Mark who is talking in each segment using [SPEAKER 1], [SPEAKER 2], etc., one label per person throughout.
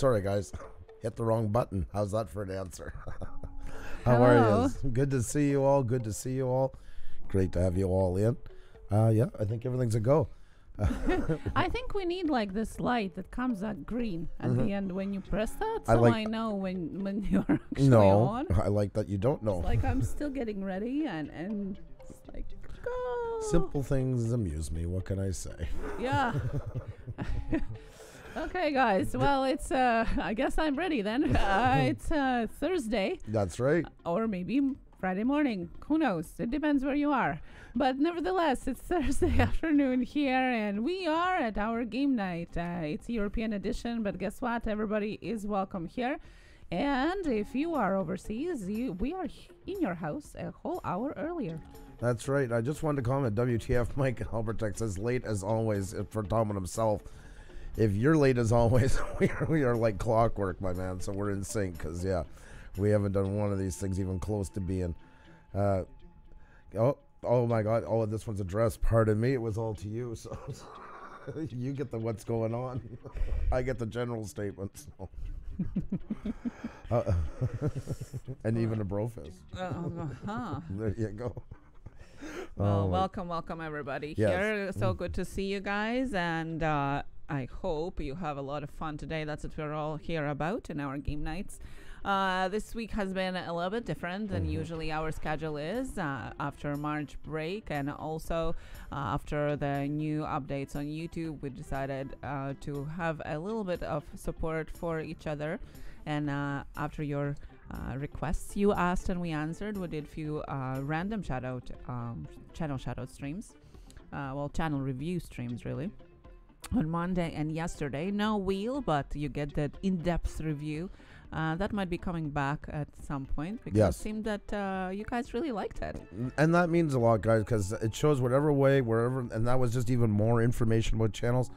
[SPEAKER 1] sorry, guys. Hit the wrong button. How's that for an answer? How are you? Good to see you all. Good to see you all. Great to have you all in. Yeah, I think everything's a go.
[SPEAKER 2] I think we need like this light that comes at green at the end when you press that, so I know when you're actually on.
[SPEAKER 1] I like that you don't know.
[SPEAKER 2] It's like I'm still getting ready and it's like go.
[SPEAKER 1] Simple things amuse me. What can I say?
[SPEAKER 2] Yeah. Okay, guys. Well, it's I guess I'm ready then. It's Thursday.
[SPEAKER 1] That's right.
[SPEAKER 2] Or maybe Friday morning. Who knows? It depends where you are. But nevertheless, it's Thursday afternoon here, and we are at our game night. It's European edition, but guess what? Everybody is welcome here. And if you are overseas, we are in your house a whole hour earlier.
[SPEAKER 1] That's right. I just wanted to comment. WTF Mike in Alberta says late as always for Tom and himself. If you're late as always, we are like clockwork, my man. So we're in sync because, yeah, we haven't done one of these things even close to being. Oh my God! Oh, this one's addressed. Pardon me. It was all to you. So you get the what's going on. I get the general statements. And even a brofist. There you go.
[SPEAKER 2] Well, welcome everybody here. So good to see you guys, and I hope you have a lot of fun today. That's what we're all here about in our game nights. This week has been a little bit different than usually our schedule is after March break, and also after the new updates on YouTube. We decided to have a little bit of support for each other, and after your requests you asked and we answered, we did a few random channel shoutout streams, channel review streams really, on Monday and yesterday. No wheel, but you get that in-depth review. That might be coming back at some point because it seemed that you guys really liked it.
[SPEAKER 1] And that means a lot, guys, because it shows whatever way, wherever, and that was just even more information about channels,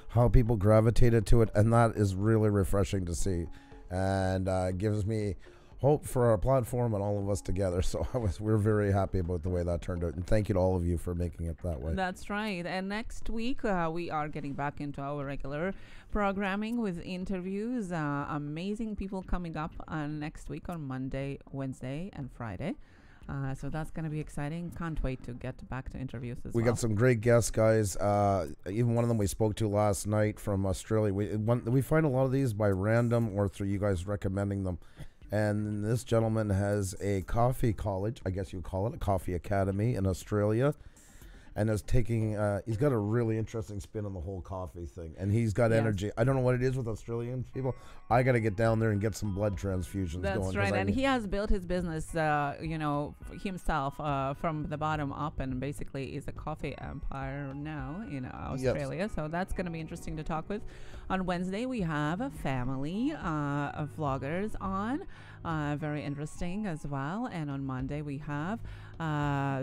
[SPEAKER 1] how people gravitated to it, and that is really refreshing to see, and gives me hope for our platform and all of us together. So we're very happy about the way that turned out, and thank you to all of you for making it that way.
[SPEAKER 2] That's right. And next week we are getting back into our regular programming with interviews. Amazing people coming up next week on Monday, Wednesday, and Friday. So that's going to be exciting. Can't wait to get back to interviews as well.
[SPEAKER 1] We got some great guests, guys. Even one of them we spoke to last night from Australia. We find a lot of these by random or through you guys recommending them. And this gentleman has a coffee college, I guess you would call it, a coffee academy in Australia, and is taking, he's got a really interesting spin on the whole coffee thing, and he's got energy. I don't know what it is with Australian people. I got to get down there and get some blood transfusions going.
[SPEAKER 2] That's right, and he has built his business, himself from the bottom up, and basically is a coffee empire now in Australia. Yes. So that's going to be interesting to talk with. On Wednesday, we have a family of vloggers on, very interesting as well. And on Monday, we have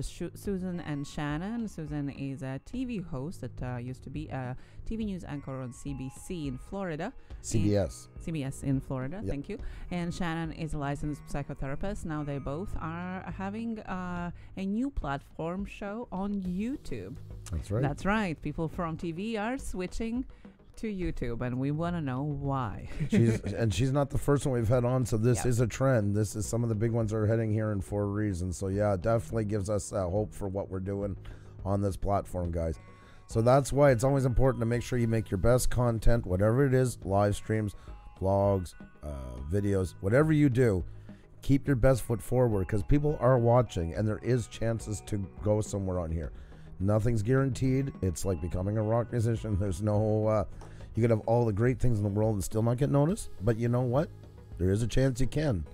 [SPEAKER 2] Susan and Shannon. Susan is a TV host that used to be a TV news anchor on CBC in Florida. CBS in Florida, thank you. And Shannon is a licensed psychotherapist. Now they both are having a new platform show on YouTube.
[SPEAKER 1] That's right.
[SPEAKER 2] That's right. People from TV are switching to YouTube, and we want to know why.
[SPEAKER 1] She's not the first one we've had on, so this is a trend. This is some of the big ones are heading here in for a reason. So yeah, it definitely gives us hope for what we're doing on this platform, guys. So that's why it's always important to make sure you make your best content, whatever it is, live streams, vlogs, videos, whatever you do, keep your best foot forward, because people are watching and there is chances to go somewhere on here. Nothing's guaranteed. It's like becoming a rock musician. There's no, you could have all the great things in the world and still not get noticed. But you know what? There is a chance you can.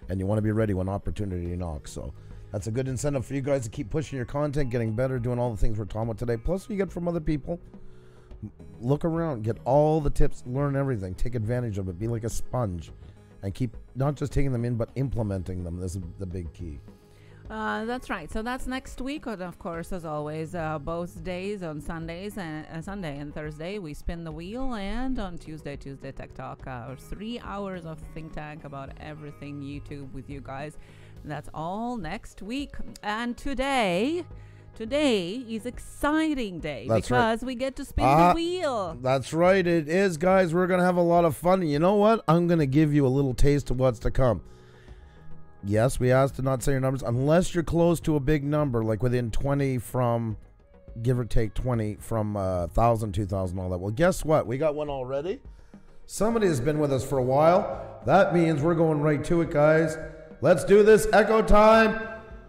[SPEAKER 1] And you want to be ready when opportunity knocks. So that's a good incentive for you guys to keep pushing your content, getting better, doing all the things we're talking about today. Plus, you get from other people. Look around, get all the tips, learn everything, take advantage of it, be like a sponge, and keep not just taking them in, but implementing them. This is the big key.
[SPEAKER 2] That's right. So that's next week, and of course, as always, both days on Sundays and Sunday and Thursday we spin the wheel, and on Tuesday Tech Talk, 3 hours of think tank about everything YouTube with you guys. That's all next week. And today today is exciting day
[SPEAKER 1] because
[SPEAKER 2] we get to spin the wheel.
[SPEAKER 1] That's right, it is, guys. We're going to have a lot of fun. You know what? I'm going to give you a little taste of what's to come. Yes, we asked to not say your numbers unless you're close to a big number, like within 20 from, give or take 20 from 1,000, 2,000, all that. Well, guess what? We got one already. Somebody has been with us for a while. That means we're going right to it, guys. Let's do this. Echo time.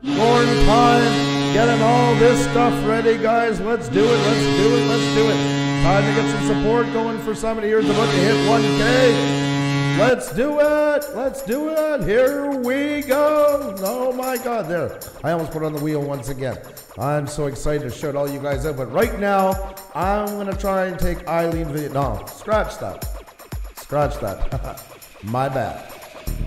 [SPEAKER 1] Horn time. Getting all this stuff ready, guys. Let's do it. Let's do it. Let's do it. Time to get some support going for somebody who's about to hit 1K. Let's do it. Let's do it. Here we go. Oh, my God. There. I almost put on the wheel once again. I'm so excited to shout all you guys out. But right now, I'm going to try and take Eileen video. No, scratch that. Scratch that. My bad.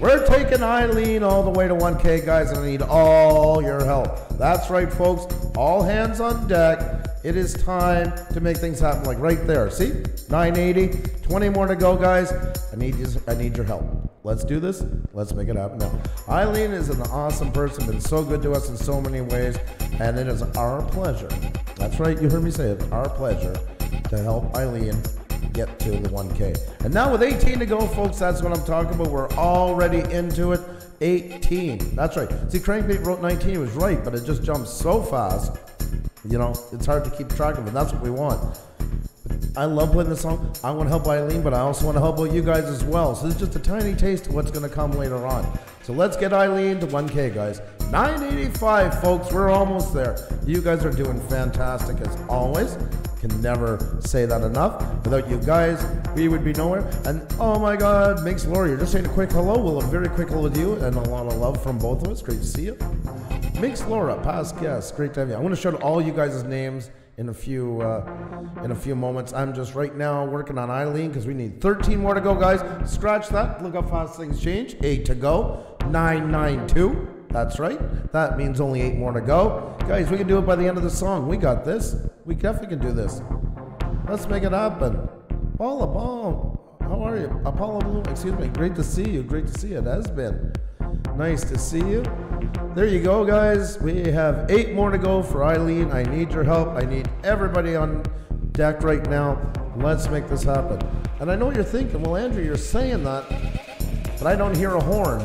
[SPEAKER 1] We're taking Eileen all the way to 1K, guys, and I need all your help. That's right, folks. All hands on deck. It is time to make things happen, like right there. See? 980. 20 more to go, guys. I need your help. Let's do this. Let's make it happen now. Eileen is an awesome person, been so good to us in so many ways, and it is our pleasure. That's right. You heard me say it. Our pleasure to help Eileen get to the 1K. And now with 18 to go, folks, that's what I'm talking about. We're already into it. 18. That's right. See, Crankbait wrote 19. He was right, but it just jumps so fast. You know, it's hard to keep track of it. That's what we want. I love playing this song. I want to help Eileen, but I also want to help out you guys as well. So this is just a tiny taste of what's going to come later on. So let's get Eileen to 1K, guys. 985, folks. We're almost there. You guys are doing fantastic as always. Can never say that enough. Without you guys, we would be nowhere. And oh my God, Minx Laura, you're just saying a quick hello. Well, a very quick hello to you and a lot of love from both of us. Great to see you. Minx Laura, past guest. Great to have you. I'm going to show all you guys' names in a few moments. I'm just right now working on Eileen because we need 13 more to go, guys. Scratch that. Look how fast things change. 8 to go. 992. That's right. That means only 8 more to go. Guys, we can do it by the end of the song. We got this. We definitely can do this. Let's make it happen. Paula Baum, how are you? Apollo Bloom, excuse me. Great to see you. Great to see you. It has been. Nice to see you. There you go, guys. We have 8 more to go for Eileen. I need your help. I need everybody on deck right now. Let's make this happen. And I know what you're thinking. Well, Andrew, you're saying that, but I don't hear a horn.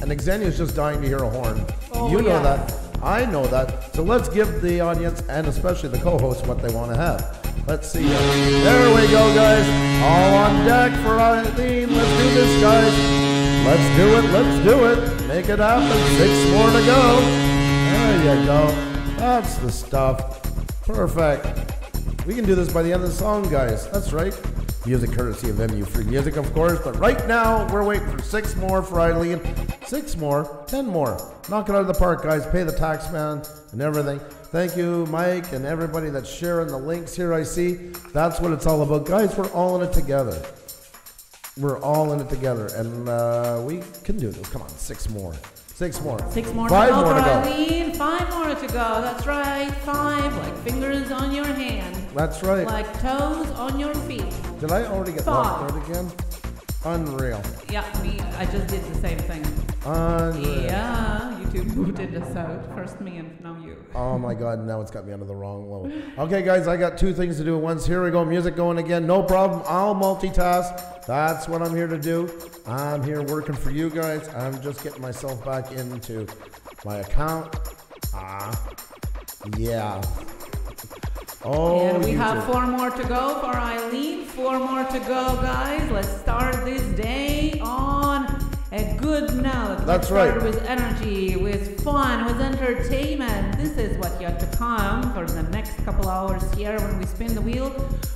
[SPEAKER 1] And Xenia's just dying to hear a horn. Oh, you know that. I know that. So let's give the audience, and especially the co-hosts, what they want to have. Let's see. There we go, guys. All on deck for Eileen. Let's do this, guys. Let's do it. Let's do it. Make it happen. 6 more to go. There you go. That's the stuff. Perfect. We can do this by the end of the song, guys. That's right. Music courtesy of MU Free Music, of course. But right now, we're waiting for 6 more for Eileen. 6 more, 10 more. Knock it out of the park, guys. Pay the tax man and everything. Thank you, Mike, and everybody that's sharing the links here, I see. That's what it's all about. Guys, we're all in it together. We're all in it together, and we can do this. Come on, 6 more. 6 more.
[SPEAKER 2] 6 more
[SPEAKER 1] 5
[SPEAKER 2] to go
[SPEAKER 1] more
[SPEAKER 2] for
[SPEAKER 1] to go.
[SPEAKER 2] Eileen. 5 more to go. That's right. 5, like fingers on your hand.
[SPEAKER 1] That's right.
[SPEAKER 2] Like toes on your feet.
[SPEAKER 1] Did I already get that card again? Unreal.
[SPEAKER 2] Yeah, I just did the same thing.
[SPEAKER 1] Unreal.
[SPEAKER 2] Yeah, YouTube booted us out. First me and now you.
[SPEAKER 1] Oh my God, now it's got me under the wrong level. Okay, guys, I got 2 things to do at once. Here we go, music going again. No problem. I'll multitask. That's what I'm here to do. I'm here working for you guys. I'm just getting myself back into my account. Yeah. Oh,
[SPEAKER 2] and we have 4 more to go for Eileen. 4 more to go, guys. Let's start this day on a good note.
[SPEAKER 1] That's right.
[SPEAKER 2] Let's start with energy, with fun, with entertainment. This is what yet to come for the next couple hours here when we spin the wheel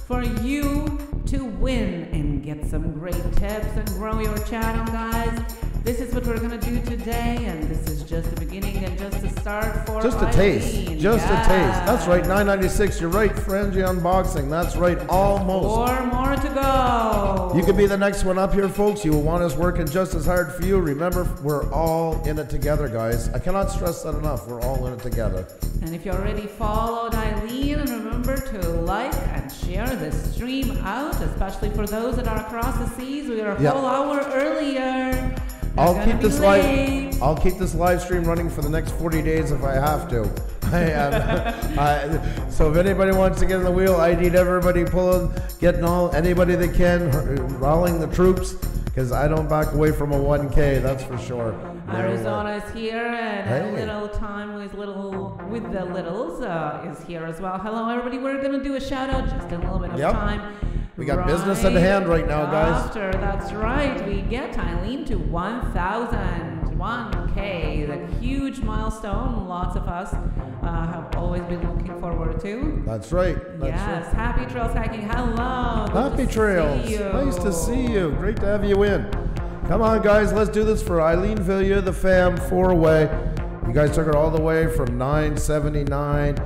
[SPEAKER 2] for you to win and get some great tips and grow your channel, guys. This is what we're going to do today, and this is just the beginning and just the start for
[SPEAKER 1] just a taste. Just a taste. That's right, 996. You're right, Frenzy Unboxing. That's right, almost.
[SPEAKER 2] 4 more to go.
[SPEAKER 1] You could be the next one up here, folks. You will want us working just as hard for you. Remember, we're all in it together, guys. I cannot stress that enough. We're all in it together.
[SPEAKER 2] And if you already followed Eileen, remember to like and share this stream out, especially for those that are across the seas. We are a whole hour earlier. I'll keep this live stream running for the next 40 days if I have to.
[SPEAKER 1] I am. So if anybody wants to get in the wheel, I need everybody pulling, getting anybody that can, rallying the troops, because I don't back away from a 1K, that's for sure.
[SPEAKER 2] Arizona is here, and a little time with the littles is here as well. Hello, everybody. We're going to do a shout out just in a little bit of time.
[SPEAKER 1] We got business at hand right now, guys.
[SPEAKER 2] That's right. We get Eileen to 1,001K, the huge milestone lots of us have always been looking forward to.
[SPEAKER 1] That's right.
[SPEAKER 2] Yes. Happy Trails Hacking. Hello.
[SPEAKER 1] Happy Trails. Nice to see you. Great to have you in. Come on, guys. Let's do this for Eileen Villiers, the fam, 4-way. You guys took it all the way from 979.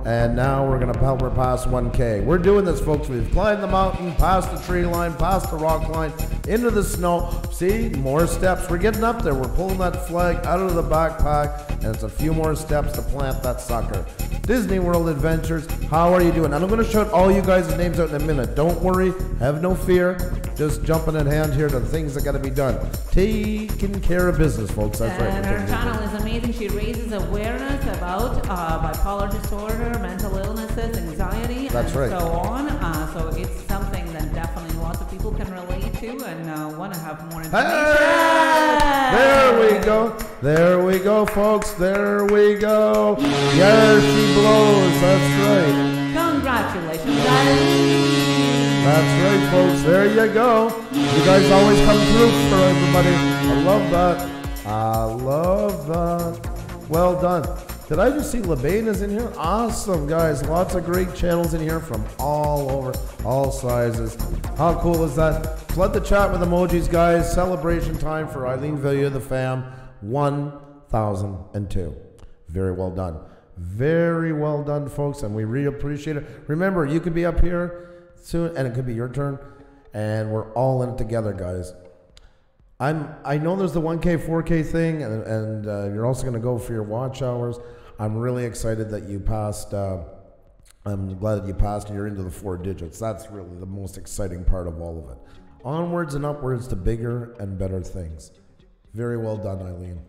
[SPEAKER 1] And now we're past 1K. We're doing this, folks. We've climbed the mountain, past the tree line, past the rock line, into the snow. See, more steps. We're getting up there. We're pulling that flag out of the backpack, and it's a few more steps to plant that sucker. Disney World Adventures, how are you doing? And I'm going to shout all you guys' names out in a minute. Don't worry, have no fear. Just jumping in hand here to the things that got to be done. Taking care of business, folks. That's right.
[SPEAKER 2] And her channel is amazing. She raises awareness about bipolar disorder, mental illnesses, anxiety, and so on. So it's something that definitely lots of people can relate to and want to have more information.
[SPEAKER 1] Hey! There we go. There we go, folks. There we go. There she blows. That's right.
[SPEAKER 2] Congratulations, guys.
[SPEAKER 1] That's right, folks. There you go. You guys always come through for everybody. I love that. I love that. Well done. Did I just see LeBain is in here? Awesome, guys. Lots of great channels in here from all over, all sizes. How cool is that? Flood the chat with emojis, guys. Celebration time for Eileen Villiers, the fam. 1,002. Very well done. Very well done, folks, and we really appreciate it. Remember, you could be up here soon, and it could be your turn, and we're all in it together, guys. I know there's the 1K, 4K thing, and you're also going to go for your watch hours. I'm really excited that you passed. I'm glad that you passed and you're into the 4 digits. That's really the most exciting part of all of it. Onwards and upwards to bigger and better things. Very well done, Eileen.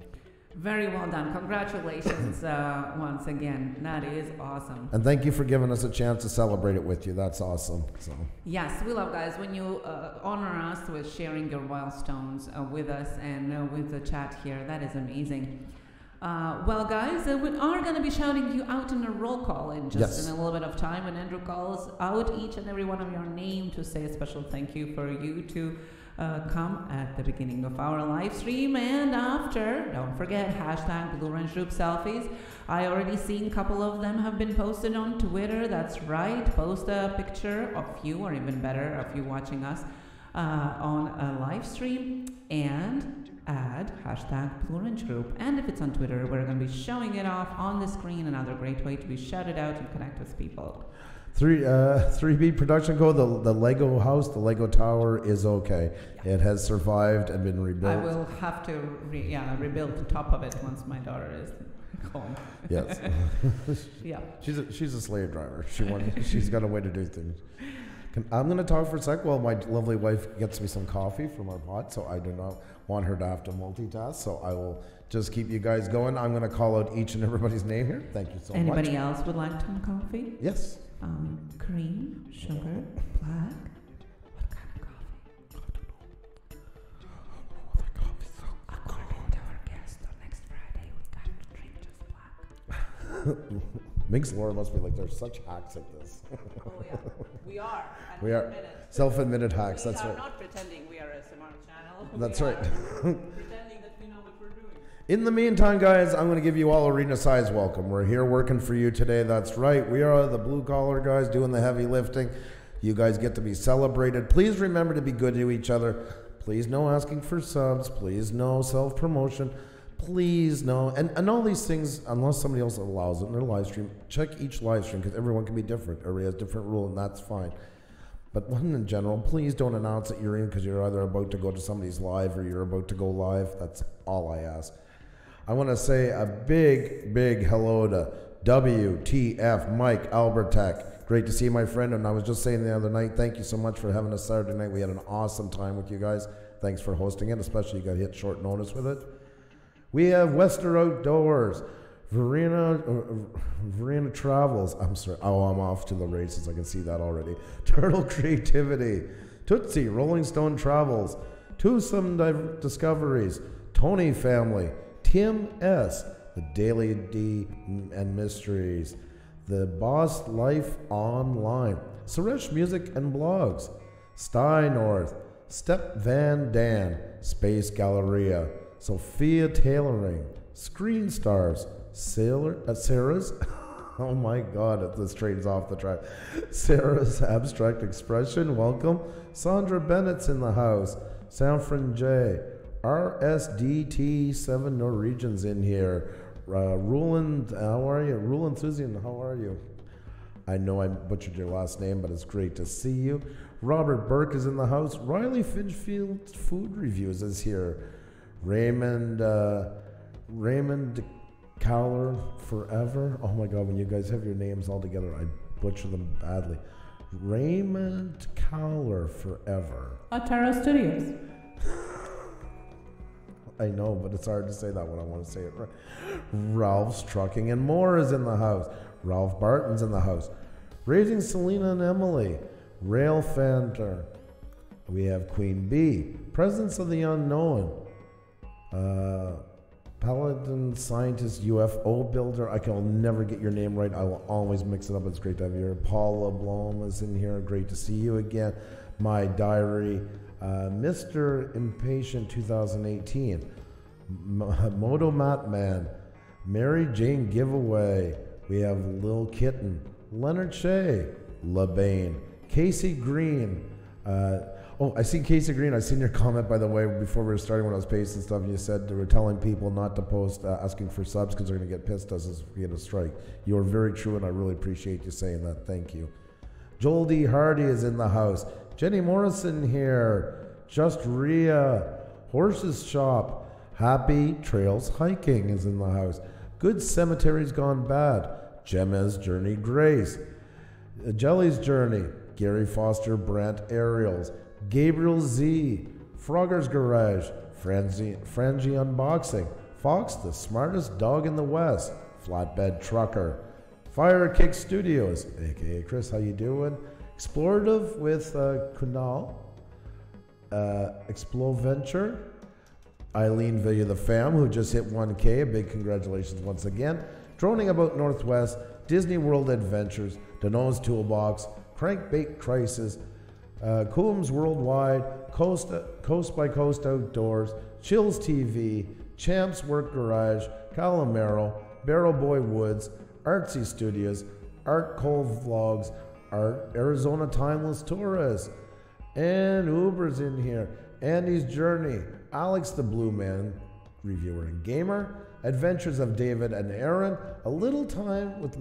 [SPEAKER 2] Very well done. Congratulations once again. That is awesome.
[SPEAKER 1] And thank you for giving us a chance to celebrate it with you. That's awesome. So.
[SPEAKER 2] Yes, we love, guys, when you honor us with sharing your milestones with us and with the chat here. That is amazing. Well, guys, we are going to be shouting you out in a roll call in just in a little bit of time. And Andrew calls out each and every one of your name to say a special thank you for you to come at the beginning of our live stream and after. Don't forget, hashtag Blue Ranch Group Selfies. I already seen a couple of them have been posted on Twitter. That's right. Post a picture of you, or even better, of you watching us on a live stream and add hashtag Blue Ranch Group. And if it's on Twitter, we're going to be showing it off on the screen. Another great way to be shouted out and connect with people. 3B production code, the Lego house, the Lego tower is okay. Yeah. It has survived and been rebuilt. I will have to rebuild the top of it once my daughter is home.
[SPEAKER 1] Yes.
[SPEAKER 2] Yeah.
[SPEAKER 1] She's a slave driver. She's got a way to do things. I'm going to talk for a sec while my lovely wife gets me some coffee from our pot, so I do not want her to have to multitask, so I will just keep you guys going. I'm going to call out each and everybody's name here. Thank you so much.
[SPEAKER 2] Anybody else would like some coffee?
[SPEAKER 1] Yes.
[SPEAKER 2] Cream, sugar, black. What kind of coffee? According to our guest on next Friday, we got to drink just black.
[SPEAKER 1] Minx Laura must be like, they're such hacks at this.
[SPEAKER 2] Oh yeah, we are.
[SPEAKER 1] We are self-admitted hacks. That's right.
[SPEAKER 2] We are not pretending we are a smart channel.
[SPEAKER 1] That's right.
[SPEAKER 2] Pretending that we know what we're doing.
[SPEAKER 1] In the meantime, guys, I'm going to give you all arena size welcome. We're here working for you today. That's right. We are the blue collar guys doing the heavy lifting. You guys get to be celebrated. Please remember to be good to each other. Please no asking for subs. Please no self-promotion. Please no. And all these things, unless somebody else allows it in their live stream, check each live stream because everyone can be different. Everybody has different rules, and that's fine. But one in general, please don't announce that you're in because you're either about to go to somebody's live or you're about to go live. That's all I ask. I want to say a big, big hello to WTF Mike Albertek. Great to see you, my friend. And I was just saying the other night, thank you so much for having us Saturday night. We had an awesome time with you guys. Thanks for hosting it, especially you got hit short notice with it. We have Wester Outdoors, Verena Travels. I'm sorry. Oh, I'm off to the races. I can see that already. Turtle Creativity. Tootsie, Rolling Stone Travels. Twosome Discoveries. Tony Family. Tim S. The Daily D and Mysteries. The Boss Life Online. Suresh Music and Blogs. Sty North. Step Van Dan. Space Galleria. Sophia Tailoring. Screen Stars. Sarah's. Oh my God, this train's off the track. Sarah's Abstract Expression, welcome. Sandra Bennett's in the house. Sanfran J. RSDT7 Norwegians in here. Ruland, how are you? Ruland Susan, how are you? I know I butchered your last name, but it's great to see you. Robert Burke is in the house. Riley Finchfield Food Reviews is here. Raymond Cowler Forever. Oh my God, when you guys have your names all together, I butcher them badly. Raymond Cowler Forever.
[SPEAKER 2] Puša Studios.
[SPEAKER 1] I know, but it's hard to say that when I want to say it right. Ralph's Trucking and More is in the house. Ralph Barton's in the house. Raising Selena and Emily. Rail Fanter. We have Queen Bee. Presence of the Unknown. Paladin Scientist UFO Builder. I can never get your name right. I will always mix it up. It's great to have you here. Paula Blom is in here. Great to see you again. My Diary. Mr. Impatient 2018. Moto Mat Man. Mary Jane Giveaway. We have Lil Kitten. Leonard Shea. LaBain. Casey Green. I see Casey Green. I seen your comment, by the way, before we were starting when I was pasting stuff. And you said they were telling people not to post asking for subs because they're going to get pissed at us if we get a strike. You are very true, and I really appreciate you saying that. Thank you. Joel D. Hardy is in the house. Jenny Morrison here. Just Rhea. Horses Shop. Happy Trails Hiking is in the house. Good Cemetery's Gone Bad. Gemma's Journey Grace. Jelly's Journey. Gary Foster Brant Aerials. Gabriel Z. Frogger's Garage. Frangie Unboxing. Fox, the smartest dog in the West. Flatbed Trucker. Fire Kick Studios, aka Chris, how you doing? Explorative with Kunal. Exploventure. Eileen Villa the Fam, who just hit 1K. A big congratulations once again. Droning About Northwest. Disney World Adventures. Dano's Toolbox. Crankbait Crisis. Coombs Worldwide, Coast by Coast Outdoors, Chills TV, Champs Work Garage, Calamero, Barrel Boy Woods, Artsy Studios, Art Cove Vlogs, Art Arizona Timeless Tourist, and Uber's in here. Andy's Journey, Alex the Blue Man, reviewer and gamer, Adventures of David and Aaron, A Little Time with the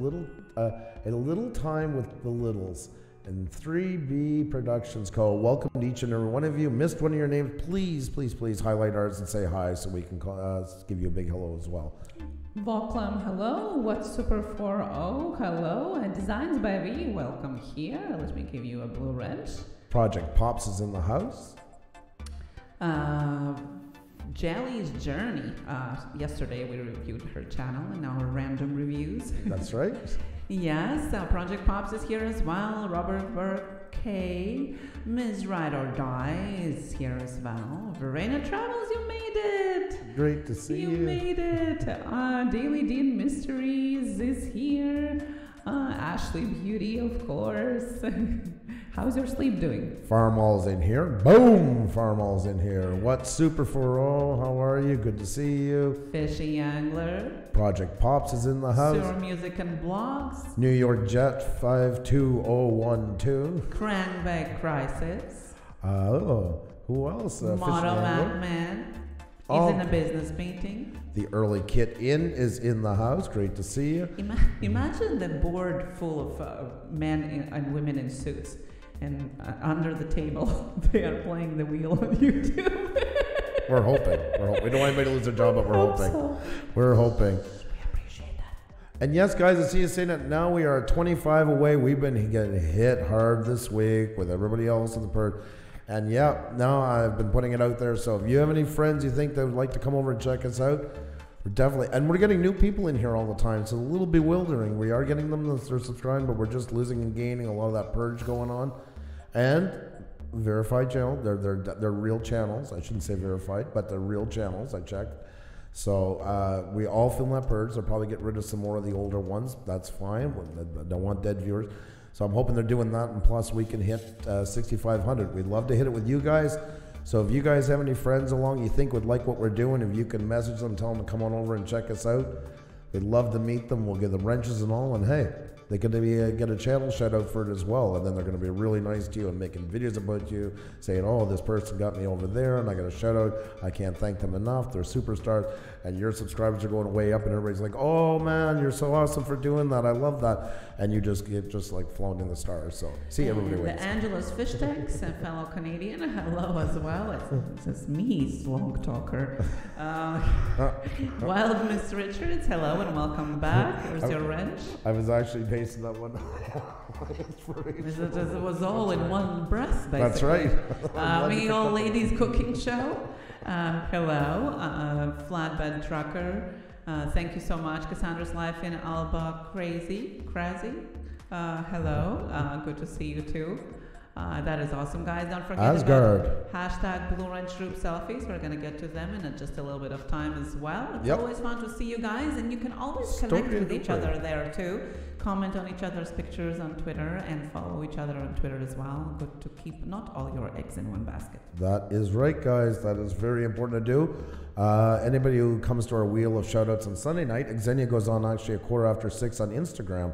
[SPEAKER 1] Littles. And 3B Productions Co. Welcome to each and every one of you. Missed one of your names. Please, please, please highlight ours and say hi so we can give you a big hello as well.
[SPEAKER 2] Voclam, hello. What's Super 4.0? Hello. And Designs by V, welcome here. Let me give you a blue wrench.
[SPEAKER 1] Project Pops is in the house.
[SPEAKER 2] Jelly's Journey. Yesterday we reviewed her channel in our random reviews.
[SPEAKER 1] That's right.
[SPEAKER 2] Yes, Project Pops is here as well. Robert Burke K. Ms. Ride or Die is here as well. Verena Travels, you made it.
[SPEAKER 1] Great to see you.
[SPEAKER 2] You made it. Daily Dean Mysteries is here. Ashley Beauty, of course. How's your sleep doing?
[SPEAKER 1] Farmall's in here. Boom! Farmall's in here. What's Super 4.0? How are you? Good to see you.
[SPEAKER 2] Fishy Angler.
[SPEAKER 1] Project Pops is in the house.
[SPEAKER 2] Sur Music and Blogs.
[SPEAKER 1] New York Jet 52012.
[SPEAKER 2] Crankbag Crisis.
[SPEAKER 1] Oh, who else?
[SPEAKER 2] Model Man. He's in a business meeting.
[SPEAKER 1] The Early Kit Inn is in the house. Great to see you.
[SPEAKER 2] Imagine the board full of men and women in suits. And under the table, they are playing the wheel on YouTube.
[SPEAKER 1] We're hoping. We don't want anybody to lose their job, but we're hoping.
[SPEAKER 2] So.
[SPEAKER 1] We're hoping.
[SPEAKER 2] We appreciate that.
[SPEAKER 1] And yes, guys, I see you saying that now we are 25 away. We've been getting hit hard this week with everybody else in the Perth. And yeah, now I've been putting it out there. So if you have any friends you think that would like to come over and check us out, We're definitely, and we're getting new people in here all the time. It's a little bewildering. We are getting them that are subscribing, but we're just losing and gaining a lot of that purge going on. And verified channel, they're real channels. I shouldn't say verified, but they're real channels. I checked. So we all film that purge. They'll probably get rid of some more of the older ones. That's fine. I don't want dead viewers. So I'm hoping they're doing that, and plus we can hit 6,500. We'd love to hit it with you guys. So if you guys have any friends along you think would like what we're doing, if you can message them, tell them to come on over and check us out. We'd love to meet them. We'll give them wrenches and all, and hey, they could get a channel shout out for it as well, and then they're going to be really nice to you and making videos about you, saying, oh, this person got me over there, and I got a shout out. I can't thank them enough. They're superstars, and your subscribers are going way up, and everybody's like, oh man, you're so awesome for doing that. I love that. And you just get like flown in the stars. So see everybody wins.
[SPEAKER 2] The Angela's Fish Tanks, a fellow Canadian, hello as well. It's me, Slong Talker. Wild Miss Richards, hello and welcome back. Here's your wrench.
[SPEAKER 1] I was actually pasting that one.
[SPEAKER 2] It was all in one breath, basically.
[SPEAKER 1] That's right.
[SPEAKER 2] Me Old Ladies Cooking Show. Hello. Flatbed Trucker. Thank you so much. Cassandra's Life in Alba Crazy. Hello. Good to see you too. That is awesome, guys. Don't forget about hashtag Blue Wrench Group Selfies. We're going to get to them in just a little bit of time as well. It's always fun to see you guys, and you can always connect with each other there too. Comment on each other's pictures on Twitter and follow each other on Twitter as well. Good to keep not all your eggs in one basket.
[SPEAKER 1] That is right, guys. That is very important to do. Anybody who comes to our wheel of shoutouts on Sunday night, Xenia goes on actually 6:15 on Instagram.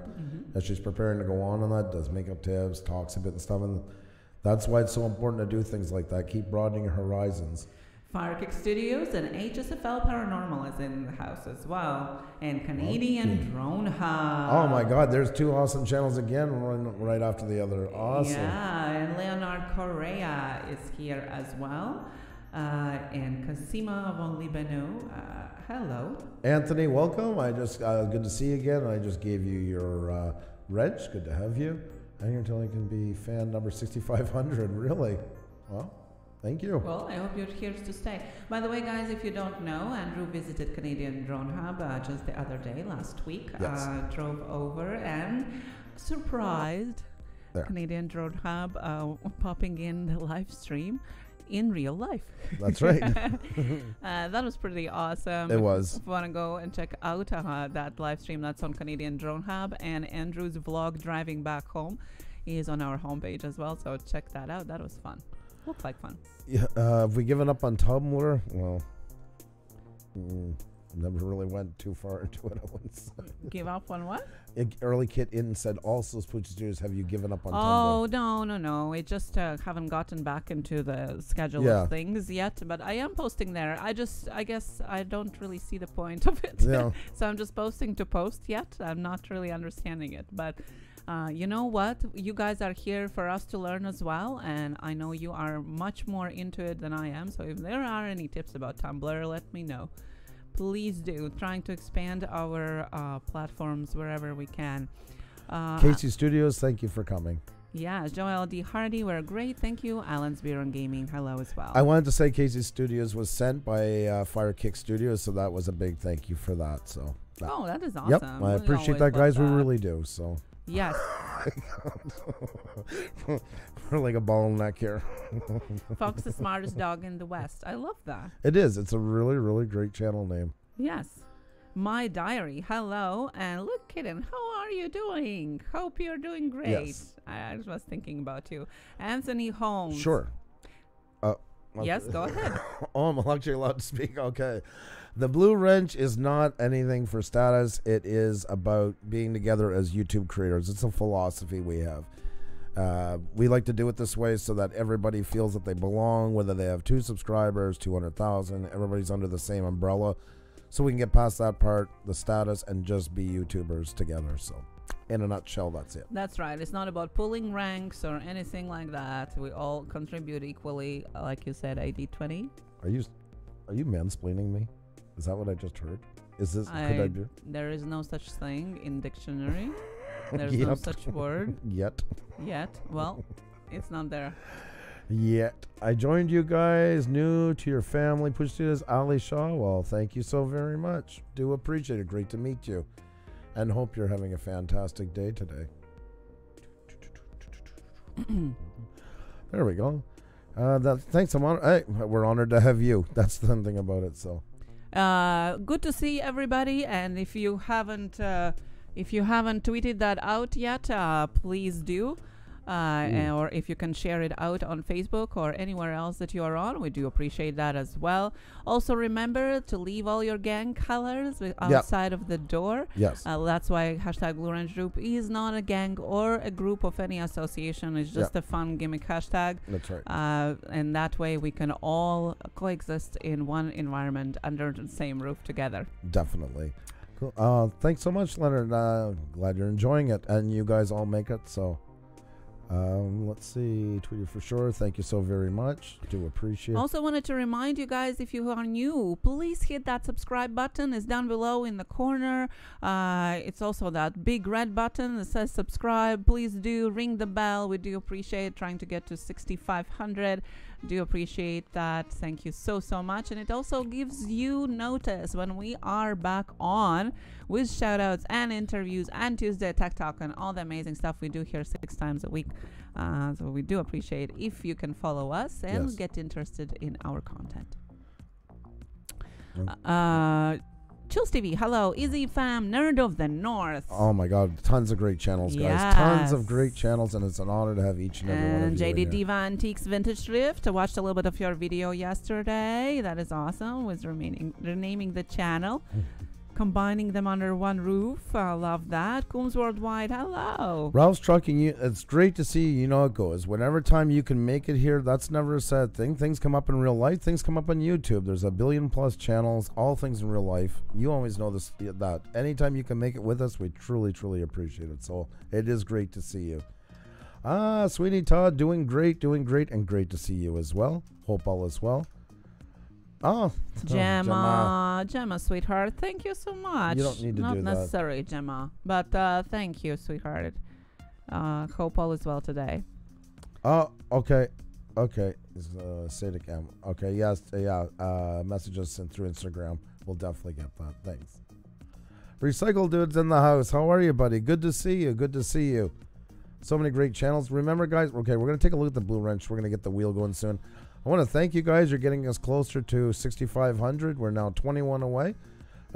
[SPEAKER 1] As she's preparing to go on that, does makeup tips, talks a bit and stuff, and that's why it's so important to do things like that. Keep broadening your horizons.
[SPEAKER 2] Firekick Studios and HSFL Paranormal is in the house as well, and Canadian Drone Hub.
[SPEAKER 1] Oh my God, there's two awesome channels again, right after the other. Awesome.
[SPEAKER 2] Yeah, and Leonard Correa is here as well. And Kasima von Libano, hello.
[SPEAKER 1] Anthony, welcome. I just good to see you again. I just gave you your wrench. Good to have you. And you're telling you can be fan number 6,500. Really? Well, thank you.
[SPEAKER 2] Well, I hope you're here to stay. By the way, guys, if you don't know, Andrew visited Canadian Drone Hub just the other day, last week.
[SPEAKER 1] Yes.
[SPEAKER 2] Drove over and surprised Canadian Drone Hub popping in the live stream in real life.
[SPEAKER 1] That's right.
[SPEAKER 2] That was pretty awesome.
[SPEAKER 1] It was.
[SPEAKER 2] If you want to go and check out that live stream, that's on Canadian Drone Hub, and Andrew's vlog driving back home is on our homepage as well, so check that out. That was fun. Looked like fun.
[SPEAKER 1] Yeah, have we given up on Tumblr? Well, never really went too far into it.
[SPEAKER 2] Give up on what?
[SPEAKER 1] Early Kit in said, also, Puša Studios, have you given up on Tumblr?
[SPEAKER 2] Oh, no. We just haven't gotten back into the schedule of things yet, but I am posting there. I guess I don't really see the point of it.
[SPEAKER 1] Yeah.
[SPEAKER 2] So I'm just posting to post yet. I'm not really understanding it, but you know what? You guys are here for us to learn as well, and I know you are much more into it than I am, so if there are any tips about Tumblr, let me know. Please do. Trying to expand our platforms wherever we can.
[SPEAKER 1] Casey Studios, thank you for coming.
[SPEAKER 2] Yeah, Joel D. Hardy, we're great. Thank you. Alan's Beer and Gaming, hello as well.
[SPEAKER 1] I wanted to say Casey Studios was sent by Firekick Studios, so that was a big thank you for that. So.
[SPEAKER 2] That is awesome.
[SPEAKER 1] Yep, I appreciate that, guys. We really do. So.
[SPEAKER 2] Yes.
[SPEAKER 1] We're like a bottleneck here.
[SPEAKER 2] Fox, the smartest dog in the West. I love that.
[SPEAKER 1] It is. It's a really, really great channel name.
[SPEAKER 2] Yes. My Diary. Hello. And look, kitten, how are you doing? Hope you're doing great.
[SPEAKER 1] Yes.
[SPEAKER 2] I was thinking about you. Anthony Holmes.
[SPEAKER 1] Sure.
[SPEAKER 2] Yes, go ahead.
[SPEAKER 1] Oh, I'm actually allowed to speak. Okay. The Blue Wrench is not anything for status. It is about being together as YouTube creators. It's a philosophy we have. We like to do it this way so that everybody feels that they belong, whether they have 2 subscribers, 200,000, everybody's under the same umbrella. So we can get past that part, the status, and just be YouTubers together. So in a nutshell, that's it.
[SPEAKER 2] That's right. It's not about pulling ranks or anything like that. We all contribute equally, like you said, 80-20.
[SPEAKER 1] Are you mansplaining me? Is that what I just heard? Is this? Could I do?
[SPEAKER 2] There is no such thing in dictionary. There's no such word.
[SPEAKER 1] Yet.
[SPEAKER 2] Well, it's not there.
[SPEAKER 1] Yet. I joined you guys, new to your family. Puša Studios, Ali Shaw. Well, thank you so very much. Do appreciate it. Great to meet you. And hope you're having a fantastic day today. There we go. Thanks, hey, we're honored to have you. That's the thing about it. So,
[SPEAKER 2] good to see everybody. And if you haven't tweeted that out yet, please do. Or if you can share it out on Facebook or anywhere else that you are on, we do appreciate that as well. Also, remember to leave all your gang colors outside of the door.
[SPEAKER 1] Yes.
[SPEAKER 2] That's why hashtag Blue Ranch Group is not a gang or a group of any association. It's just a fun gimmick hashtag.
[SPEAKER 1] That's right.
[SPEAKER 2] And that way we can all coexist in one environment under the same roof together.
[SPEAKER 1] Definitely. Cool. Thanks so much, Leonard. Glad you're enjoying it, and you guys all make it. So. Let's see, tweeted for sure. Thank you so very much. Do appreciate it.
[SPEAKER 2] Also wanted to remind you guys, if you are new, please hit that subscribe button. It's down below in the corner. It's also that big red button that says subscribe. Please do ring the bell. We do appreciate trying to get to 6,500. Do appreciate that. Thank you so much. And it also gives you notice when we are back on with shoutouts and interviews and Tuesday Tech Talk and all the amazing stuff we do here 6 times a week. So we do appreciate if you can follow us and get interested in our content. Chills TV, hello, Easy Fam, Nerd of the North.
[SPEAKER 1] Oh my God, tons of great channels, guys.
[SPEAKER 2] Yes.
[SPEAKER 1] Tons of great channels, and it's an honor to have each and every one of you.
[SPEAKER 2] JD Diva Antiques Vintage Thrift. I watched a little bit of your video yesterday. That is awesome. Was renaming the channel. Combining them under one roof. I love that. Coombs Worldwide, hello.
[SPEAKER 1] Ralph's Trucking, it's great to see. You know it goes. Whenever time you can make it here, that's never a sad thing. Things come up in real life. Things come up on YouTube. There's 1 billion+ channels, all things in real life. You always know this. That anytime you can make it with us, we truly appreciate it. So it is great to see you. Sweetie Todd, doing great, and great to see you as well. Hope all is well.
[SPEAKER 2] Gemma, sweetheart, thank you so much.
[SPEAKER 1] You don't need to
[SPEAKER 2] Not
[SPEAKER 1] do that.
[SPEAKER 2] Not necessary, Gemma, but thank you, sweetheart. Hope all is well today.
[SPEAKER 1] Okay. Say it again. Okay, yes, messages sent through Instagram. We'll definitely get that. Thanks. Recycle Dudes in the house. How are you, buddy? Good to see you. So many great channels. Remember, guys, okay, we're going to take a look at the Blue Wrench. We're going to get the wheel going soon. I want to thank you guys. You're getting us closer to 6,500. We're now 21 away.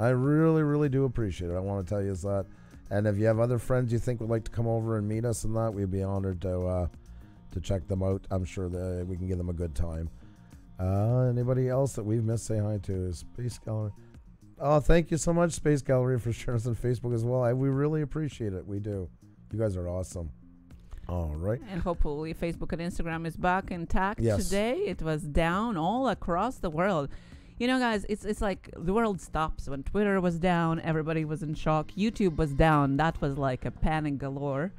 [SPEAKER 1] I really do appreciate it. I want to tell you that. And if you have other friends you think would like to come over and meet us and that, we'd be honored to check them out. I'm sure that we can give them a good time. Anybody else that we've missed, say hi to. Space Gallery. Oh, thank you so much, Space Gallery, for sharing us on Facebook as well. We really appreciate it. We do. You guys are awesome. All right.
[SPEAKER 2] And hopefully Facebook and Instagram is back intact today. It was down all across the world. You know, guys, it's like the world stops. When Twitter was down, everybody was in shock. YouTube was down. That was like a panic galore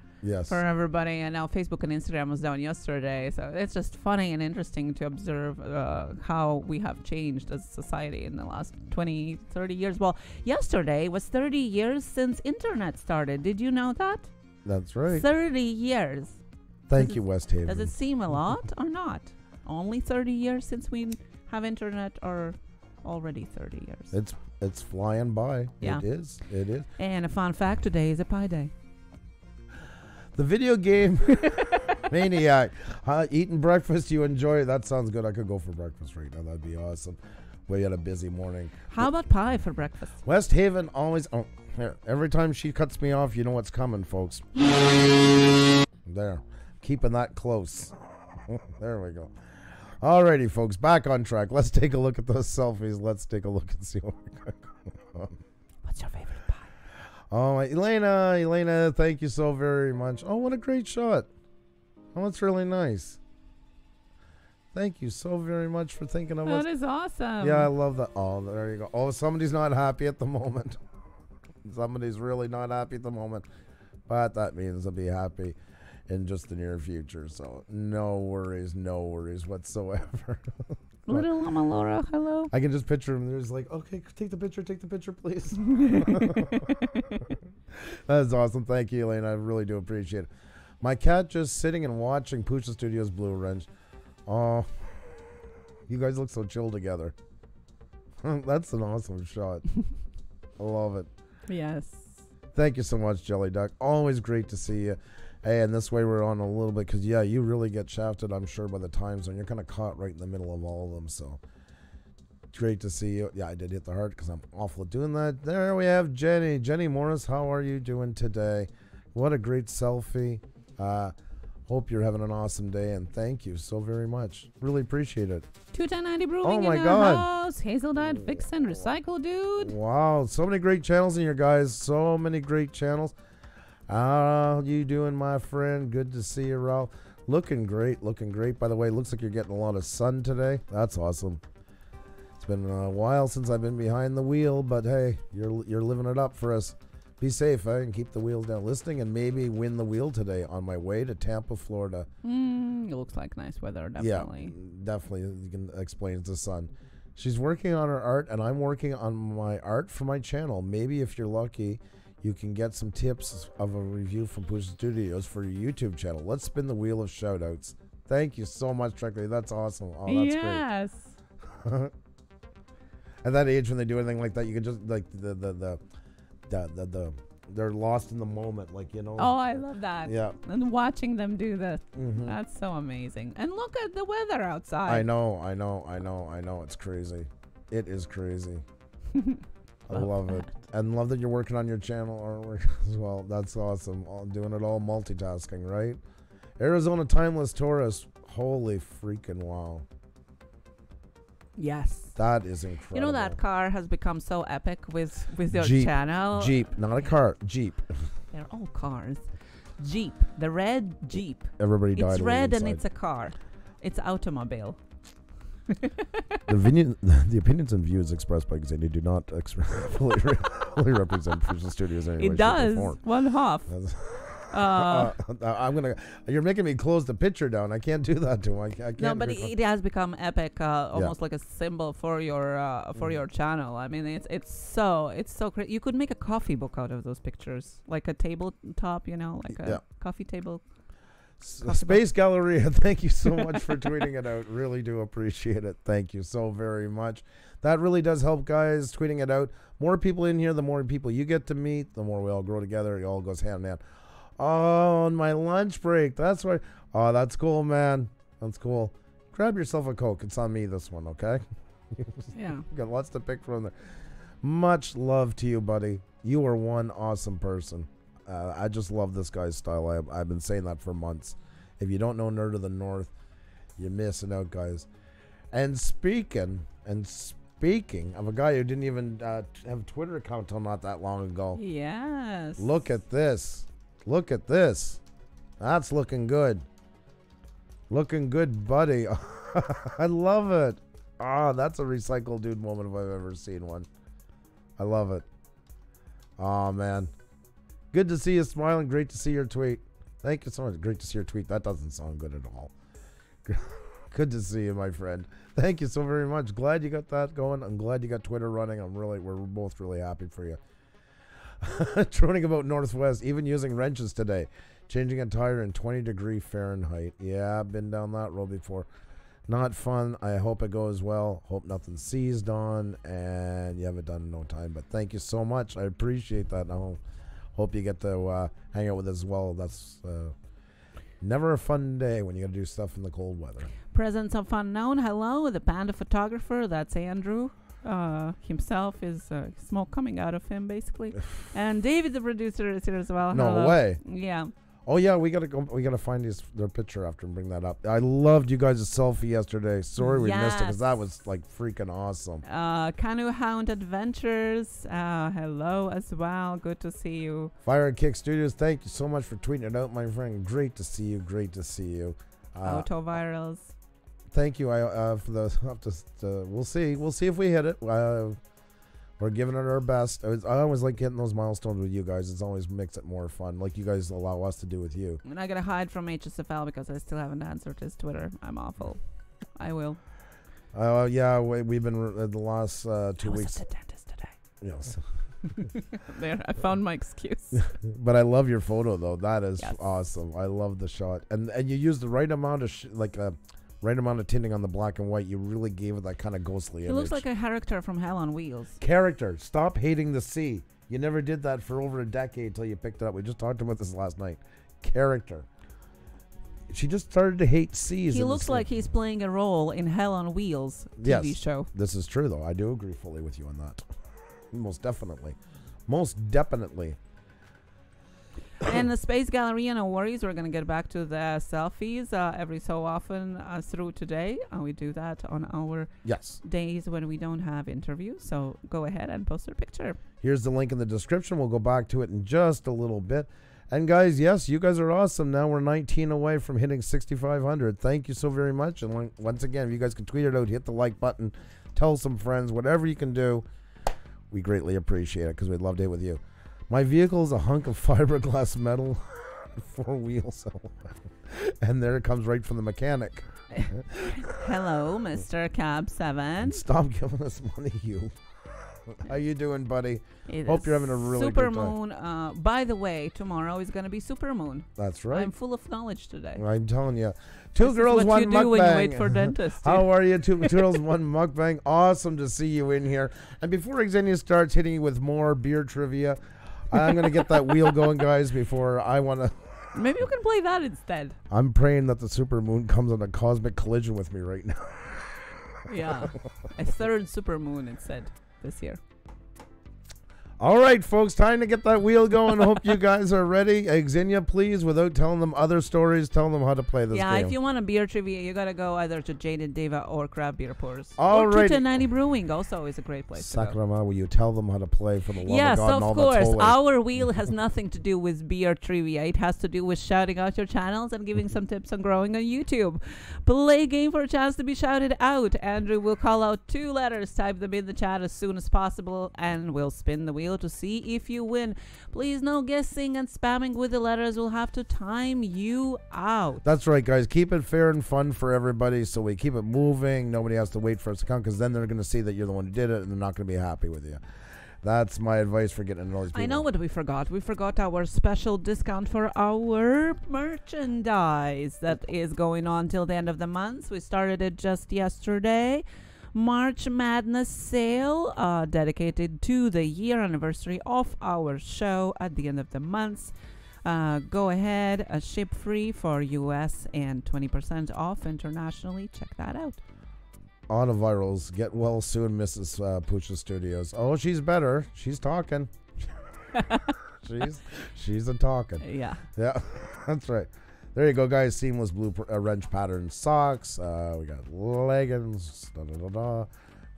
[SPEAKER 2] for everybody. And now Facebook and Instagram was down yesterday. So it's just funny and interesting to observe how we have changed as a society in the last 20, 30 years. Well, yesterday was 30 years since internet started. Did you know that?
[SPEAKER 1] That's right.
[SPEAKER 2] 30 years.
[SPEAKER 1] Thank you, West Haven.
[SPEAKER 2] Does it seem a lot or not? Only 30 years since we have internet, or already 30 years?
[SPEAKER 1] It's flying by.
[SPEAKER 2] Yeah.
[SPEAKER 1] It is.
[SPEAKER 2] And a fun fact, today is a pie day.
[SPEAKER 1] The video game maniac. Eating breakfast, you enjoy it. That sounds good. I could go for breakfast right now. That'd be awesome. We had a busy morning.
[SPEAKER 2] How about pie for breakfast?
[SPEAKER 1] West Haven always... Oh, here. Every time she cuts me off, you know what's coming, folks. There. Keeping that close. There we go. Alrighty, folks. Back on track. Let's take a look at those selfies. Let's take a look and see what we got going on.
[SPEAKER 2] What's your favorite pie?
[SPEAKER 1] Oh, Elena, thank you so very much. Oh, what a great shot. Oh, that's really nice. Thank you so very much for thinking of us.
[SPEAKER 2] That is awesome.
[SPEAKER 1] Yeah, I love that. Oh, there you go. Oh, somebody's not happy at the moment. Somebody's really not happy at the moment. But that means they'll be happy in just the near future. So no worries whatsoever.
[SPEAKER 2] Little Mama Laura, hello.
[SPEAKER 1] I can just picture him. There's like, okay, take the picture, please. That's awesome. Thank you, Elaine. I really do appreciate it. My cat just sitting and watching Puša Studios Blue Wrench. Oh, you guys look so chill together. That's an awesome shot. I love it.
[SPEAKER 2] Yes.
[SPEAKER 1] Thank you so much, Jelly Duck. Always great to see you. Hey, and this way we're on a little bit because, yeah, you really get shafted, I'm sure, by the time zone. You're kind of caught right in the middle of all of them, so great to see you. Yeah, I did hit the heart because I'm awful at doing that. There we have Jenny. Jenny Morris, how are you doing today? What a great selfie. Hope you're having an awesome day, and thank you so very much. Really appreciate it.
[SPEAKER 2] 21090 Brewing
[SPEAKER 1] in
[SPEAKER 2] the house. Hazel Dad, Fix and Recycle, dude.
[SPEAKER 1] Wow, so many great channels in here, guys. So many great channels. How you doing, my friend? Good to see you, Ralph. Looking great, looking great. By the way, looks like you're getting a lot of sun today. That's awesome. It's been a while since I've been behind the wheel, but hey, you're living it up for us. Be safe, and keep the wheels down. Listening and maybe win the wheel today on my way to Tampa, Florida.
[SPEAKER 2] It looks like nice weather, definitely.
[SPEAKER 1] Yeah, definitely. You can explain it's the sun. She's working on her art, and I'm working on my art for my channel. Maybe if you're lucky, you can get some tips of a review from Puša Studios for your YouTube channel. Let's spin the wheel of shoutouts. Thank you so much, Treckley. That's awesome. Oh, that's
[SPEAKER 2] yes.
[SPEAKER 1] Great. At that age, when they do anything like that, you can just like they're lost in the moment, like, you know.
[SPEAKER 2] Oh, I love that.
[SPEAKER 1] Yeah.
[SPEAKER 2] And watching them do that, that's so amazing. And look at the weather outside.
[SPEAKER 1] I know. It's crazy. It is crazy. I love it. And love that you're working on your channel artwork as well. That's awesome. Doing it all multitasking, right? Arizona Timeless Taurus. Holy freaking wow.
[SPEAKER 2] Yes.
[SPEAKER 1] That is incredible.
[SPEAKER 2] You know, that car has become so epic with your
[SPEAKER 1] Jeep.
[SPEAKER 2] channel.
[SPEAKER 1] Jeep, not a car. Jeep.
[SPEAKER 2] They're all cars. Jeep. The red Jeep.
[SPEAKER 1] Everybody died.
[SPEAKER 2] It's red and it's a car. It's automobile.
[SPEAKER 1] The opinions and views expressed by Xavier do not fully represent Puša Studios in any way,
[SPEAKER 2] it does. One half.
[SPEAKER 1] You're making me close the picture down. I can't do that to him. I can't.
[SPEAKER 2] No, but it has become epic, almost like a symbol for your channel. I mean, it's so great. You could make a coffee book out of those pictures, like a tabletop, you know, like a coffee table.
[SPEAKER 1] Space Galleria, thank you so much for tweeting it out. Really do appreciate it. Thank you so very much. That really does help, guys, tweeting it out. More people in here, the more people you get to meet, the more we all grow together. It all goes hand in hand. Oh, on my lunch break. That's right. Oh, that's cool, man. That's cool. Grab yourself a Coke. It's on me, this one, okay?
[SPEAKER 2] Yeah.
[SPEAKER 1] Got lots to pick from there. Much love to you, buddy. You are one awesome person. I just love this guy's style. I've been saying that for months. If you don't know Nerd of the North, you're missing out, guys. And speaking of a guy who didn't even have a Twitter account till not that long ago.
[SPEAKER 2] Yes.
[SPEAKER 1] Look at this. Look at this. That's looking good. Looking good, buddy. I love it. Ah, that's a recycled dude moment if I've ever seen one. I love it. Oh, man. Good to see you smiling. Great to see your tweet. Thank you so much. Great to see your tweet. That doesn't sound good at all. Good to see you, my friend. Thank you so very much. Glad you got that going. I'm glad you got Twitter running. We're both really happy for you. Droning about Northwest, even using wrenches today. Changing a tire in 20-degree Fahrenheit. Yeah, I've been down that road before. Not fun. I hope it goes well. Hope nothing seized on, and you have it done in no time. But thank you so much. I appreciate that. I hope you get to hang out with us as well. That's never a fun day when you got to do stuff in the cold weather.
[SPEAKER 2] Presence of unknown. Hello, the panda photographer. That's Andrew. Himself is smoke coming out of him, basically. And David, the producer, is here as well.
[SPEAKER 1] No
[SPEAKER 2] Hello.
[SPEAKER 1] way.
[SPEAKER 2] Yeah.
[SPEAKER 1] Oh yeah, we gotta go. We gotta find their picture after and bring that up. I loved you guys' selfie yesterday. Sorry we missed it because that was like freaking awesome.
[SPEAKER 2] Canoe Hound Adventures. Hello as well. Good to see you.
[SPEAKER 1] Fire and Kick Studios. Thank you so much for tweeting it out, my friend. Great to see you. Great to see you.
[SPEAKER 2] Auto virals.
[SPEAKER 1] Thank you. For the we'll see. We'll see if we hit it. We're giving it our best. I always like getting those milestones with you guys. It's always makes it more fun, like you guys allow us to do with you.
[SPEAKER 2] I'm not gonna hide from HSFL because I still haven't answered his Twitter. I'm awful. I will.
[SPEAKER 1] Yeah, we've been the last 2 weeks.
[SPEAKER 2] I was at the dentist today.
[SPEAKER 1] Yes.
[SPEAKER 2] There, I found my excuse.
[SPEAKER 1] But I love your photo though. That is awesome. I love the shot, and you use the right amount of right amount of tinting on the black and white. You really gave it that kind of ghostly image.
[SPEAKER 2] He looks like a character from Hell on Wheels.
[SPEAKER 1] Character. Stop hating the sea. You never did that for over a decade until you picked it up. We just talked about this last night. Character. She just started to hate seas.
[SPEAKER 2] He looks like he's playing a role in Hell on Wheels TV show.
[SPEAKER 1] This is true, though. I do agree fully with you on that. Most definitely. Most definitely.
[SPEAKER 2] And the Space Gallery, no worries. We're going to get back to the selfies every so often through today. We do that on our days when we don't have interviews. So go ahead and post your picture.
[SPEAKER 1] Here's the link in the description. We'll go back to it in just a little bit. And guys, yes, you guys are awesome. Now we're 19 away from hitting 6,500. Thank you so very much. And once again, if you guys can tweet it out, hit the like button, tell some friends, whatever you can do. We greatly appreciate it because we'd love to hit with you. My vehicle is a hunk of fiberglass metal, 4 wheels, and there it comes right from the mechanic.
[SPEAKER 2] Hello, Mr. Cab 7.
[SPEAKER 1] Stop giving us money, you. How you doing, buddy? Hope you're having a really good time.
[SPEAKER 2] Supermoon. By the way, tomorrow is going to be supermoon.
[SPEAKER 1] That's right.
[SPEAKER 2] I'm full of knowledge today.
[SPEAKER 1] I'm telling you. Two girls, one mukbang. What you do when you wait
[SPEAKER 2] for dentist.
[SPEAKER 1] How are you? Two girls, one mukbang. Awesome to see you in here. And before Xenia starts hitting you with more beer trivia, I'm going to get that wheel going, guys, before I want to...
[SPEAKER 2] Maybe you can play that instead.
[SPEAKER 1] I'm praying that the supermoon comes on a cosmic collision with me right now.
[SPEAKER 2] Yeah. A third supermoon, it said, this year.
[SPEAKER 1] All right, folks, time to get that wheel going. I hope you guys are ready. Xenia, please, without telling them other stories, tell them how to play this game.
[SPEAKER 2] Yeah, if you want a beer trivia, you got to go either to Jade and Deva or Craft Beer Pours.
[SPEAKER 1] All right.
[SPEAKER 2] Or 290 Brewing also is a great place to go.
[SPEAKER 1] Sakrama, will you tell them how to play for the love of God
[SPEAKER 2] yes,
[SPEAKER 1] and all
[SPEAKER 2] of course.
[SPEAKER 1] that's holy?
[SPEAKER 2] Our wheel has nothing to do with beer trivia. It has to do with shouting out your channels and giving some tips on growing on YouTube. Play a game for a chance to be shouted out. Andrew will call out 2 letters, type them in the chat as soon as possible, and we'll spin the wheel to see if you win. Please, no guessing and spamming with the letters. We'll have to time you out.
[SPEAKER 1] That's right, guys. Keep it fair and fun for everybody, so we keep it moving. Nobody has to wait for us to come, because then they're going to see that you're the one who did it, and they're not going to be happy with you. That's my advice for getting all these people.
[SPEAKER 2] I know what we forgot. We forgot our special discount for our merchandise that is going on till the end of the month. We started it just yesterday. March Madness sale dedicated to the year anniversary of our show at the end of the month. Go ahead, ship free for US and 20% off internationally. Check that out.
[SPEAKER 1] Autovirals, get well soon, Mrs. Puša Studios. Oh, she's better. She's talking. she's a talking.
[SPEAKER 2] Yeah.
[SPEAKER 1] Yeah, that's right. There you go, guys. Seamless blue wrench pattern socks. We got leggings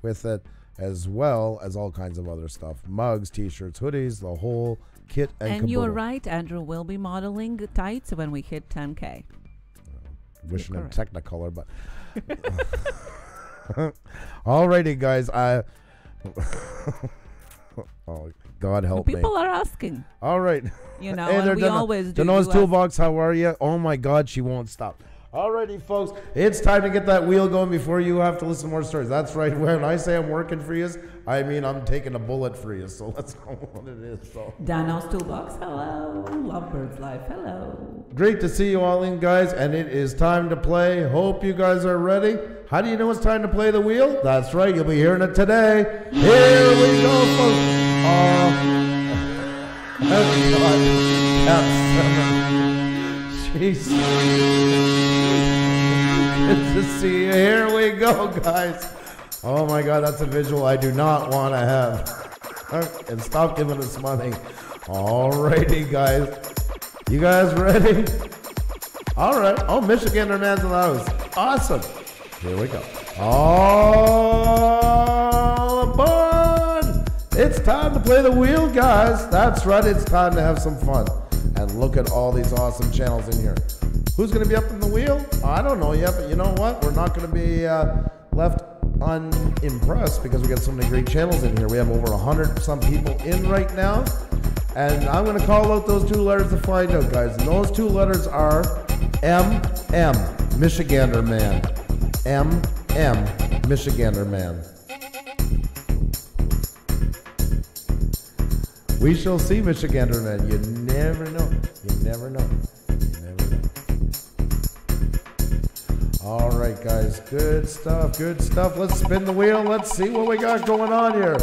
[SPEAKER 1] with it, as well as all kinds of other stuff. Mugs, t-shirts, hoodies, the whole kit and caboodle.
[SPEAKER 2] You're right, Andrew will be modeling tights when we hit 10K.
[SPEAKER 1] Wishing in Technicolor, but... Alrighty, guys. Oh, God help me.
[SPEAKER 2] People are asking.
[SPEAKER 1] All right.
[SPEAKER 2] You know, and we always do.
[SPEAKER 1] Dano's Toolbox, how are you? Oh, my God, she won't stop. Alrighty, folks. It's time to get that wheel going before you have to listen to more stories. That's right. When I say I'm working for you, I mean I'm taking a bullet for you. So let's know what it is. So.
[SPEAKER 2] Dano's Toolbox, hello. Lovebirds Life, hello.
[SPEAKER 1] Great to see you all in, guys. And it is time to play. Hope you guys are ready. How do you know it's time to play the wheel? That's right. You'll be hearing it today. Here we go, folks. Jeez. Good to see you. Here we go, guys. Oh my God, that's a visual I do not want to have. And stop giving us money. Alrighty, guys. You guys ready? All right. Oh, Michigander man's in the house. Awesome. Here we go. All aboard! It's time to play the wheel, guys. That's right. It's time to have some fun. And look at all these awesome channels in here. Who's going to be up in the wheel? I don't know yet, but you know what? We're not going to be left unimpressed because we got so many great channels in here. We have over 100 some people in right now. And I'm going to call out those 2 letters to find out, guys. And those 2 letters are M-M, Michigander Man. M-M, Michigander Man. We shall see, Michigander Man. You never know. You never know. You never know. All right. right, guys. Good stuff. Good stuff. Let's spin the wheel. Let's see what we got going on here.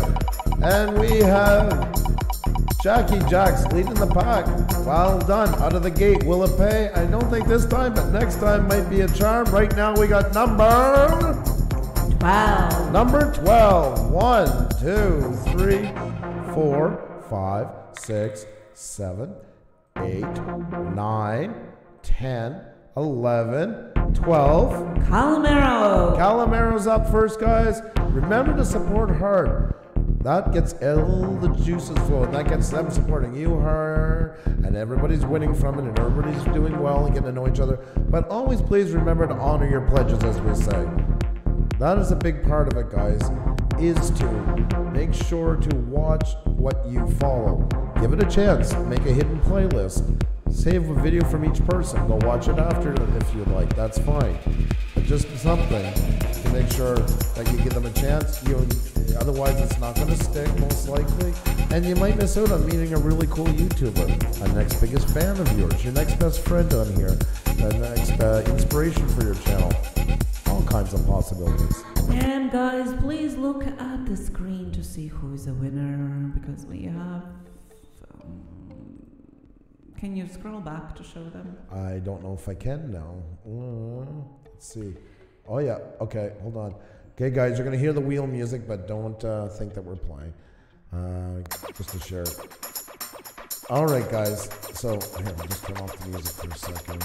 [SPEAKER 1] And we have Jackie Jacks leading the pack. Well done. Out of the gate. Will it pay? I don't think this time, but next time might be a charm. Right now we got number
[SPEAKER 2] 12.
[SPEAKER 1] Number 12. 1, 2, 3, 4, 5, 6, 7, 8, 9, 10, 11, 12.
[SPEAKER 2] Calamero.
[SPEAKER 1] Calamero's up first, guys. Remember to support hard. That gets all the juices flowing. That gets them supporting you hard. And everybody's winning from it. And everybody's doing well and getting to know each other. But always please remember to honor your pledges, as we say. That is a big part of it, guys. Is to make sure to watch what you follow. Give it a chance. Make a hidden playlist. Save a video from each person. Go watch it after if you like. That's fine. But just something to make sure that you give them a chance. Otherwise, it's not going to stick, most likely. And you might miss out on meeting a really cool YouTuber, a next biggest fan of yours, your next best friend on here, the next inspiration for your channel. All kinds of possibilities.
[SPEAKER 2] And guys, please look at the screen to see who is the winner, because we have... can you scroll back to show them?
[SPEAKER 1] I don't know if I can now. Let's see. Oh yeah, okay, hold on. Okay guys, you're gonna hear the wheel music, but don't think that we're playing. Just to share it. All right guys, so here, I'll just turn off the music for a second.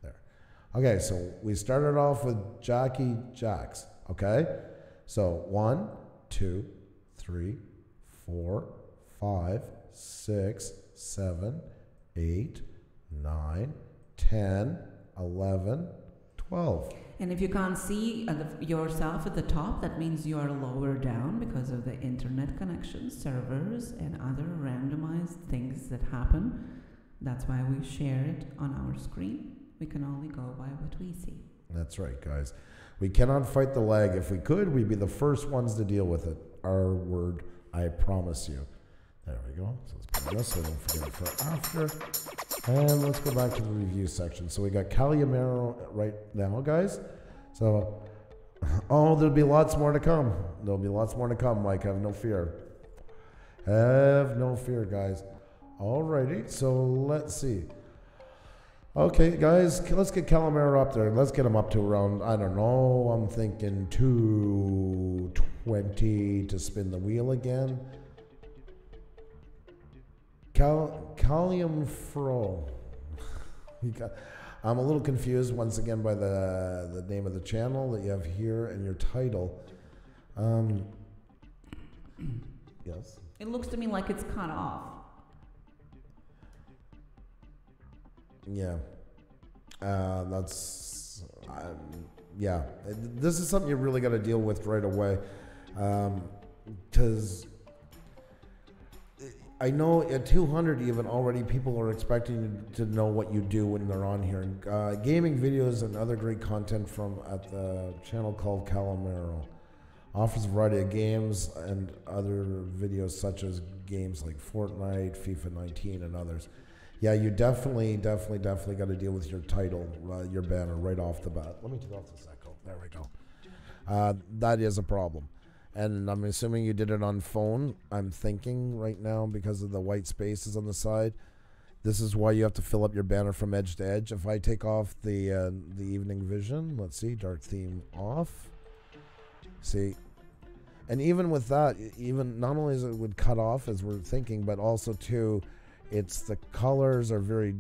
[SPEAKER 1] There. Okay, so we started off with Jackie Jacks, okay? So 1, 2, 3, 4, 5, 6, 7, 8, 9, 10, 11, 12.
[SPEAKER 2] And if you can't see yourself at the top, that means you are lower down because of the internet connection, servers, and other randomized things that happen. That's why we share it on our screen. We can only go by what we see.
[SPEAKER 1] That's right, guys. We cannot fight the lag. If we could, we'd be the first ones to deal with it. Our word, I promise you. There we go. So let's put this so I don't forget it for after. And let's go back to the review section. So we got Calamero right now, guys. So, oh, there'll be lots more to come. There'll be lots more to come, Mike. Have no fear. Have no fear, guys. Alrighty. So let's see. Okay, guys, let's get Calamero up there. Let's get him up to around, I don't know, I'm thinking 220 to spin the wheel again. Callium Fro. I'm a little confused once again by the name of the channel that you have here and your title. Yes.
[SPEAKER 2] It looks to me like it's cut off.
[SPEAKER 1] Yeah. That's yeah. This is something you really got to deal with right away, because. I know at 200 even already people are expecting to know what you do when they're on here. Gaming videos and other great content from at the channel called Calamero. Offers a variety of games and other videos such as games like Fortnite, FIFA 19 and others. Yeah, you definitely got to deal with your title, your banner right off the bat. Let me turn off the echo. There we go. That is a problem. And I'm assuming you did it on phone. I'm thinking right now because of the white spaces on the side. This is why you have to fill up your banner from edge to edge. If I take off the evening vision, let's see, dark theme off. See, and even with that, even not only is it would cut off as we're thinking, but also too, it's the colors are very.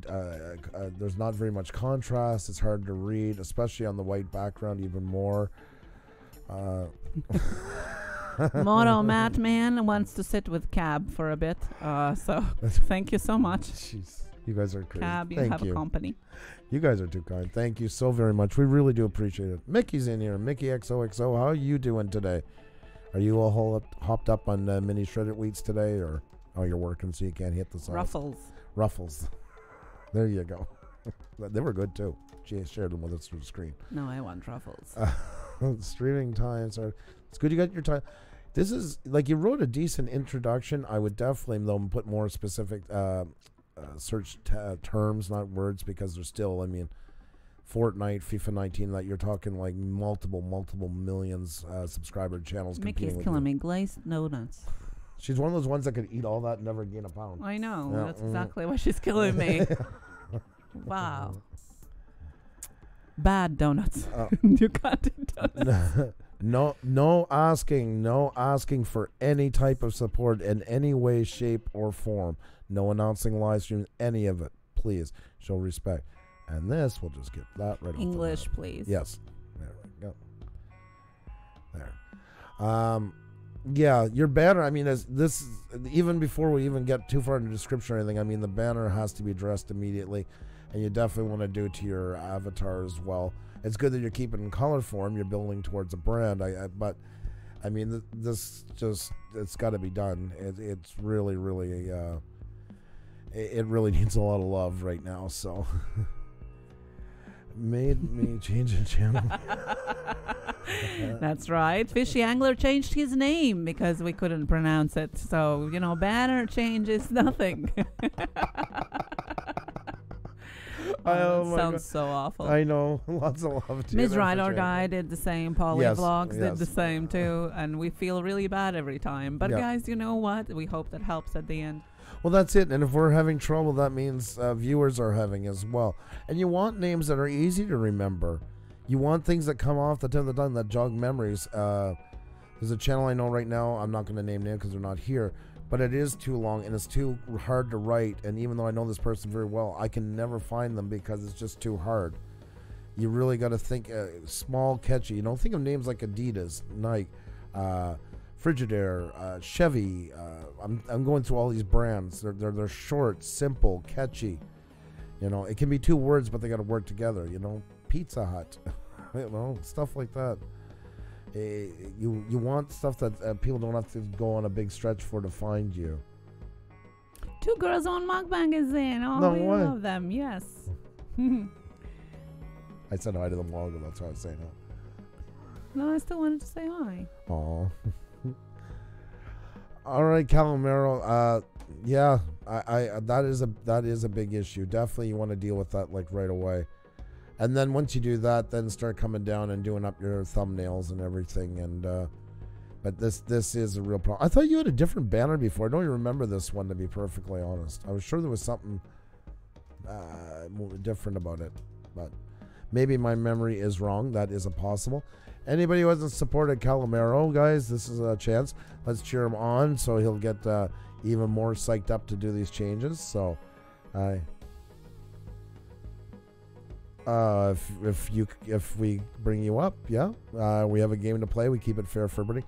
[SPEAKER 1] There's not very much contrast. It's hard to read, especially on the white background, even more.
[SPEAKER 2] Moto Matt Man wants to sit with Cab for a bit, so thank you so much.
[SPEAKER 1] Jeez, you guys are crazy.
[SPEAKER 2] Cab, you have a company.
[SPEAKER 1] You guys are too kind. Thank you so very much. We really do appreciate it. Mickey's in here. Mickey XOXO, how are you doing today? Are you all hopped up on mini shredded wheats today, or you're working so you can't hit the sauce? Ruffles. There you go. They were good too. She shared them with us through the screen.
[SPEAKER 2] No, I want Ruffles.
[SPEAKER 1] Streaming times are. It's good you got your time. This is like you wrote a decent introduction. I would definitely though put more specific search terms, not words, because they're still. I mean, Fortnite, FIFA 19, that you're talking like multiple millions subscriber channels.
[SPEAKER 2] Mickey's killing me. Glazed donuts.
[SPEAKER 1] She's one of those ones that could eat all that and never gain a pound.
[SPEAKER 2] I know. Yeah. That's exactly why she's killing me. Wow. Bad donuts. You can't eat donuts.
[SPEAKER 1] No asking for any type of support in any way, shape, or form. No announcing live streams, any of it. Please show respect. And this, we'll just get that right.
[SPEAKER 2] English, please.
[SPEAKER 1] Yes. There we go. There. Yeah, your banner, I mean, this, even before we even get too far in the description or anything, I mean, the banner has to be addressed immediately, and you definitely want to do it to your avatar as well. It's good that you're keeping in color form, you're building towards a brand, but, I mean, this just, it's got to be done. It's really, really, it really needs a lot of love right now, so... Made me change the channel.
[SPEAKER 2] That's right. Fishy Angler changed his name because we couldn't pronounce it. So, you know, banner changes nothing. Sounds so awful.
[SPEAKER 1] I know. Lots of love to
[SPEAKER 2] Ms. Ride or Die did the same. Polly Vlogs did the same too. And we feel really bad every time. But guys, you know what? We hope that helps at the end.
[SPEAKER 1] Well, that's it. And if we're having trouble, that means viewers are having as well. And you want names that are easy to remember. You want things that come off the tip of the tongue that jog memories. There's a channel I know right now. I'm not going to name names because they're not here. But it is too long and it's too hard to write. And even though I know this person very well, I can never find them because it's just too hard. You really got to think small, catchy. You know, think of names like Adidas, Nike, Frigidaire, Chevy. I'm going through all these brands. They're short, simple, catchy. You know, it can be two words, but they got to work together. You know, Pizza Hut. You know, stuff like that. You want stuff that people don't have to go on a big stretch for to find you.
[SPEAKER 2] Two Girls on Mukbang is in. Oh, no, we love them. Yes.
[SPEAKER 1] I said hi to them long ago. That's why I was saying that.
[SPEAKER 2] No, I still wanted to say hi.
[SPEAKER 1] Aw. All right, Calamero. Yeah, I that is a big issue. Definitely, you want to deal with that like right away. And then once you do that, then start coming down and doing up your thumbnails and everything. And but this is a real problem. I thought you had a different banner before. I don't even remember this one, to be perfectly honest. I was sure there was something different about it, but maybe my memory is wrong. That is possible. Anybody who hasn't supported Calamero, guys, this is a chance. Let's cheer him on so he'll get even more psyched up to do these changes. So, if we bring you up, we have a game to play. We keep it fair for everybody.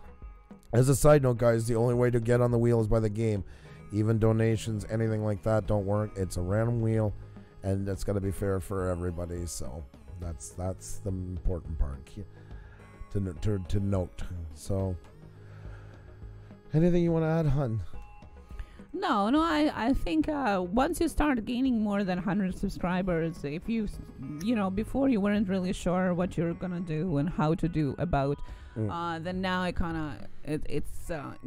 [SPEAKER 1] As a side note, guys, the only way to get on the wheel is by the game. Even donations, anything like that, don't work. It's a random wheel, and it's got to be fair for everybody. So that's the important part to note. So, anything you want to add, hun?
[SPEAKER 2] No, I think once you start gaining more than 100 subscribers, if you before you weren't really sure what you're gonna do and how to do about, then now it's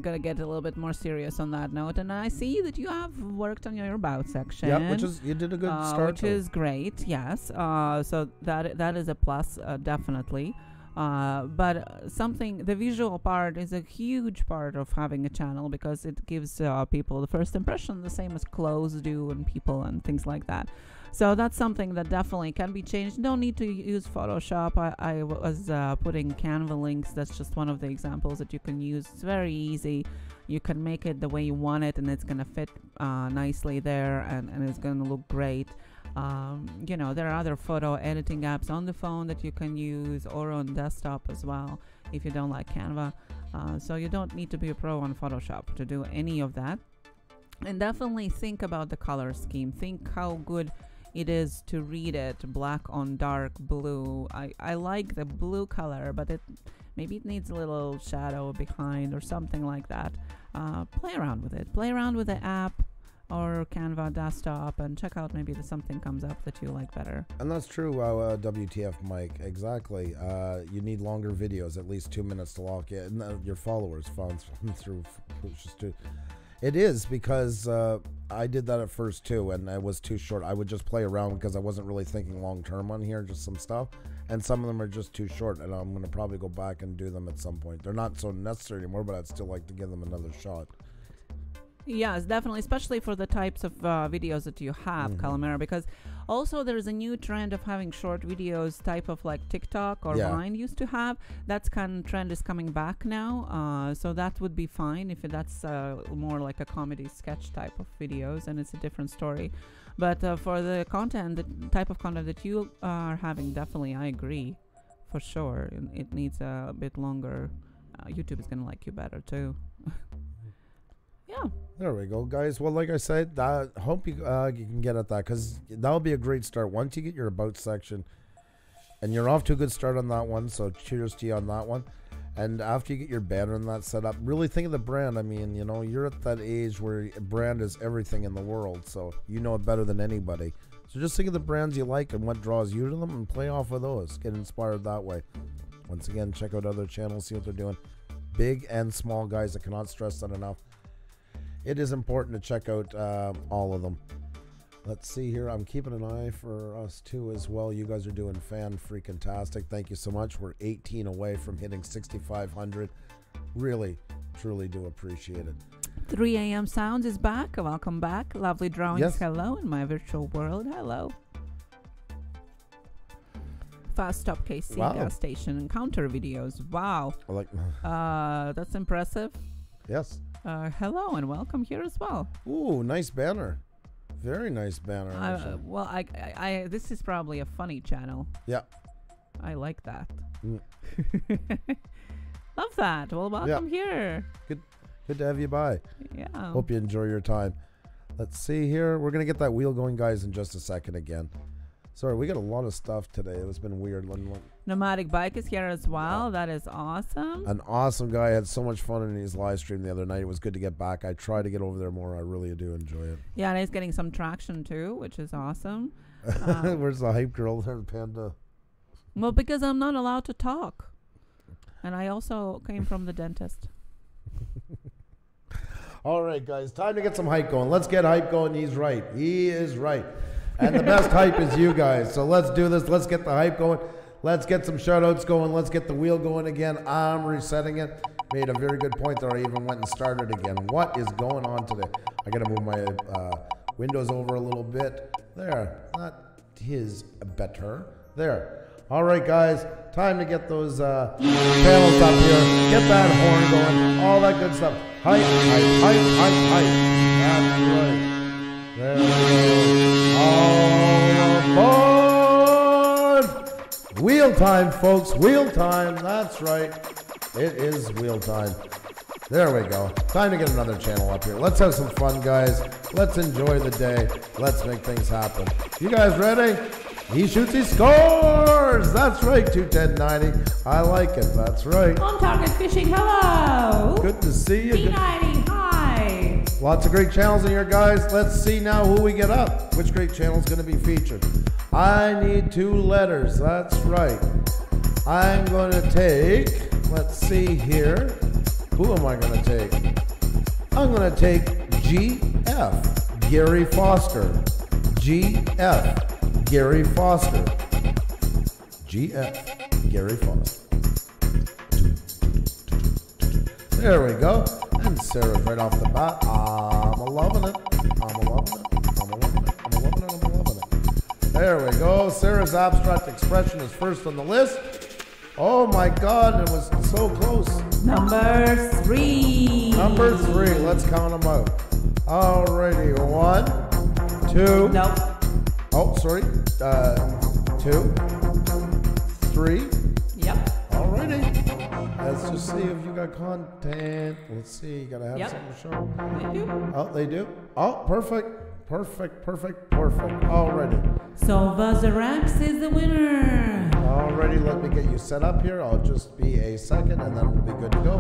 [SPEAKER 2] gonna get a little bit more serious on that note. And I see that you have worked on your about section.
[SPEAKER 1] Yeah, you did a good start.
[SPEAKER 2] Which is great, yes. So that is a plus, definitely. But the visual part is a huge part of having a channel because it gives people the first impression, the same as clothes do and people and things like that. So that's something that definitely can be changed. You don't need to use Photoshop. I was putting Canva links. That's just one of the examples that you can use. It's very easy. You can make it the way you want it and it's going to fit nicely there and it's going to look great. There are other photo editing apps on the phone that you can use or on desktop as well if you don't like Canva. So you don't need to be a pro on Photoshop to do any of that. And definitely think about the color scheme. Think how good it is to read it black on dark blue. I like the blue color, but maybe it needs a little shadow behind or something like that. Play around with it. Play around with the app or Canva desktop and check out maybe something comes up that you like better.
[SPEAKER 1] And that's true, WTF Mike, exactly. You need longer videos, at least 2 minutes to lock in your followers found through Puša Studios. It is, because I did that at first too, and it was too short. I would just play around because I wasn't really thinking long term on here, just some stuff. And some of them are just too short, and I'm going to probably go back and do them at some point. They're not so necessary anymore, but I'd still like to give them another shot.
[SPEAKER 2] Yes, definitely, especially for the types of videos that you have, Calamera, because also there's a new trend of having short videos, type of like TikTok or Vine used to have. That's kind of trend is coming back now, so that would be fine if that's more like a comedy sketch type of videos, and it's a different story. But for the content, the type of content that you are having, definitely, I agree, for sure. It needs a bit longer. YouTube is gonna like you better too. Yeah.
[SPEAKER 1] There we go, guys. Well, like I said, I hope you can get at that, because that'll be a great start. Once you get your about section, and you're off to a good start on that one, so cheers to you on that one. And after you get your banner and that set up, really think of the brand. I mean, you know, you're at that age where brand is everything in the world, so you know it better than anybody. So just think of the brands you like and what draws you to them, and play off of those. Get inspired that way. Once again, check out other channels, see what they're doing. Big and small, guys. I cannot stress that enough. It is important to check out all of them. Let's see here. I'm keeping an eye for us too as well. You guys are doing fan-freaking-tastic. Thank you so much. We're 18 away from hitting 6,500. Really, truly do appreciate it.
[SPEAKER 2] 3 a.m. Sounds is back. Welcome back. Lovely drawings. Yes. Hello in my virtual world. Hello. Fast Stop KC gas station encounter videos. Wow.
[SPEAKER 1] I like
[SPEAKER 2] that's impressive.
[SPEAKER 1] Yes.
[SPEAKER 2] Hello and welcome here as well.
[SPEAKER 1] Ooh, nice banner. Very nice banner.
[SPEAKER 2] Well, I this is probably a funny channel.
[SPEAKER 1] Yeah.
[SPEAKER 2] I like that. Love that. Well, welcome here.
[SPEAKER 1] Good to have you by.
[SPEAKER 2] Yeah.
[SPEAKER 1] Hope you enjoy your time. Let's see here. We're going to get that wheel going, guys, in just a second again. Sorry, we got a lot of stuff today. It's been weird.
[SPEAKER 2] Nomadic Bike is here as well. That is awesome.
[SPEAKER 1] An awesome guy. I had so much fun in his live stream the other night. It was good to get back. I try to get over there more. I really do enjoy it.
[SPEAKER 2] Yeah, and he's getting some traction too, which is awesome.
[SPEAKER 1] Where's the hype girl there, Panda?
[SPEAKER 2] Well, because I'm not allowed to talk. And I also came from the dentist.
[SPEAKER 1] All right, guys. Time to get some hype going. Let's get hype going. He's right. He is right. And the best hype is you guys. So let's do this. Let's get the hype going. Let's get some shoutouts going. Let's get the wheel going again. I'm resetting it. Made a very good point there. I even went and started again. What is going on today? I got to move my windows over a little bit. There. That is better. There. All right, guys. Time to get those panels up here. Get that horn going. All that good stuff. Hype, hype, hype, hype, hype. That's right. There we go. All aboard! Wheel time, folks. Wheel time. That's right. It is wheel time. There we go. Time to get another channel up here. Let's have some fun, guys. Let's enjoy the day. Let's make things happen. You guys ready? He shoots, he scores! That's right, 21090. I like it. That's right.
[SPEAKER 2] On Target Fishing, hello!
[SPEAKER 1] Good to see you.
[SPEAKER 2] P90, hi!
[SPEAKER 1] Lots of great channels in here, guys. Let's see now who we get up. Which great channel is going to be featured? I need 2 letters. That's right. I'm going to take, let's see here. Who am I going to take? I'm going to take GF, Gary Foster. GF. Gary Foster. GF. Gary Foster. There we go. And Sarah's right off the bat. I'm loving it. I'm loving it. I'm loving it. I'm loving it. I'm loving it. There we go. Sarah's abstract expression is first on the list. Oh my God, it was so close.
[SPEAKER 2] Number 3.
[SPEAKER 1] Number 3. Let's count them out. Alrighty. 1, 2.
[SPEAKER 2] Nope.
[SPEAKER 1] Oh, sorry. 2, 3.
[SPEAKER 2] Yep.
[SPEAKER 1] Alrighty. Let's just see if you got content. Let's see. You gotta have something to show.
[SPEAKER 2] They do.
[SPEAKER 1] Oh, they do. Oh, perfect. Perfect. Perfect. Perfect. Alrighty.
[SPEAKER 2] So Vazarax is the winner.
[SPEAKER 1] Alrighty. Let me get you set up here. I'll just be a second, and then we'll be good to go.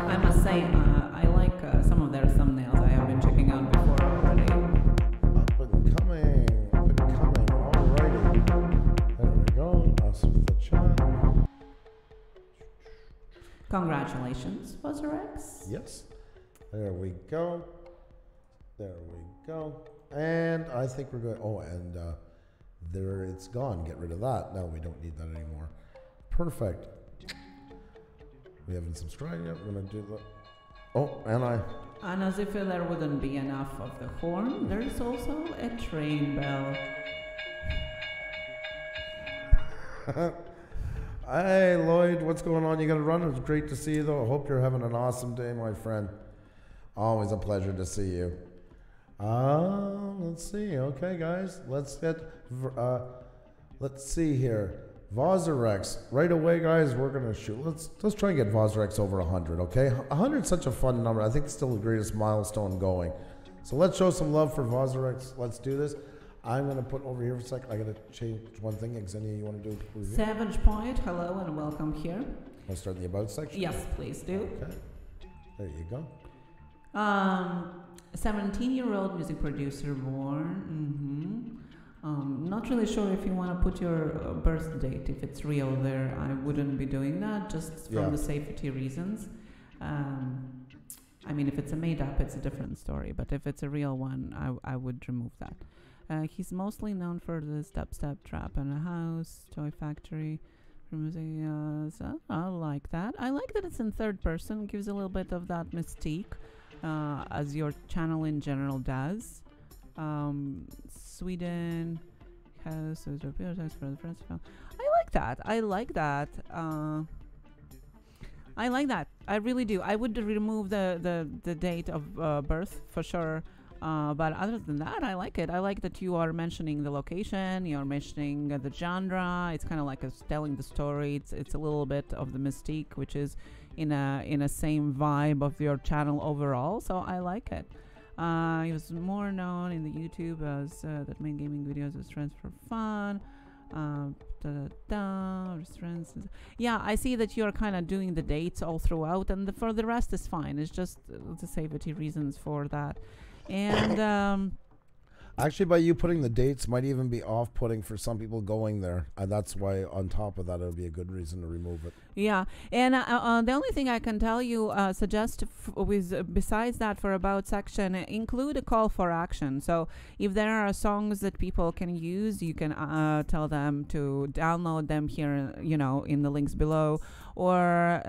[SPEAKER 2] I must say, I like some of their thumbnails. I have been checking out before already.
[SPEAKER 1] Up and coming. Up and coming. Alrighty. There we go. Us with the chat.
[SPEAKER 2] Congratulations, Pusa.
[SPEAKER 1] Yes. There we go. There we go. And I think we're going. Oh, and there it's gone. Get rid of that. No, we don't need that anymore. Perfect. We haven't subscribed yet. We're going to do the. Oh,
[SPEAKER 2] And as if there wouldn't be enough of the horn, there's also a train bell.
[SPEAKER 1] Hey, Lloyd, what's going on? You got to run? It was great to see you, though. I hope you're having an awesome day, my friend. Always a pleasure to see you. Let's see. Okay, guys, let's see here. Vozarex, right away, guys. We're gonna shoot. Let's try and get Vozarex over 100. Okay, 100 is such a fun number. I think it's still the greatest milestone going. So let's show some love for Vozarex. Let's do this. I'm gonna put over here for a second. I gotta change one thing. Xenia, you want to do?
[SPEAKER 2] Savage Point, hello and welcome here.
[SPEAKER 1] Let's start in the about section.
[SPEAKER 2] Yes, please do.
[SPEAKER 1] Okay, there you go.
[SPEAKER 2] 17-year-old music producer born. Not really sure if you want to put your birth date, if it's real there. I wouldn't be doing that, just from the safety reasons. I mean, if it's a made up, it's a different story. But if it's a real one, I would remove that. He's mostly known for the Step Trap in a House, Toy Factory, for music. So I like that. I like that it's in third person. Gives a little bit of that mystique, as your channel in general does. Sweden has for the friends. I like that. I like that. I like that. I really do. I would remove the date of birth for sure. But other than that, I like it. I like that you are mentioning the location. You're mentioning the genre. It's kind of like telling the story. It's a little bit of the mystique, which is in a same vibe of your channel overall. So I like it. He was more known in the YouTube as that made gaming videos as friends for fun. Yeah, I see that you're kind of doing the dates all throughout, and for the rest is fine. It's just the safety reasons for that. And
[SPEAKER 1] actually, by you putting the dates might even be off-putting for some people going there. That's why, on top of that, it would be a good reason to remove it.
[SPEAKER 2] Yeah, and the only thing I can tell you, besides that, for about section, include a call for action. So if there are songs that people can use, you can tell them to download them here, in the links below. Or,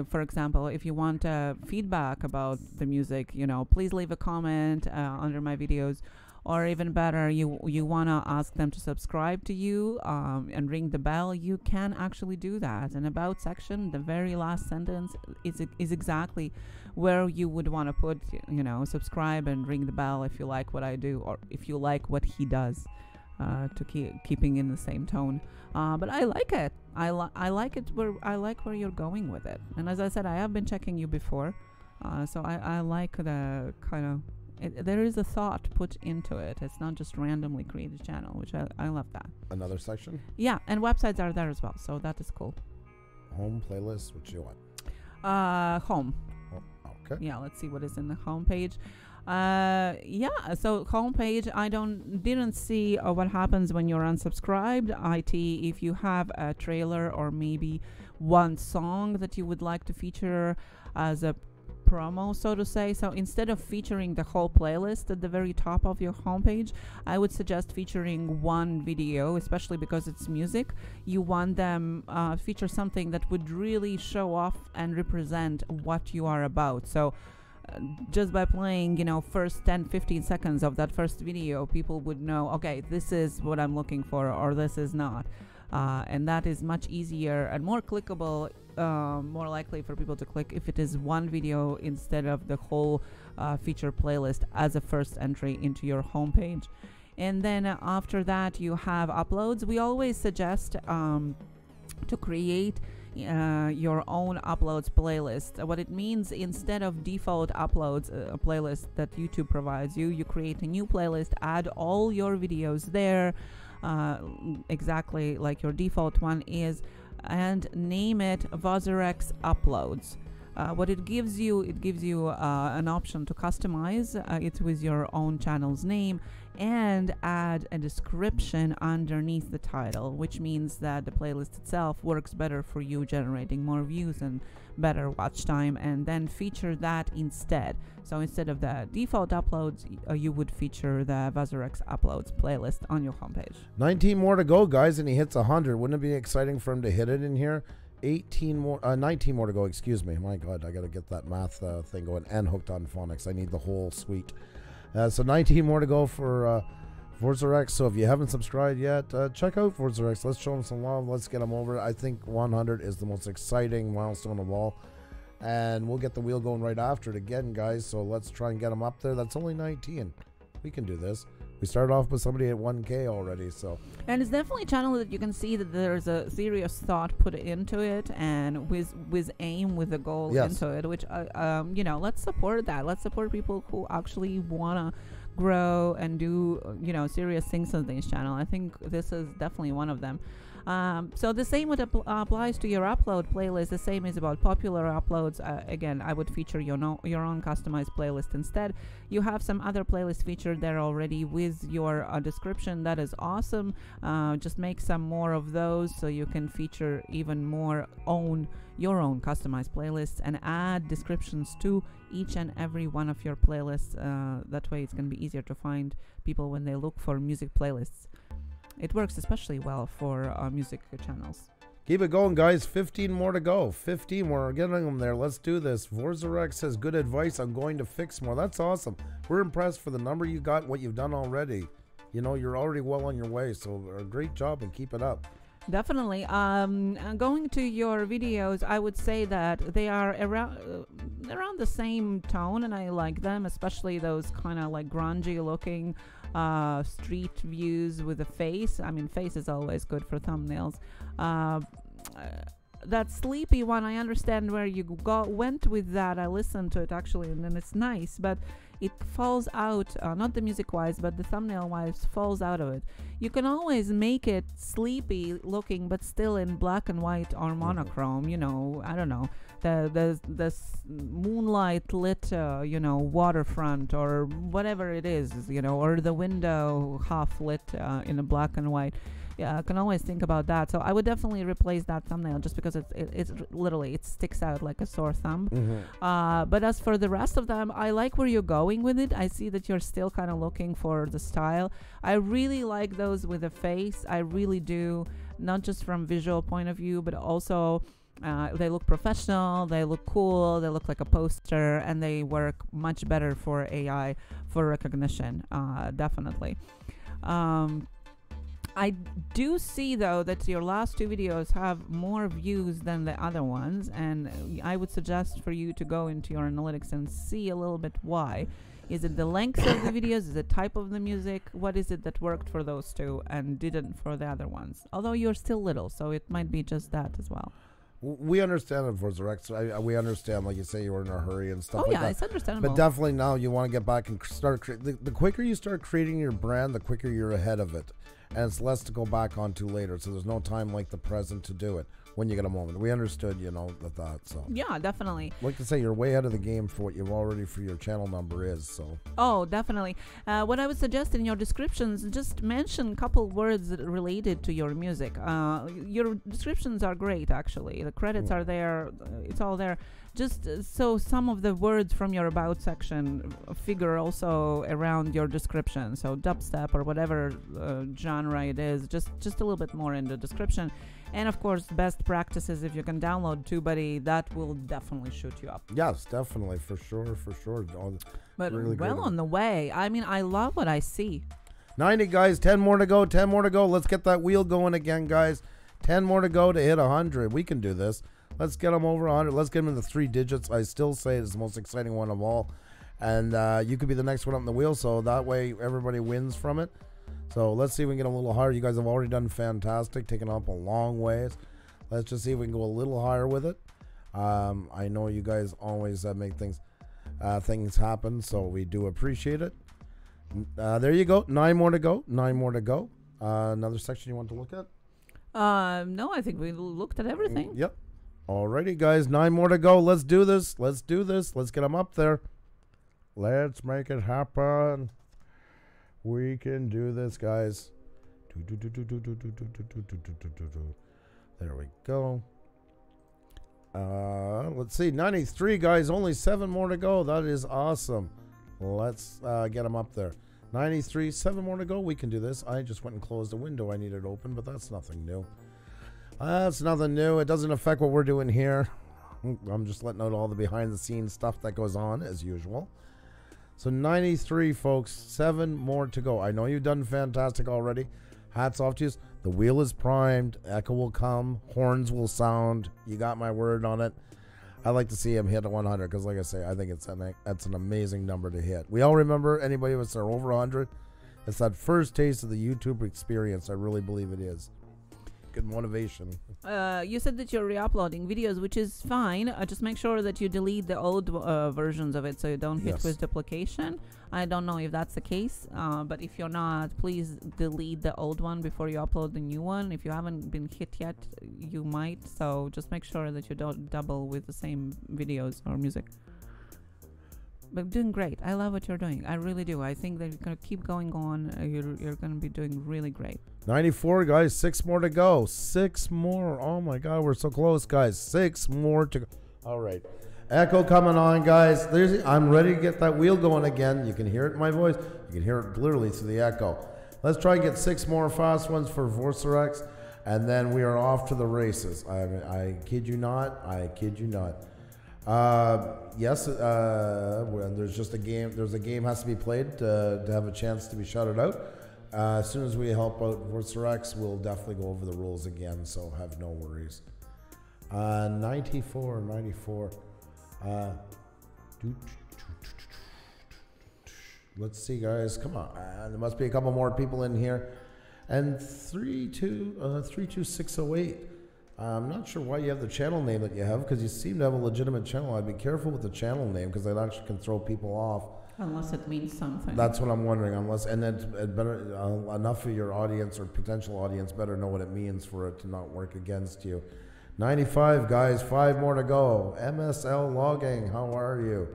[SPEAKER 2] for example, if you want feedback about the music, please leave a comment under my videos. Or even better, you want to ask them to subscribe to you and ring the bell, you can actually do that. And about section, the very last sentence is exactly where you would want to put, subscribe and ring the bell if you like what I do, or if you like what he does, to keeping in the same tone. But I like it. I like it. I like where you're going with it. And as I said, I have been checking you before, so I like the kind of. There is a thought put into it. It's not just randomly created channel, which I love that.
[SPEAKER 1] Another section?
[SPEAKER 2] Yeah, and websites are there as well, so that is cool.
[SPEAKER 1] Home playlist, what you want?
[SPEAKER 2] Home.
[SPEAKER 1] Oh, okay.
[SPEAKER 2] Yeah, let's see what is in the home page. Yeah, so home page, I didn't see what happens when you're unsubscribed. If you have a trailer or maybe one song that you would like to feature as a promo, so to say. So instead of featuring the whole playlist at the very top of your homepage, I would suggest featuring one video, especially because it's music. You want them feature something that would really show off and represent what you are about. So just by playing, first 10-15 seconds of that first video, people would know, okay, this is what I'm looking for, or this is not. And that is much easier and more clickable, more likely for people to click if it is one video instead of the whole feature playlist as a first entry into your homepage. And then after that, you have uploads. We always suggest to create your own uploads playlist. What it means, instead of default uploads, a playlist that YouTube provides you, you create a new playlist, add all your videos there, exactly like your default one is, and name it Vozarex Uploads. What it gives you an option to customize it with your own channel's name and add a description underneath the title, which means that the playlist itself works better for you, generating more views and better watch time, and then feature that instead. So instead of the default uploads, you would feature the Vazarex uploads playlist on your homepage.
[SPEAKER 1] 19 more to go, guys, and he hits 100. Wouldn't it be exciting for him to hit it in here? 19 more to go, excuse me. My God, I got to get that math thing going, and hooked on phonics. I need the whole suite. So 19 more to go for Vazarex. So if you haven't subscribed yet, check out Vazarex. Let's show him some love. Let's get him over. I think 100 is the most exciting milestone of all. And we'll get the wheel going right after it again, guys. So let's try and get him up there. That's only 19. We can do this. We started off with somebody at 1K already, so.
[SPEAKER 2] And it's definitely a channel that you can see that there's a serious thought put into it, and with aim, with a goal into it, which, you know, let's support that. Let's support people who actually want to grow and do, you know, serious things on this channel. I think this is definitely one of them. So the same applies to your upload playlist. The same is about popular uploads. Again, I would feature your own customized playlist instead. You have some other playlists featured there already with your description. That is awesome. Just make some more of those so you can feature even more your own customized playlists and add descriptions to each and every one of your playlists. That way it's going to be easier to find people when they look for music playlists. It works especially well for music channels.
[SPEAKER 1] Keep it going, guys. 15 more to go. 15 more. We're getting them there. Let's do this. Vazarex has good advice on going to fix more. That's awesome. We're impressed for the number you got, what you've done already. You know, you're already well on your way. So a great job and keep it up.
[SPEAKER 2] Definitely. Going to your videos, I would say that they are around the same tone, and I like them, especially those kind of like grungy looking street views with a face. I mean, face is always good for thumbnails. That sleepy one, I understand where you went with that. I listened to it actually, and then it's nice, but it falls out, not the music wise, but the thumbnail wise falls out of it. You can always make it sleepy looking, but still in black and white or monochrome, you know, I don't know, the moonlight lit, you know, waterfront or whatever it is, you know, or the window half lit in a black and white. Yeah, I can always think about that. So I would definitely replace that thumbnail just because it's literally, it sticks out like a sore thumb. But as for the rest of them, I like where you're going with it. I see that you're still kind of looking for the style. I really like those with a face. I really do, not just from visual point of view, but also they look professional, they look cool, they look like a poster, and they work much better for AI, for recognition, definitely. I do see, though, that your last two videos have more views than the other ones, and I would suggest for you to go into your analytics and see a little bit why. Is it the length of the videos? Is it type of the music? What is it that worked for those two and didn't for the other ones? Although you're still little, so it might be just that as well.
[SPEAKER 1] We understand it for Vazarex. We understand, like you say, you were in a hurry and stuff like that.
[SPEAKER 2] It's understandable.
[SPEAKER 1] But definitely now you want to get back and start. The quicker you start creating your brand, the quicker you're ahead of it. And it's less to go back onto later. So there's no time like the present to do it when you get a moment. We understood, you know, that. So
[SPEAKER 2] yeah, definitely.
[SPEAKER 1] Like to say, you're way ahead of the game for what you've already for your channel number is. So
[SPEAKER 2] definitely. What I would suggest in your descriptions, just mention a couple words related to your music. Your descriptions are great, actually. The credits are there. It's all there. Just so some of the words from your about section figure also around your description. So dubstep or whatever genre it is, just a little bit more in the description. And of course, best practices, if you can download TubeBuddy, that will definitely shoot you up.
[SPEAKER 1] Yes, definitely, for sure.
[SPEAKER 2] But
[SPEAKER 1] really
[SPEAKER 2] well on the way. I mean, I love what I see.
[SPEAKER 1] 90, guys. 10 more to go. 10 more to go. Let's get that wheel going again, guys. 10 more to go to hit 100. We can do this. Let's get them over 100. Let's get them in the 3 digits. I still say it's the most exciting one of all. And you could be the next one up in the wheel, so that way everybody wins from it. So let's see if we can get a little higher. You guys have already done fantastic, taken up a long ways. Let's just see if we can go a little higher with it. I know you guys always make things happen, so we do appreciate it. There you go. 9 more to go. 9 more to go. Another section you want to look at?
[SPEAKER 2] No, I think we looked at everything.
[SPEAKER 1] Yep. Alrighty, guys, 9 more to go. Let's do this. Let's do this. Let's get them up there. Let's make it happen. We can do this, guys. There we go. Let's see, 93, guys. Only 7 more to go. That is awesome. Let's get them up there. 93, 7 more to go. We can do this. I just went and closed the window. I needed open, but that's nothing new. That's nothing new. It doesn't affect what we're doing here. I'm just letting out all the behind-the-scenes stuff that goes on, as usual. So 93, folks. 7 more to go. I know you've done fantastic already. Hats off to you. The wheel is primed. Echo will come. Horns will sound. You got my word on it. I like to see him hit a 100 because, like I say, I think that's an amazing number to hit. We all remember, anybody of us that are over 100, it's that first taste of the YouTube experience. I really believe it is. Good motivation.
[SPEAKER 2] You said that you're re-uploading videos, which is fine. Just make sure that you delete the old versions of it so you don't hit with duplication. I don't know if that's the case, but if you're not, please delete the old one before you upload the new one. If you haven't been hit yet, you might. So just make sure that you don't double with the same videos or music. But doing great. I love what you're doing. I really do. I think that you're going to keep going on. You're going to be doing really great.
[SPEAKER 1] 94, guys. 6 more to go. 6 more. Oh, my God. We're so close, guys. 6 more to go. All right. Echo coming on, guys. I'm ready to get that wheel going again. You can hear it in my voice. You can hear it clearly through the echo. Let's try and get 6 more fast ones for Vorsarex, and then we are off to the races. I kid you not. I kid you not. Yes, when there's just a game, there's a game has to be played to have a chance to be shouted out. As soon as we help out Vorsarex, we'll definitely go over the rules again, so have no worries. 94. Let's see, guys. Come on. There must be a couple more people in here. And 32608. I'm not sure why you have the channel name that you have, because you seem to have a legitimate channel. I'd be careful with the channel name because that actually can throw people off.
[SPEAKER 2] Unless it means something.
[SPEAKER 1] That's what I'm wondering. Unless, and then it better enough of your audience or potential audience better know what it means for it to not work against you. 95, guys. 5 more to go. MSL Logging. How are you?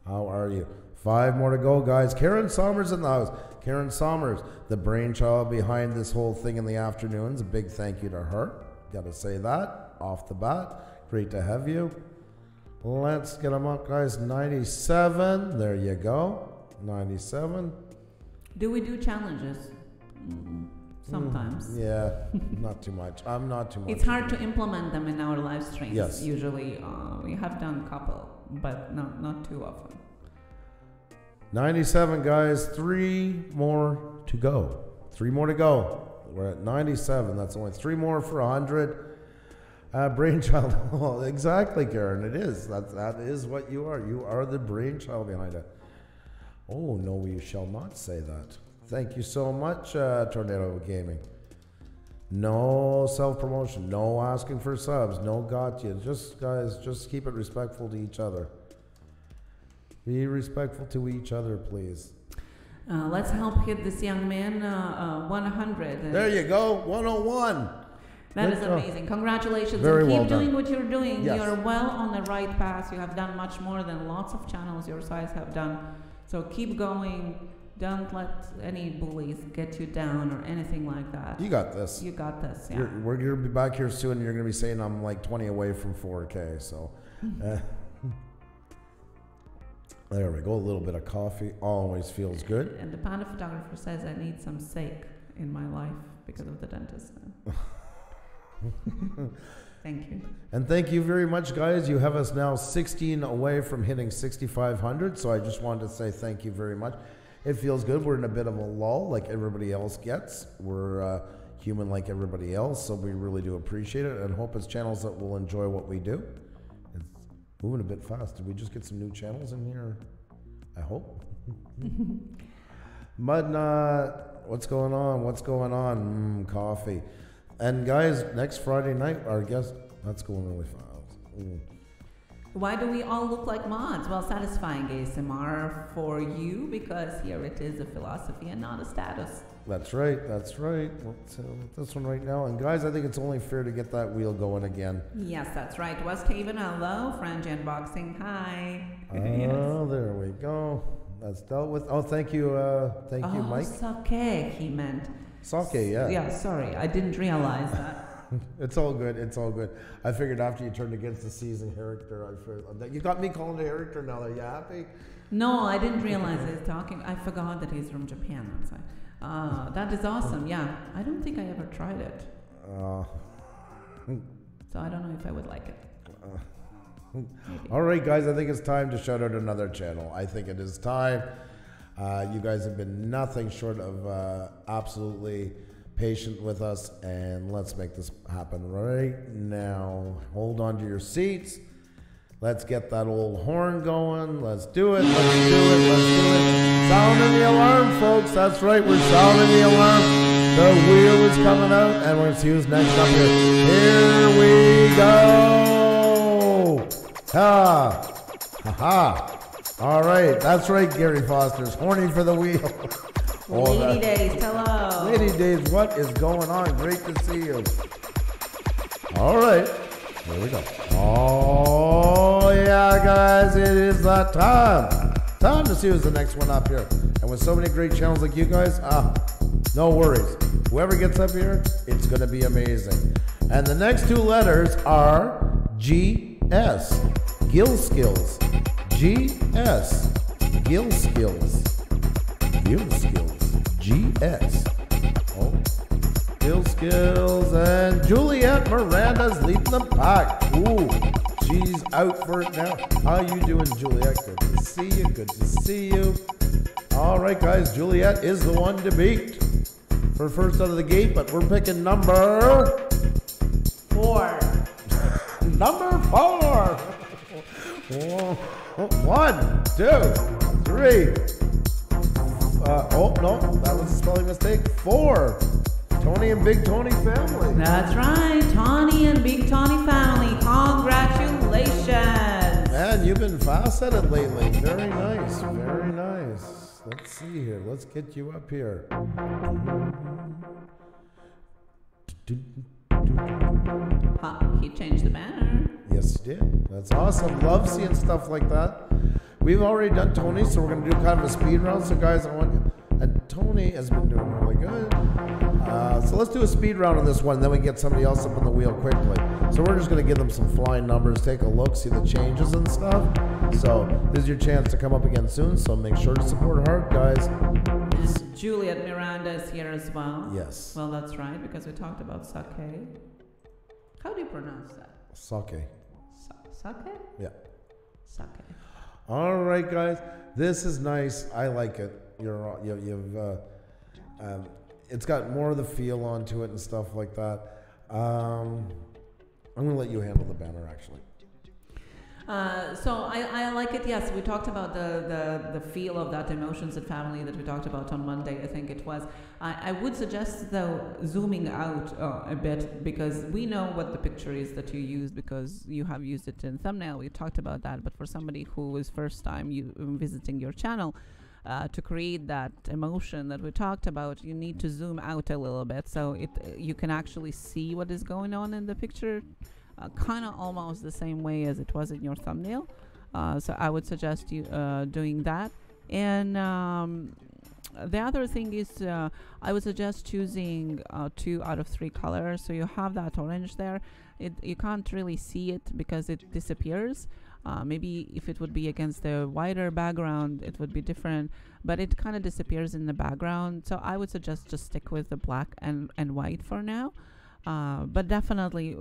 [SPEAKER 1] How are you? 5 more to go, guys. Karen Sommers in the house. Karen Sommers, the brainchild behind this whole thing in the afternoons. A big thank you to her. Got to say that off the bat. Great to have you. Let's get them up, guys. 97. There you go. 97.
[SPEAKER 2] Do we do challenges? Sometimes.
[SPEAKER 1] Yeah, not too much. I'm not too much.
[SPEAKER 2] It's hard to implement them in our live streams.
[SPEAKER 1] Yes.
[SPEAKER 2] Usually, we have done a couple, but not too often.
[SPEAKER 1] 97, guys. 3 more to go. 3 more to go. We're at 97. That's only 3 more for 100. Brainchild. Oh, exactly, Karen. It is. That is what you are. You are the brainchild behind it. Oh, no, you shall not say that. Thank you so much, Tornado Gaming. No self-promotion. No asking for subs. No gotcha. Just, guys, just keep it respectful to each other. Be respectful to each other, please.
[SPEAKER 2] Let's help hit this young man 100.
[SPEAKER 1] There you go, 101.
[SPEAKER 2] That is amazing. Congratulations.
[SPEAKER 1] Very
[SPEAKER 2] and keep
[SPEAKER 1] well
[SPEAKER 2] doing
[SPEAKER 1] done.
[SPEAKER 2] what you're doing.
[SPEAKER 1] Yes.
[SPEAKER 2] You're well on the right path. You have done much more than lots of channels your size have done. So keep going. Don't let any bullies get you down or anything like that.
[SPEAKER 1] You got this.
[SPEAKER 2] You got this, yeah.
[SPEAKER 1] We're going to be back here soon, and you're going to be saying I'm like 20 away from 4K, so... There we go. A little bit of coffee always feels good.
[SPEAKER 2] And the panda photographer says I need some sake in my life because of the dentist. Thank you.
[SPEAKER 1] And thank you very much, guys. You have us now 16 away from hitting 6,500. So I just wanted to say thank you very much. It feels good. We're in a bit of a lull like everybody else gets. We're human like everybody else. So we really do appreciate it and hope it's channels that will enjoy what we do. Moving a bit fast. Did we just get some new channels in here? I hope. Mudnut, what's going on? What's going on? Coffee. And guys, next Friday night, our guest, that's going really fast.
[SPEAKER 2] Why do we all look like mods? Well, satisfying ASMR for you, because here it is a philosophy and not a status.
[SPEAKER 1] That's right. Let's this one right now. And guys, I think it's only fair to get that wheel going again.
[SPEAKER 2] Yes, that's right. West Haven, hello. French Unboxing, hi.
[SPEAKER 1] Oh, yes. There we go. That's dealt with. Oh, thank you, Mike.
[SPEAKER 2] Sake, he meant.
[SPEAKER 1] Sake, yeah.
[SPEAKER 2] Yeah, sorry, I didn't realize that.
[SPEAKER 1] It's all good. I figured after you turned against the seasoned character, you got me calling the character now. Are you happy?
[SPEAKER 2] No, I didn't realize he's talking. I forgot that he's from Japan. That's why. That is awesome. Yeah, I don't think I ever tried it. So I don't know if I would like it.
[SPEAKER 1] All right, guys, I think it's time to shout out another channel. I think it is time. You guys have been nothing short of absolutely patient with us, and let's make this happen right now. Hold on to your seats. Let's get that old horn going. Let's do it. Sounding the alarm, folks. That's right, we're sounding the alarm. The wheel is coming out, and we're going to see who's next up here. Here we go. Ha. All right, that's right, Gary Foster's horny for the wheel.
[SPEAKER 2] Lady Days, hello.
[SPEAKER 1] Lady Days, what is going on? Great to see you. All right, here we go. Oh, yeah, guys, it is that time. Time to see who's the next one up here. And with so many great channels like you guys, no worries. Whoever gets up here, it's going to be amazing. And the next two letters are GS, Gill Skills. GS, Gill Skills. Gill Skills. GS. Oh, Gill Skills, and Juliet Miranda's leading the pack. Ooh, she's out for it now. How you doing, Juliet? Good to see you. All right, guys, Juliet is the one to beat for first out of the gate, but we're picking number
[SPEAKER 2] 4.
[SPEAKER 1] Number 4. 1, 2, 3. Oh, no, that was a spelling mistake. 4. Tony and Big Tony family.
[SPEAKER 2] That's right, Tony and Big Tony family. Congratulations.
[SPEAKER 1] Man, you've been fast at it lately. Very nice. Let's see here. Let's get you up here.
[SPEAKER 2] He changed the banner.
[SPEAKER 1] Yes, he did. That's awesome. Love seeing stuff like that. We've already done Tony, so we're going to do kind of a speed round. So, guys, I want you. And Tony has been doing really good. So let's do a speed round on this one, and then we get somebody else up on the wheel quickly. So we're just going to give them some flying numbers, take a look, see the changes and stuff. So this is your chance to come up again soon, so make sure to support hard, guys.
[SPEAKER 2] And Juliet Miranda is here as well.
[SPEAKER 1] Yes.
[SPEAKER 2] Well, that's right, because we talked about sake. How do you pronounce that?
[SPEAKER 1] Sake.
[SPEAKER 2] Sake?
[SPEAKER 1] Yeah.
[SPEAKER 2] Sake.
[SPEAKER 1] All right, guys. This is nice. I like it. It's got more of the feel onto it and stuff like that. I'm going to let you handle the banner, actually.
[SPEAKER 2] So I like it. Yes, we talked about the feel of that emotions and family that we talked about on Monday, I think it was. I would suggest, though, zooming out a bit, because we know what the picture is that you use, because you have used it in thumbnail. We talked about that. But for somebody who is first time visiting your channel, to create that emotion that we talked about, you need to zoom out a little bit, so you can actually see what is going on in the picture. Kind of almost the same way as it was in your thumbnail. So I would suggest you doing that. And the other thing is, I would suggest choosing 2 out of 3 colors. So you have that orange there. You can't really see it because it disappears. Maybe if it would be against the wider background, it would be different, but it kind of disappears in the background. So I would suggest just stick with the black and white for now. But definitely,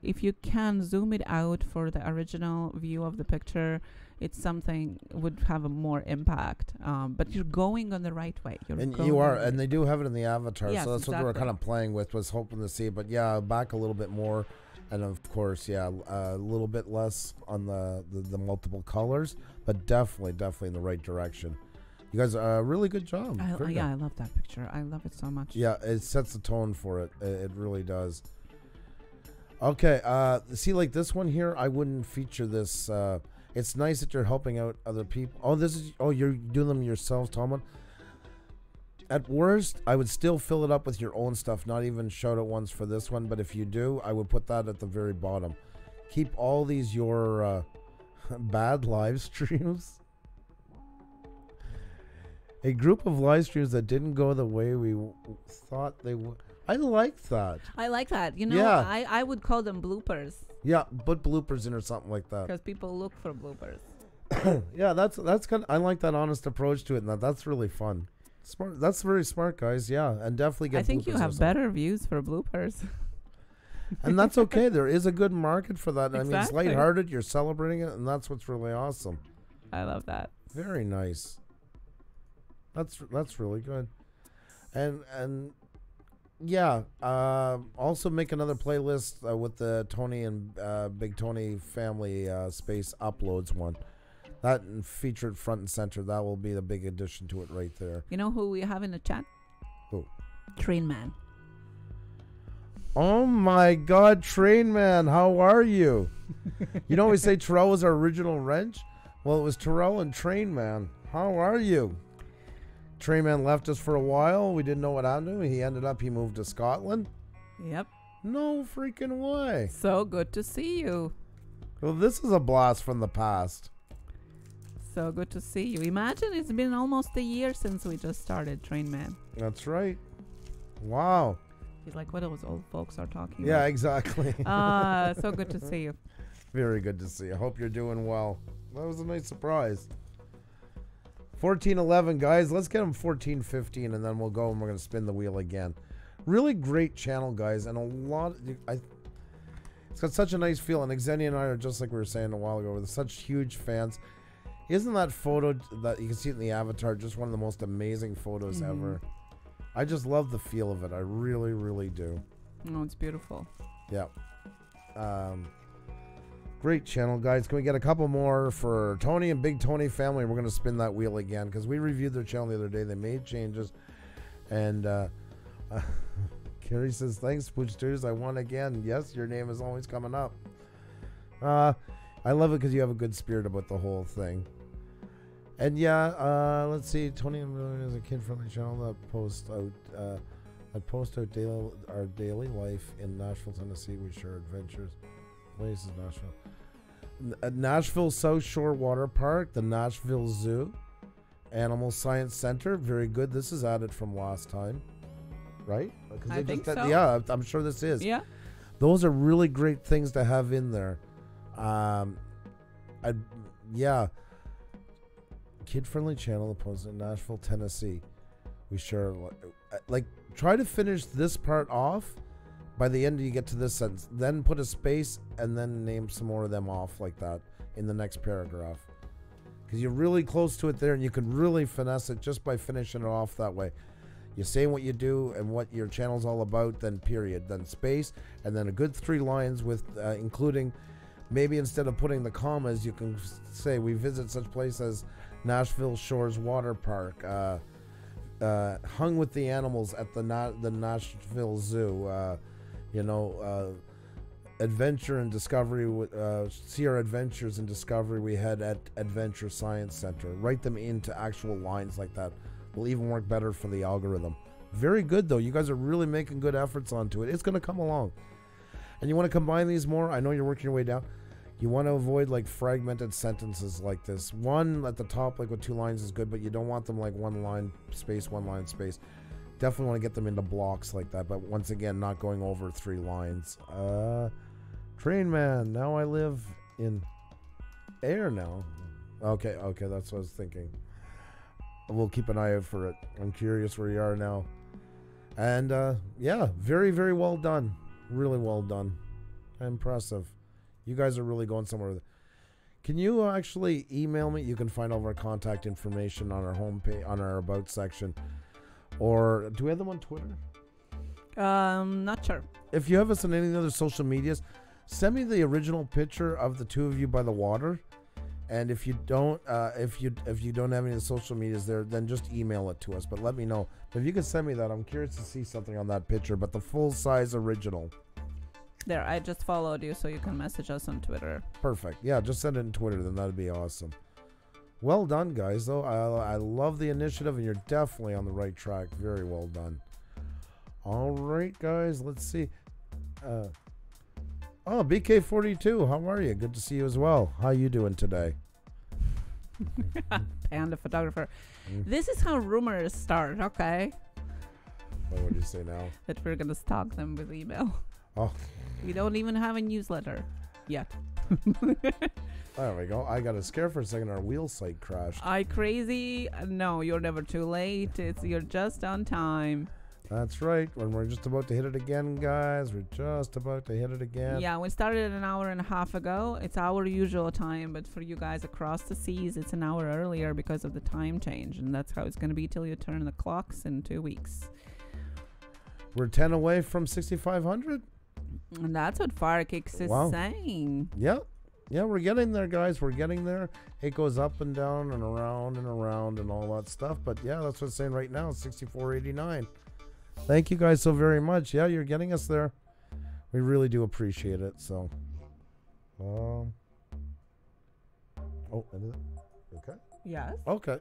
[SPEAKER 2] if you can zoom it out for the original view of the picture, it's something would have a more impact. But you're going on the right way.
[SPEAKER 1] You are, and they do have it in the avatar.
[SPEAKER 2] Yes,
[SPEAKER 1] so that's
[SPEAKER 2] exactly.
[SPEAKER 1] what we're kind of playing with, was hoping to see. But yeah, back a little bit more. And of course, yeah, a little bit less on the multiple colors, but definitely in the right direction. You guys, really good job.
[SPEAKER 2] Yeah, I love that picture. I love it so much.
[SPEAKER 1] Yeah, it sets the tone for it. It really does. Okay, see, like this one here, I wouldn't feature this. It's nice that you're helping out other people. Oh, you're doing them yourself, Tom. At worst, I would still fill it up with your own stuff, not even shout out ones for this one. But if you do, I would put that at the very bottom. Keep all these your bad live streams. A group of live streams that didn't go the way we thought they would. I like that.
[SPEAKER 2] I like that. You know, I would call them bloopers.
[SPEAKER 1] Yeah, put bloopers in or something like that.
[SPEAKER 2] Because people look for bloopers.
[SPEAKER 1] Yeah, that's kind of, I like that honest approach to it, and that's really fun. Smart. That's very smart, guys. Yeah, and definitely get.
[SPEAKER 2] I think you have better views for bloopers.
[SPEAKER 1] And that's okay. There is a good market for that.
[SPEAKER 2] Exactly.
[SPEAKER 1] I mean, it's lighthearted. You're celebrating it, and that's what's really awesome.
[SPEAKER 2] I love that.
[SPEAKER 1] Very nice. That's really good. And yeah, also make another playlist with the Tony and Big Tony family space uploads one. That featured front and center. That will be the big addition to it right there.
[SPEAKER 2] You know who we have in the chat?
[SPEAKER 1] Who?
[SPEAKER 2] Train Man.
[SPEAKER 1] Oh my God, Train Man, how are you? You know we say Terrell was our original wrench? Well, it was Terrell and Train Man. How are you? Train Man left us for a while. We didn't know what happened to him. He moved to Scotland.
[SPEAKER 2] Yep.
[SPEAKER 1] No freaking way.
[SPEAKER 2] So good to see you.
[SPEAKER 1] Well, this is a blast from the past.
[SPEAKER 2] So good to see you. Imagine it's been almost a year since we just started Train Man.
[SPEAKER 1] That's right. Wow.
[SPEAKER 2] He's like, what those old folks are talking about.
[SPEAKER 1] Yeah, exactly.
[SPEAKER 2] So good to see you.
[SPEAKER 1] Very good to see you. I hope you're doing well. That was a nice surprise. 14-11, guys. Let's get them 14-15, and then we'll go and we're going to spin the wheel again. Really great channel, guys, and a lot. It's got such a nice feel, and Xenia and I are just like we were saying a while ago. We're such huge fans. Isn't that photo that you can see it in the avatar just one of the most amazing photos ever? I just love the feel of it. I really, really do.
[SPEAKER 2] Oh, it's beautiful.
[SPEAKER 1] Yeah. Great channel, guys. Can we get a couple more for Tony and Big Tony family? We're going to spin that wheel again because we reviewed their channel the other day. They made changes. And Carrie says, thanks, Puša Studios. I won again. Yes, your name is always coming up. I love it because you have a good spirit about the whole thing. And yeah, let's see. Tony is a kid-friendly channel that posts out our daily life in Nashville, Tennessee. We share adventures. Places Nashville. Nashville South Shore Water Park, the Nashville Zoo, Animal Science Center. Very good. This is added from last time, right?
[SPEAKER 2] I think so.
[SPEAKER 1] Yeah, I'm sure this is.
[SPEAKER 2] Yeah.
[SPEAKER 1] Those are really great things to have in there. Yeah. Kid-friendly channel opposed in Nashville, Tennessee. We share, like, try to finish this part off by the end you get to this sentence. Then put a space and then name some more of them off like that in the next paragraph. Because you're really close to it there and you can really finesse it just by finishing it off that way. You say what you do and what your channel's all about, then period. Then space, and then a good 3 lines with including, maybe instead of putting the commas, you can say we visit such places as Nashville Shores Water Park, hung with the animals at the Nashville Zoo, adventure and discovery, see our adventures and discovery we had at Adventure Science Center. Write them into actual lines like that. Will even work better for the algorithm. Very good, though. You guys are really making good efforts onto it. It's going to come along. And you want to combine these more? I know you're working your way down. You want to avoid like fragmented sentences like this. One at the top, like with 2 lines, is good, but you don't want them like 1 line space, 1 line space. Definitely want to get them into blocks like that, but once again, not going over 3 lines. Train Man, now I live in air now. Okay, that's what I was thinking. We'll keep an eye out for it. I'm curious where you are now. And yeah, very, very well done. Really well done. Impressive. You guys are really going somewhere with it. Can you actually email me? You can find all of our contact information on our homepage, on our About section. Or do we have them on Twitter?
[SPEAKER 2] Not sure.
[SPEAKER 1] If you have us on any other social medias, send me the original picture of the 2 of you by the water. And if you don't, if you don't have any of the social medias there, then just email it to us. But let me know. But if you can send me that, I'm curious to see something on that picture. But the full size original.
[SPEAKER 2] There, I just followed you, so you can message us on Twitter.
[SPEAKER 1] Perfect. Yeah, just send it in Twitter, then that'd be awesome. Well done, guys, though. I love the initiative, and you're definitely on the right track. Very well done. All right, guys, let's see. Oh, BK42, how are you? Good to see you as well. How you doing today?
[SPEAKER 2] Panda photographer. This is how rumors start, okay?
[SPEAKER 1] What would you say now?
[SPEAKER 2] That we're going to stalk them with email.
[SPEAKER 1] Oh.
[SPEAKER 2] We don't even have a newsletter yet.
[SPEAKER 1] There we go. I got a scare for a second. Our wheel site crashed.
[SPEAKER 2] I crazy? No, you're never too late. You're just on time.
[SPEAKER 1] That's right. When we're just about to hit it again, guys. We're just about to hit it again.
[SPEAKER 2] Yeah, we started an hour and a half ago. It's our usual time, but for you guys across the seas, it's an hour earlier because of the time change, and that's how it's going to be till you turn the clocks in 2 weeks.
[SPEAKER 1] We're 10 away from 6,500.
[SPEAKER 2] And that's what Firekick is saying.
[SPEAKER 1] Yep. Yeah, we're getting there, guys. We're getting there. It goes up and down and around and all that stuff. But yeah, that's what it's saying right now. 64.89. Thank you guys so very much. Yeah, you're getting us there. We really do appreciate it. So, oh, okay.
[SPEAKER 2] Yes.
[SPEAKER 1] Okay.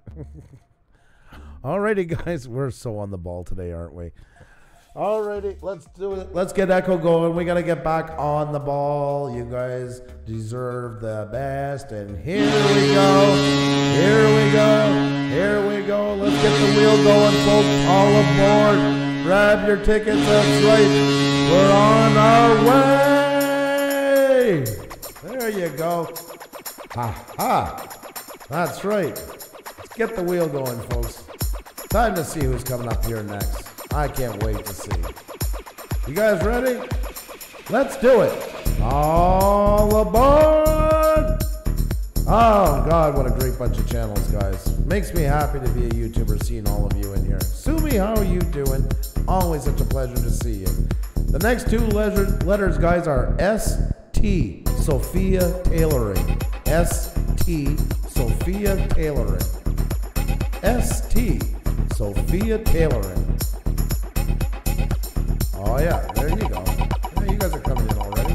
[SPEAKER 1] Alrighty, guys. We're so on the ball today, aren't we? Alrighty, let's do it. Let's get Echo going. We got to get back on the ball. You guys deserve the best. And here we go. Here we go. Here we go. Let's get the wheel going, folks. All aboard. Grab your tickets. That's right. We're on our way. There you go. Ha ha. That's right. Let's get the wheel going, folks. Time to see who's coming up here next. I can't wait to see. You guys ready? Let's do it. All aboard! Oh, God, what a great bunch of channels, guys. Makes me happy to be a YouTuber seeing all of you in here. Sumi, how are you doing? Always such a pleasure to see you. The next two letters, guys, are S-T, Sophia Tailoring. S-T, Sophia Tailoring. S-T, Sophia Tailoring. Oh, yeah, there you go. Yeah, you guys are coming in already.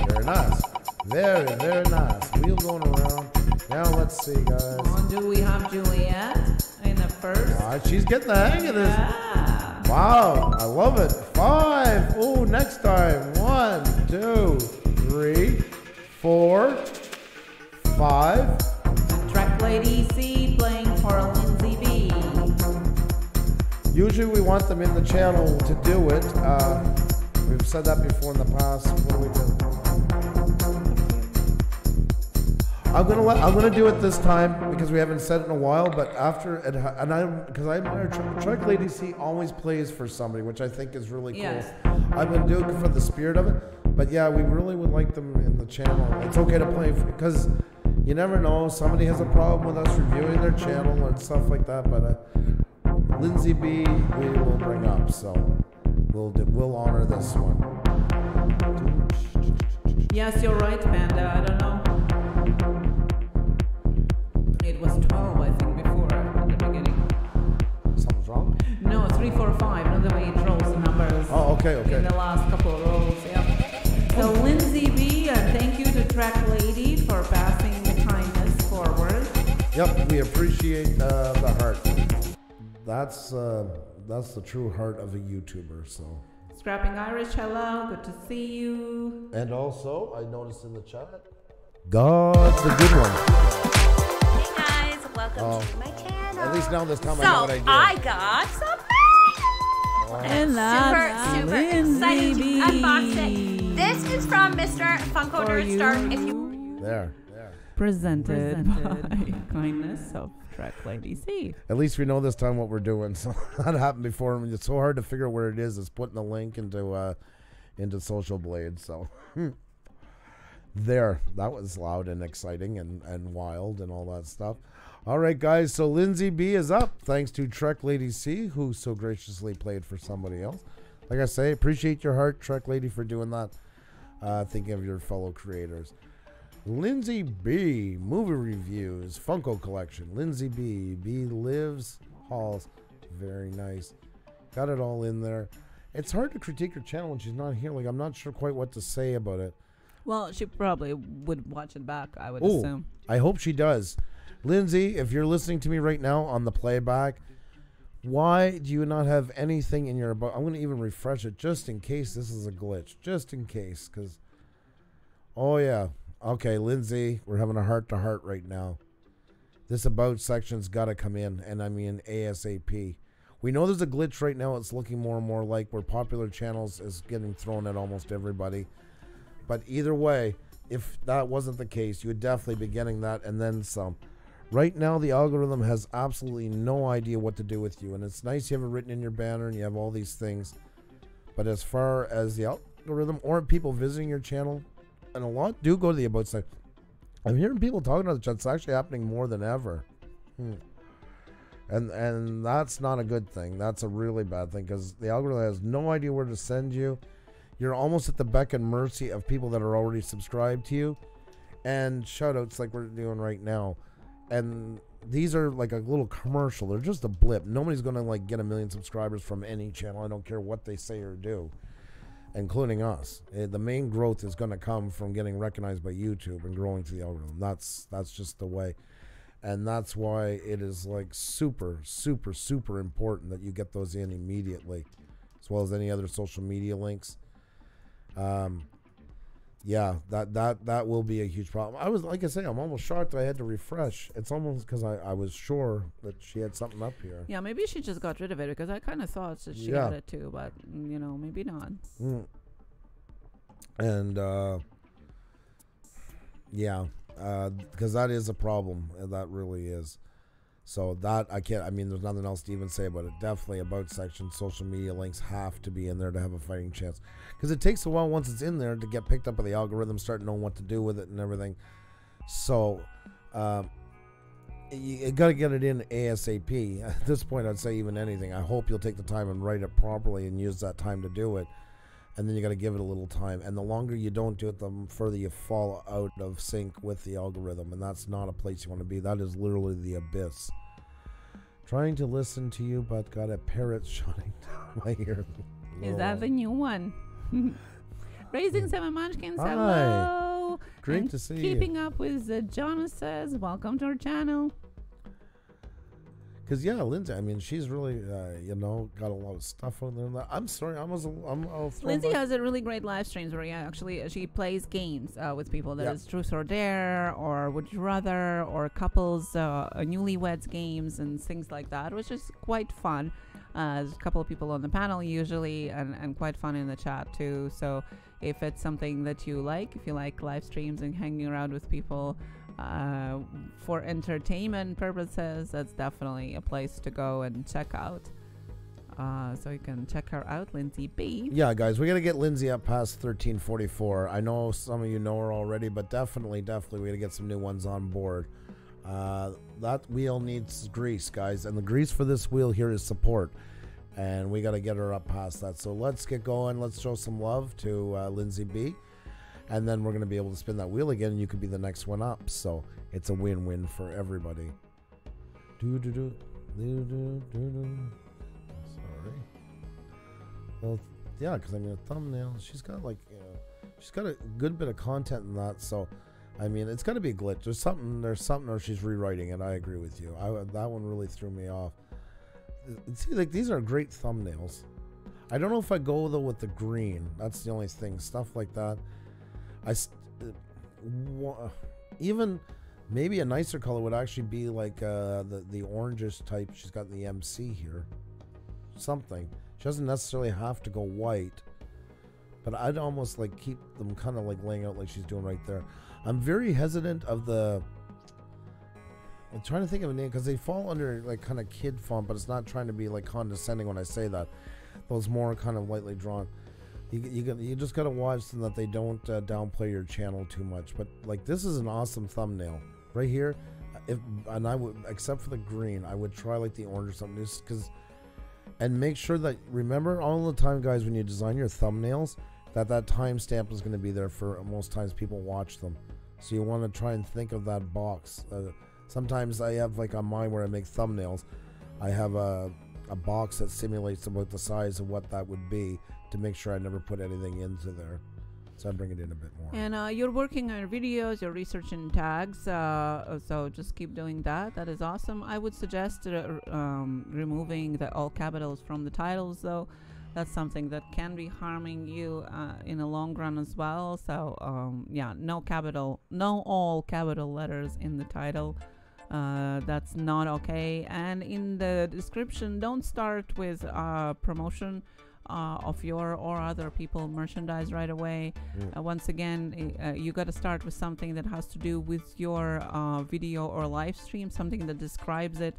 [SPEAKER 1] Very nice. Very, very nice. Wheel going around. Now, let's see, guys.
[SPEAKER 2] Do we have Juliet in the first?
[SPEAKER 1] All right, she's getting the hang of this.
[SPEAKER 2] Yeah.
[SPEAKER 1] Wow, I love it. 5. Ooh, next time. 1, 2, 3, 4, 5.
[SPEAKER 2] Track Lady C playing for Lindsay B.
[SPEAKER 1] Usually we want them in the channel to do it. We've said that before in the past. What do we do? I'm gonna do it this time because we haven't said it in a while. But after it, because I admire Truck Lady C always plays for somebody, which I think is really cool.
[SPEAKER 2] Yes.
[SPEAKER 1] I'm gonna do it for the spirit of it. But yeah, we really would like them in the channel. It's okay to play because you never know. Somebody has a problem with us reviewing their channel and stuff like that. But Lindsay B, we will bring up, so we'll honor this one.
[SPEAKER 2] Yes, you're right, Panda. I don't know. It was 12, I think, before at the beginning.
[SPEAKER 1] Something's wrong?
[SPEAKER 2] No, 3, 4, 5. Not the way it rolls the numbers.
[SPEAKER 1] Oh, okay.
[SPEAKER 2] In the last couple of rolls, yeah. So Lindsay B, thank you to Track Lady for passing the kindness forward.
[SPEAKER 1] Yep, we appreciate the heart. That's the true heart of a YouTuber. So.
[SPEAKER 2] Scrapping Irish, hello, good to see you.
[SPEAKER 1] And also, I noticed in the chat, God's the good one.
[SPEAKER 3] Hey guys, welcome to my channel.
[SPEAKER 1] At least now this time I know what I did.
[SPEAKER 3] So I got some mail.
[SPEAKER 2] And
[SPEAKER 3] Super excited to unbox it. This is from Mr. Funko Nerd Star. If you
[SPEAKER 1] there.
[SPEAKER 2] Presented by kindness of Track Lady C.
[SPEAKER 1] At least we know this time what we're doing. So that happened before. I mean, it's so hard to figure out where it is. It's putting the link into Social Blade. So there, that was loud and exciting and wild and all that stuff. All right, guys. So Lindsay B is up, thanks to Trek Lady C, who so graciously played for somebody else. Like I say, appreciate your heart, Trek Lady, for doing that. Thinking of your fellow creators. Lindsay B, movie reviews, Funko collection. Lindsay B lives, hauls. Very nice. Got it all in there. It's hard to critique her channel when she's not here. Like, I'm not sure quite what to say about it.
[SPEAKER 2] Well, she probably would watch it back, I would assume.
[SPEAKER 1] I hope she does. Lindsay, if you're listening to me right now on the playback, why do you not have anything in your about? I'm going to even refresh it just in case this is a glitch. Just in case. Because, oh, yeah. Okay, Lindsay, we're having a heart-to-heart right now. This about section's got to come in, and I mean ASAP. We know there's a glitch right now. It's looking more and more like where popular channels is getting thrown at almost everybody. But either way, if that wasn't the case, you would definitely be getting that and then some. Right now, the algorithm has absolutely no idea what to do with you. And it's nice you have it written in your banner and you have all these things. But as far as the algorithm or people visiting your channel, and a lot do go to the about section. I'm hearing people talking about the chat. It's actually happening more than ever. And that's not a good thing. That's a really bad thing because the algorithm has no idea where to send you. You're almost at the beck and mercy of people that are already subscribed to you. And shoutouts like we're doing right now. And these are like a little commercial. They're just a blip. Nobody's going to like get 1 million subscribers from any channel. I don't care what they say or do, including us. The main growth is going to come from getting recognized by YouTube and growing through the algorithm. That's just the way. And that's why it is like super, super, super important that you get those in immediately, as well as any other social media links. Yeah, that will be a huge problem. I was, like I say, I'm almost shocked that I had to refresh. It's almost because I was sure that she had something up here.
[SPEAKER 2] Yeah, maybe she just got rid of it because I kind of thought that she had it too, but, you know, maybe not.
[SPEAKER 1] And, yeah, because that is a problem. That really is. So that I can't, I mean, there's nothing else to even say about it. Definitely about section, social media links have to be in there to have a fighting chance. Because it takes a while once it's in there to get picked up by the algorithm, start knowing what to do with it and everything. So you got to get it in ASAP. At this point, I'd say even anything. I hope you'll take the time and write it properly and use that time to do it. And then you got to give it a little time. And the longer you don't do it, the further you fall out of sync with the algorithm. And that's not a place you want to be. That is literally the abyss. Trying to listen to you, but got a parrot shutting down my ear.
[SPEAKER 2] Is that the new one? Raising 7 Munchkins,
[SPEAKER 1] Hi.
[SPEAKER 2] hello.
[SPEAKER 1] Great
[SPEAKER 2] and
[SPEAKER 1] to see you.
[SPEAKER 2] Keeping up with Jonas says, welcome to our channel.
[SPEAKER 1] Because, yeah, Lindsay, I mean, she's really, you know, got a lot of stuff on there. I'm sorry,
[SPEAKER 2] Lindsay has a really great live streams where she plays games with people. That is Truth or Dare, or Would You Rather, or couples, newlyweds games and things like that, which is quite fun. There's a couple of people on the panel usually, and quite fun in the chat too. So if it's something that you like, if you like live streams and hanging around with people for entertainment purposes, that's definitely a place to go and check out. So you can check her out, Lindsay B.
[SPEAKER 1] Yeah, guys, we got to get Lindsay up past 1344. I know some of you know her already, but definitely we got to get some new ones on board. That wheel needs grease, guys, and the grease for this wheel here is support, and we got to get her up past that. So let's get going. Let's show some love to Lindsay B, and then we're going to be able to spin that wheel again, and you could be the next one up. So it's a win-win for everybody. Sorry. Well, yeah, because I mean, a thumbnail. She's got like, she's got a good bit of content in that. So, I mean, it's got to be a glitch. There's something, or she's rewriting it. I agree with you. That one really threw me off. See, like, these are great thumbnails. I don't know if I go though with the green. That's the only thing. Stuff like that. Even maybe a nicer color would actually be like the orangish type she's got in the MC here. Something. She doesn't necessarily have to go white, but I'd almost like keep them kind of like laying out like she's doing right there. I'm very hesitant of the, I'm trying to think of a name because they fall under like kind of kid font, but it's not trying to be like condescending when I say that. Those more kind of lightly drawn. You just gotta watch them that they don't downplay your channel too much. But like, this is an awesome thumbnail right here. And I would, except for the green, I would try like the orange or something, just because. And make sure that, remember all the time, guys, when you design your thumbnails, that timestamp is going to be there for most times people watch them. So you want to try and think of that box. Sometimes I have like on mine where I make thumbnails, I have a a box that simulates about the size of what that would be to make sure I never put anything into there. So I bring it in a bit more.
[SPEAKER 2] And you're working on your videos, you're researching tags, so just keep doing that. That is awesome. I would suggest removing the all capitals from the titles, though. That's something that can be harming you in the long run as well. So yeah, no all capital letters in the title. That's not okay. And in the description, don't start with promotion of your or other people merchandise right away. Once again, you got to start with something that has to do with your video or live stream, something that describes it,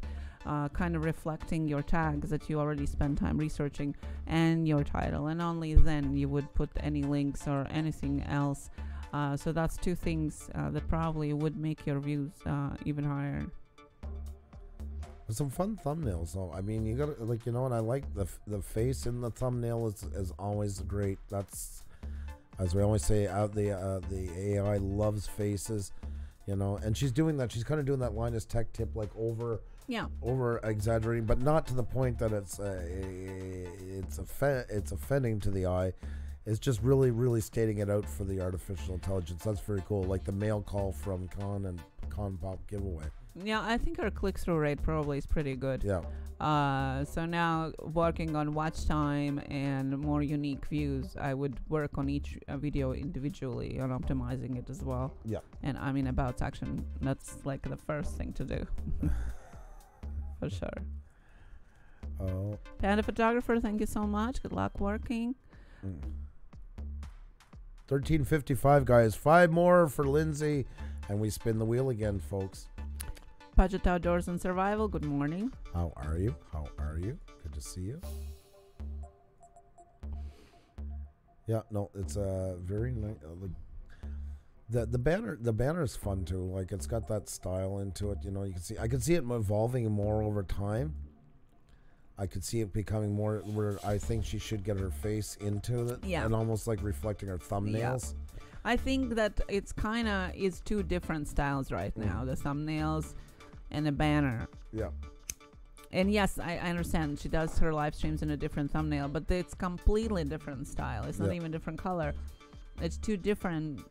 [SPEAKER 2] kind of reflecting your tags that you already spent time researching, and your title, and only then you would put any links or anything else. So that's two things that probably would make your views even higher.
[SPEAKER 1] Some fun thumbnails, though. I mean, you gotta, like, you know, and I like the face in the thumbnail is always great. That's, as we always say, the AI loves faces, you know. And she's doing that. She's kind of doing that Linus Tech Tip, like over exaggerating, but not to the point that it's offending to the eye. It's just really stating it out for the artificial intelligence. That's very cool. Like the mail call from Con Pop giveaway.
[SPEAKER 2] Yeah, I think our click-through rate probably is pretty good.
[SPEAKER 1] Yeah.
[SPEAKER 2] So now working on watch time and more unique views, I would work on each video individually and optimizing it as well.
[SPEAKER 1] Yeah.
[SPEAKER 2] And I mean, about section, that's like the first thing to do. For sure.
[SPEAKER 1] Oh.
[SPEAKER 2] Panda Photographer, thank you so much. Good luck working.
[SPEAKER 1] 13:55, guys. 5 more for Lindsay, and we spin the wheel again, folks.
[SPEAKER 2] Budget Outdoors and Survival, good morning.
[SPEAKER 1] How are you? How are you? Good to see you. Yeah, no, it's very nice. Like the banner is fun too. Like it's got that style into it. You know, I can see it evolving more over time. I could see it becoming more where I think she should get her face into it, and almost like reflecting her thumbnails.
[SPEAKER 2] Yeah. I think that it's kind of is two different styles right now: the thumbnails and the banner.
[SPEAKER 1] Yeah.
[SPEAKER 2] And yes, I understand she does her live streams in a different thumbnail, but it's completely different style. It's not even different color. It's two different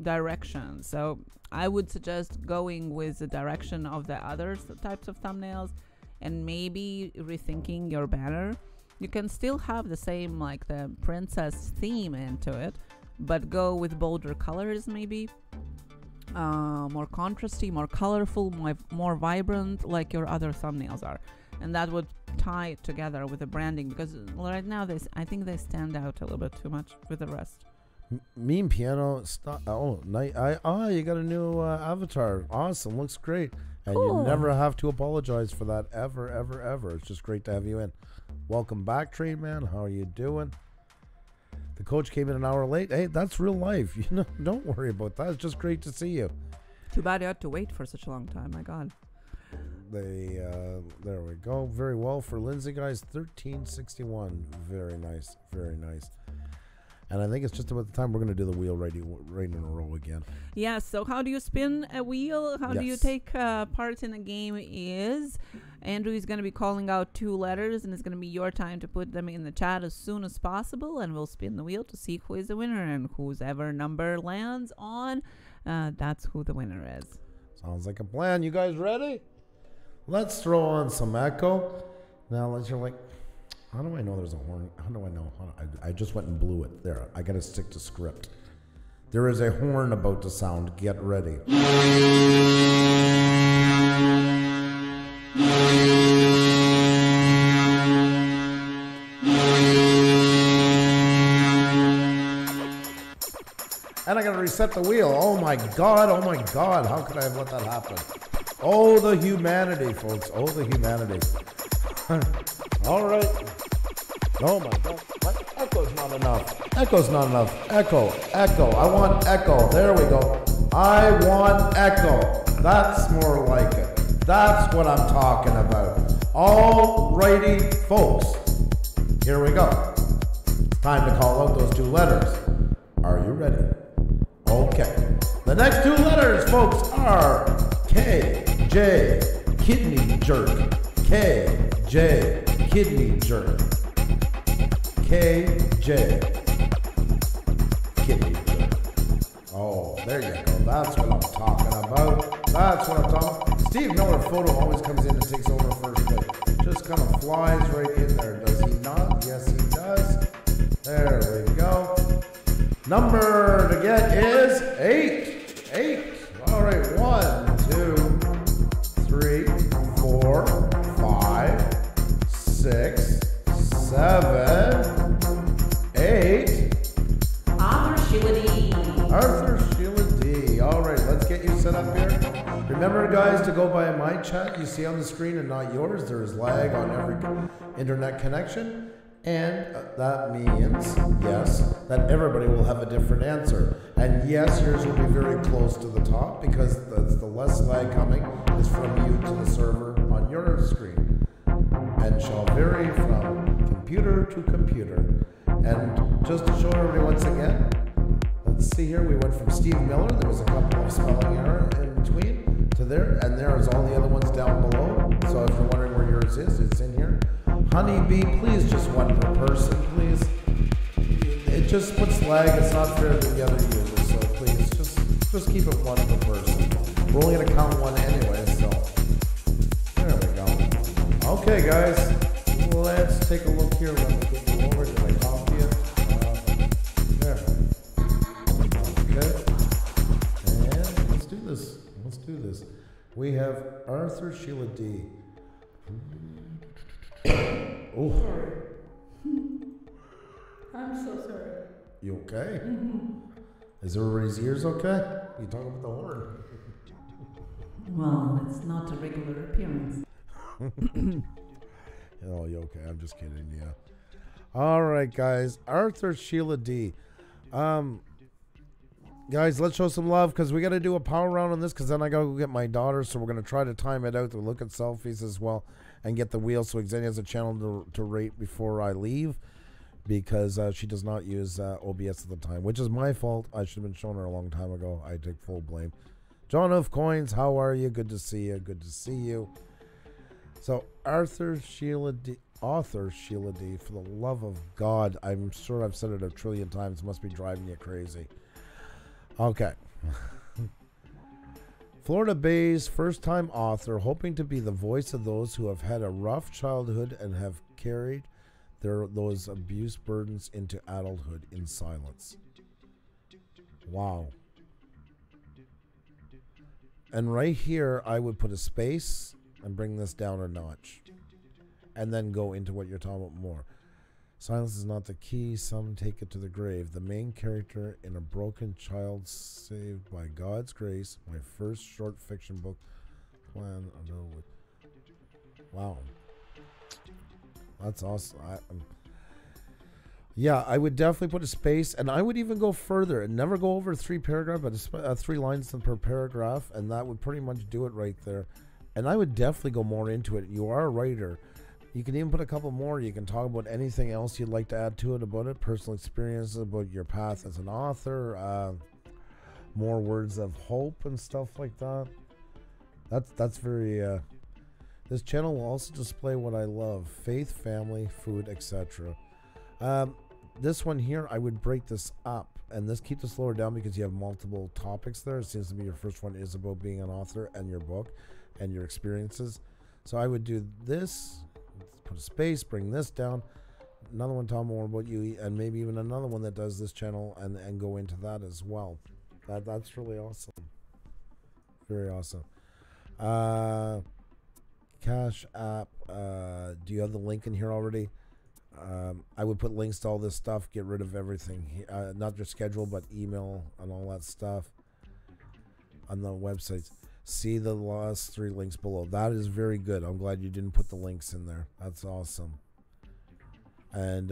[SPEAKER 2] directions. So I would suggest going with the direction of the other types of thumbnails and maybe rethinking your banner. You can still have the same, like the princess theme into it, but go with bolder colors maybe. More contrasty, more colorful, more vibrant, like your other thumbnails are, and that would tie it together with the branding, because right now I think they stand out a little bit too much with the rest.
[SPEAKER 1] Mean Piano, you got a new avatar. Awesome, looks great, and cool. You never have to apologize for that ever. It's just great to have you in. Welcome back, Trade Man. How are you doing? The coach came in an hour late. Hey, that's real life. You know, don't worry about that. It's just great to see you.
[SPEAKER 2] Too bad you had to wait for such a long time. My God.
[SPEAKER 1] There we go. Very well for Lindsay, guys. 1361. Very nice. Very nice. And I think it's just about the time we're going to do the wheel right in a row again.
[SPEAKER 2] Yeah, so how do you spin a wheel? How do you take part in a game is Andrew is going to be calling out 2 letters, and it's going to be your time to put them in the chat as soon as possible, and we'll spin the wheel to see who is the winner, and whose ever number lands on, that's who the winner is.
[SPEAKER 1] Sounds like a plan. You guys ready? Let's throw on some echo. Now, you're like, how do I know there's a horn? How do I know? I just went and blew it. There, I got to stick to script. There is a horn about to sound. Get ready. And I got to reset the wheel. Oh my God. How could I have let that happen? Oh, the humanity, folks. Oh, the humanity. All right. Oh my God. What? Echo's not enough. Echo. I want echo. There we go. I want echo. That's more like it. That's what I'm talking about. Alrighty, folks. Here we go. Time to call out those 2 letters. Are you ready? Okay. The next 2 letters, folks, are KJ, kidney jerk. KJ. J, kidney jerk. KJ, kidney jerk. Oh, there you go. That's what I'm talking about. That's what I'm talking about. Steve Miller Photo always comes in and takes over first place. Just kind of flies right in there, does he not? Yes, he does. There we go. Number to get is 8. 8. All right, 1, 2, 3, 4, 5, 6, 7, 8.
[SPEAKER 2] Arthur Sheila D.
[SPEAKER 1] Arthur Sheila D. All right, let's get you set up here. Remember, guys, to go by my chat you see on the screen and not yours. There is lag on every internet connection. And that means, yes, that everybody will have a different answer. And yes, yours will be very close to the top because the less lag coming is from you to the server on your screen. And shall vary from computer to computer. And just to show everybody once again, let's see here, we went from Steve Miller, there was a couple of spelling error in between, to there, and there is all the other ones down below. So if you're wondering where yours is, it's in here. Honeybee, please just one per person, please. It just puts lag, it's not fair to the other users, so please just keep it one per person. We're only gonna count one anyway, so there we go. Okay guys, let's take a look here. Let me get you over. Did I copy it? There. Okay. And let's do this. Let's do this. We have Arthur Sheila D. Oh.
[SPEAKER 2] I'm so sorry.
[SPEAKER 1] You okay? Is everybody's ears okay? You talking about the horn?
[SPEAKER 2] Well, it's not a regular appearance.
[SPEAKER 1] Oh, you okay? I'm just kidding. Yeah. All right, guys. Arthur Sheila D. Guys, let's show some love because we got to do a power round on this because then I got to go get my daughter. So we're going to try to time it out to look at selfies as well and get the wheel so Xenia has a channel to rate before I leave because she does not use OBS at the time, which is my fault. I should have been showing her a long time ago. I take full blame. John of Coins, how are you? Good to see you. Good to see you. So Arthur Sheila D. Author Sheila D. For the love of God, I'm sure I've said it a trillion times. Must be driving you crazy. Okay. Florida Bay's first-time author, hoping to be the voice of those who have had a rough childhood and have carried those abuse burdens into adulthood in silence. Wow. And right here, I would put a space and bring this down a notch. And then go into what you're talking about more. Silence is not the key. Some take it to the grave. The main character in A Broken Child Saved by God's Grace. My first short fiction book. Wow. That's awesome. Yeah, I would definitely put a space. And I would even go further. And never go over 3 paragraphs. But 3 lines per paragraph. And that would pretty much do it right there. And I would definitely go more into it. You are a writer. You can even put a couple more. You can talk about anything else you'd like to add to it about it. Personal experiences, about your path as an author. More words of hope and stuff like that. That's very... this channel will also display what I love. Faith, family, food, etc. This one here, I would break this up. And this keep this lower down because you have multiple topics there. It seems to be your first one is about being an author and your book and your experiences. So I would do this... Put a space, bring this down. Another one talking more about you, and maybe even another one that does this channel and go into that as well. That's really awesome. Very awesome. Cash App. Do you have the link in here already? I would put links to all this stuff. Get rid of everything. Not just schedule, but email and all that stuff on the websites. See the last 3 links below. That is very good. I'm glad you didn't put the links in there. That's awesome. And,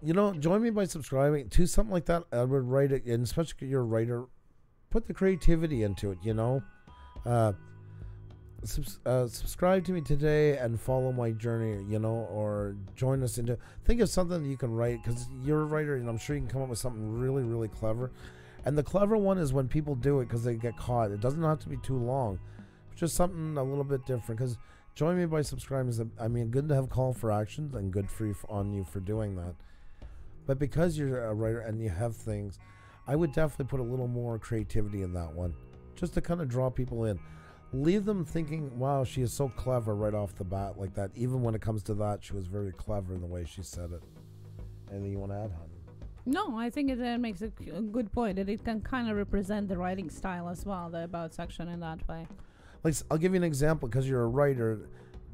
[SPEAKER 1] you know, join me by subscribing to something like that. I would write it, and especially if you're a writer, put the creativity into it, you know. Subscribe to me today and follow my journey, you know, or join us into... Think of something that you can write, because you're a writer, and I'm sure you can come up with something really, really clever. And the clever one is when people do it because they get caught. It doesn't have to be too long. It's just something a little bit different. Because Join me by subscribing. I mean, good to have call for actions and good on you for doing that. But because you're a writer and you have things, I would definitely put a little more creativity in that one, just to kind of draw people in. Leave them thinking, wow, she is so clever right off the bat like that. Even when it comes to that, she was very clever in the way she said it. Anything you want to add, honey?
[SPEAKER 2] No, I think it makes a good point that it can kind of represent the writing style as well, the about section in that way.
[SPEAKER 1] Like, I'll give you an example, because you're a writer.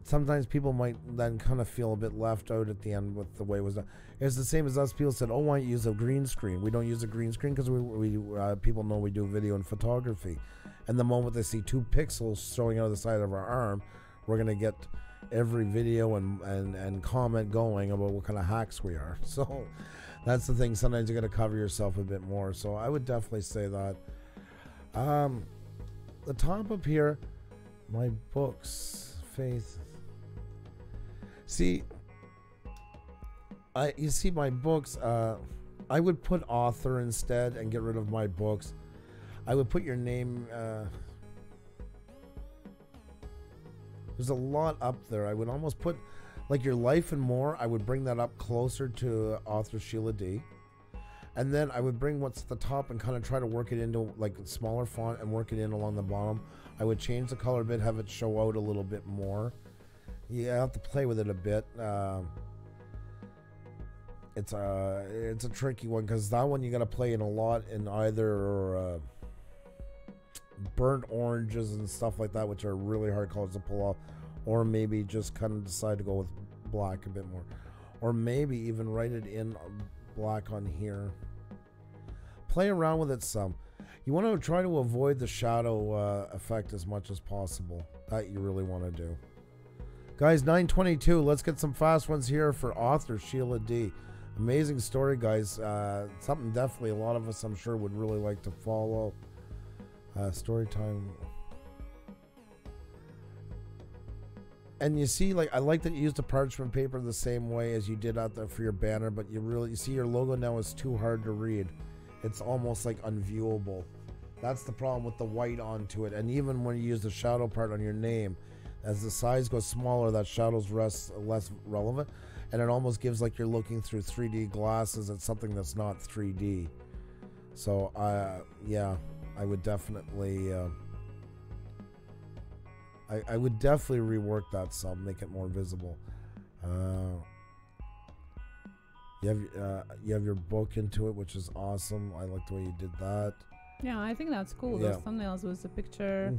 [SPEAKER 1] Sometimes people might then kind of feel a bit left out at the end with the way it was done. It's the same as us. People said, oh, why don't you use a green screen? We don't use a green screen because people know we do video and photography. And the moment they see 2 pixels showing out of the side of our arm, we're going to get every video and comment going about what kind of hacks we are. So that's the thing. Sometimes you got to cover yourself a bit more. So I would definitely say that. The top up here, my books, Faith. See, you see my books, I would put author instead and get rid of my books. I would put your name, there's a lot up there. I would almost put, like, your life and more, I would bring that up closer to author Sheila D. And then I would bring what's at the top and kind of try to work it into, like, a smaller font and work it in along the bottom. I would change the color a bit, have it show out a little bit more. You have to play with it a bit. It's a tricky one, because that one you got to play in a lot in either burnt oranges and stuff like that, which are really hard colors to pull off, or maybe just kind of decide to go with black a bit more, or maybe even write it in black on here. Play around with it some. You want to try to avoid the shadow effect as much as possible. That you really want to do. Guys, 9:22. Let's get some fast ones here for author Sheila D. Amazing story, guys. Something definitely a lot of us, I'm sure, would really like to follow. Story time. And you see, like, I like that you used the parchment paper the same way as you did out there for your banner, but you see your logo now is too hard to read. It's almost like unviewable. That's the problem with the white onto it. And even when you use the shadow part on your name, as the size goes smaller, that shadow's less relevant, and it almost gives like you're looking through 3D glasses at something that's not 3D. So yeah, I would definitely I would definitely rework that some, make it more visible. You have your book into it, which is awesome. I like the way you did that.
[SPEAKER 2] Yeah, I think that's cool.
[SPEAKER 1] Yeah.
[SPEAKER 2] Those thumbnails with the picture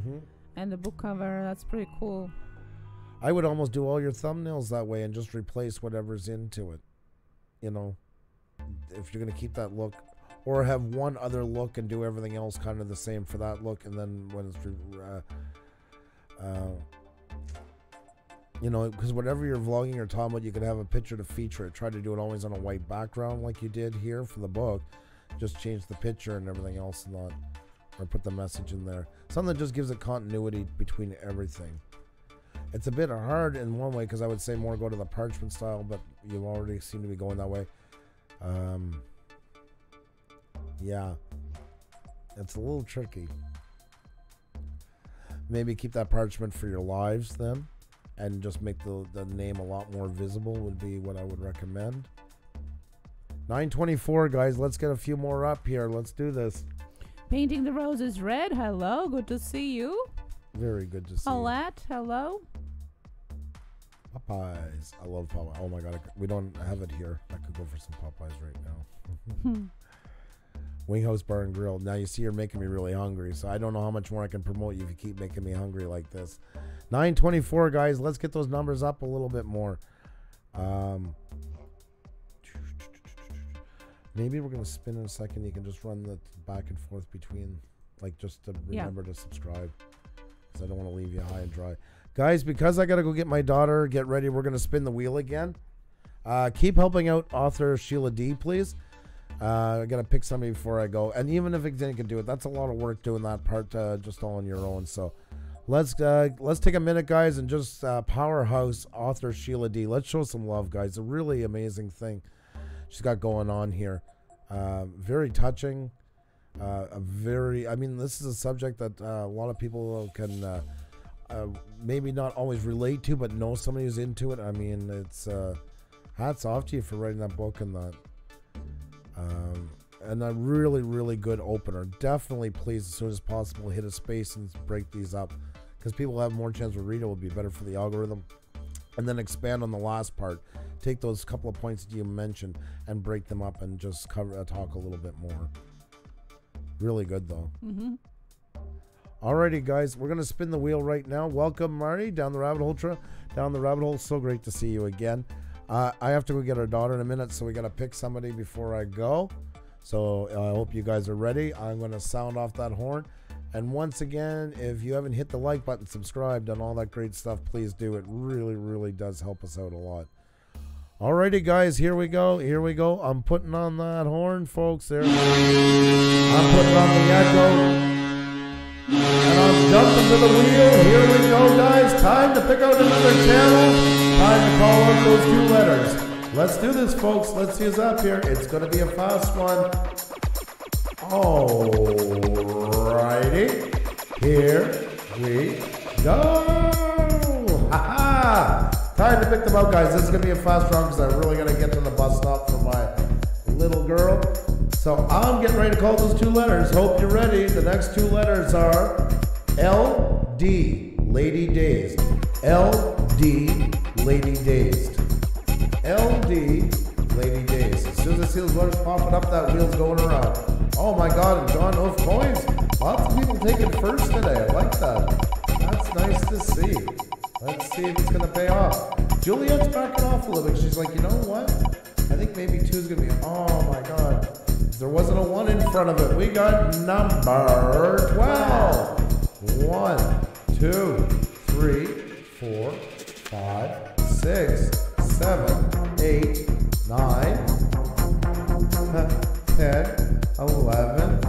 [SPEAKER 2] and the book cover, that's pretty cool.
[SPEAKER 1] I would almost do all your thumbnails that way and just replace whatever's into it. You know, if you're going to keep that look, or have one other look and do everything else kind of the same for that look, and then when it's you know, because whatever you're vlogging or talking about, you could have a picture to feature it. Try to do it always on a white background like you did here for the book. Just change the picture and everything else, and not, or put the message in there. Something that just gives it continuity between everything. It's a bit hard in one way, because I would say more go to the parchment style, but you already seem to be going that way. Yeah, it's a little tricky. Maybe keep that parchment for your lives then, and just make the name a lot more visible would be what I would recommend. 9:24, guys. Let's get a few more up here. Let's do this.
[SPEAKER 2] Painting the Roses Red. Hello. Good to see you.
[SPEAKER 1] Very good to see
[SPEAKER 2] Paulette,
[SPEAKER 1] you.
[SPEAKER 2] Hello.
[SPEAKER 1] Popeyes. I love Popeyes. Oh my God. We don't have it here. I could go for some Popeyes right now. Winghouse Bar and Grill. Now you see you're making me really hungry, so I don't know how much more I can promote you if you keep making me hungry like this. 9:24, guys. Let's get those numbers up a little bit more. Maybe we're going to spin in a second. You can just run the back and forth between, like, just to remember to subscribe, because I don't want to leave you high and dry. Guys, because I got to go get my daughter, get ready, we're going to spin the wheel again. Keep helping out author Sheila D, please. I got to pick somebody before I go. And even if Xenia can do it, that's a lot of work doing that part just all on your own. So let's take a minute, guys, and just powerhouse author Sheila D. Let's show some love, guys. A really amazing thing she's got going on here. Very touching. I mean, this is a subject that a lot of people can maybe not always relate to, but know somebody who's into it. I mean, it's hats off to you for writing that book and that. And a really, really good opener. Definitely, please, as soon as possible, hit a space and break these up, because people have more chance to read it. Will be better for the algorithm. And then expand on the last part. Take those couple of points that you mentioned and break them up and just talk a little bit more. Really good, though. Mm-hmm. Alrighty, guys, we're gonna spin the wheel right now. Welcome, Marty, down the rabbit hole. Down the rabbit hole. So great to see you again. I have to go get our daughter in a minute, so we gotta pick somebody before I go. So I hope you guys are ready. I'm gonna sound off that horn. And once again, if you haven't hit the like button, subscribed, and all that great stuff, please do. It really, really does help us out a lot. Alrighty, guys, here we go. Here we go. I'm putting on that horn, folks. There. I'm putting on the echo. And I'm jumping to the wheel. Here we go, guys. Time to pick out another channel. Time to call out those 2 letters. Let's do this, folks. Let's see who's up here. It's going to be a fast one. Alrighty. Here we go. Ha-ha. Time to pick them out, guys. This is going to be a fast round because I'm really going to get to the bus stop for my little girl. So I'm getting ready to call those 2 letters. Hope you're ready. The next 2 letters are L-D, Lady Dazed. L-D, Lady Dazed. L-D, Lady Dazed. As soon as I see those letters popping up, that wheel's going around. Oh my God, and John Oath coins. Lots of people taking first today. I like that. That's nice to see. Let's see if it's going to pay off. Juliet's backing off a little bit. She's like, you know what? I think maybe 2 is going to be, oh my God. There wasn't a 1 in front of it. We got number 12. 1, 2, 3, 4, 5, 6, 7, 8, 9, 10, 11,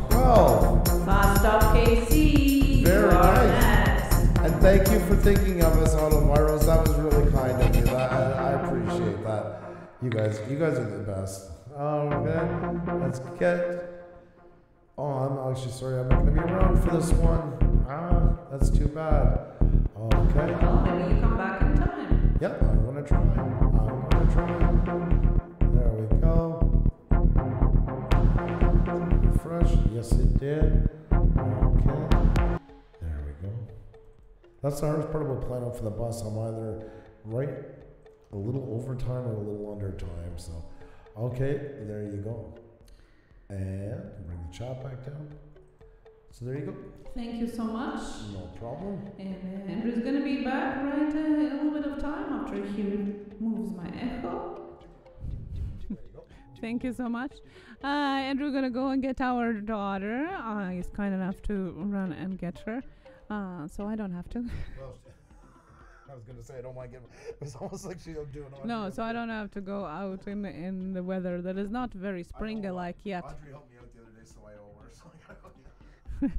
[SPEAKER 1] 12.
[SPEAKER 2] Fast stop, Casey.
[SPEAKER 1] Very nice. And thank you for thinking of us, Autovirus. That was really kind of you. I appreciate that. You guys are the best. Okay, let's get. Oh, I'm actually sorry. I'm not going to be around for this one. That's too bad. Okay.
[SPEAKER 2] Well, maybe you come back in time.
[SPEAKER 1] Yep, I'm going to try. There we go. Refresh. Yes, it did. Okay. There we go. That's the hardest part about planning out for the bus. I'm either right a little over time or a little under time. So, okay, there you go. And bring the chat back down. So there you go.
[SPEAKER 2] Thank you so much.
[SPEAKER 1] No problem.
[SPEAKER 2] And Andrew's going to be back right in a little bit of time after he removes my echo. Thank you so much. Andrew's going to go and get our daughter. He's kind enough to run and get her. So I don't have to.
[SPEAKER 1] Well, I was going to say I don't mind getting. It's almost like she's doing all.
[SPEAKER 2] No, so I don't have to go out in the weather that is not very spring-like yet.
[SPEAKER 1] Audrey helped me out the other day, so I owe her. So I gotta go.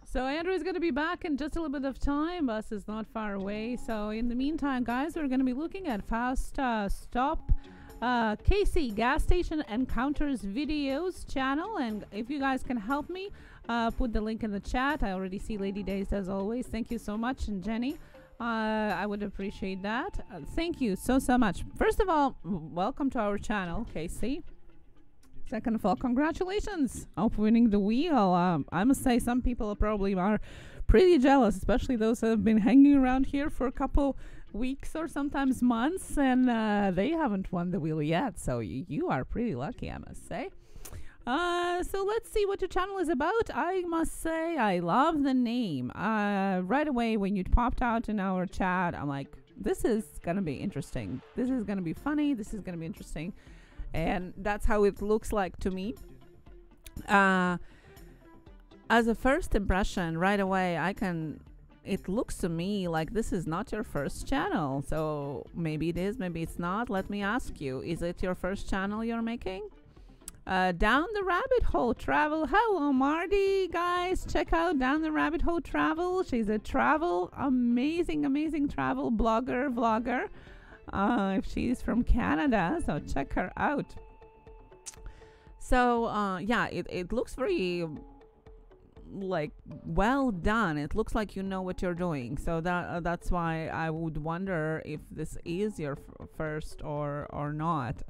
[SPEAKER 2] So Andrew is going to be back in just a little bit of time. Bus is not far away. So in the meantime, guys, we're going to be looking at Fast Stop KC Gas Station Encounters Videos channel. And if you guys can help me, put the link in the chat. I already see Lady Days as always. Thank you so much. And Jenny, I would appreciate that. Thank you so much. First of all, welcome to our channel, KC. Second of all, congratulations on winning the wheel. I must say some people probably are pretty jealous, especially those that have been hanging around here for a couple weeks or sometimes months, and they haven't won the wheel yet. So you are pretty lucky, I must say. So let's see what your channel is about. I must say I love the name. Right away when you popped out in our chat, I'm like, this is going to be interesting. This is going to be funny. This is going to be interesting. And that's how it looks like to me. As a first impression, right away, it looks to me like this is not your first channel. So maybe it is, maybe it's not. Let me ask you, is it your first channel you're making? Down the Rabbit Hole Travel. Hello, Marty, guys. Check out Down the Rabbit Hole Travel. She's a amazing travel vlogger. She's from Canada, so check her out. So yeah, it looks very like well done. It looks like you know what you're doing. So that's why I would wonder if this is your first or not.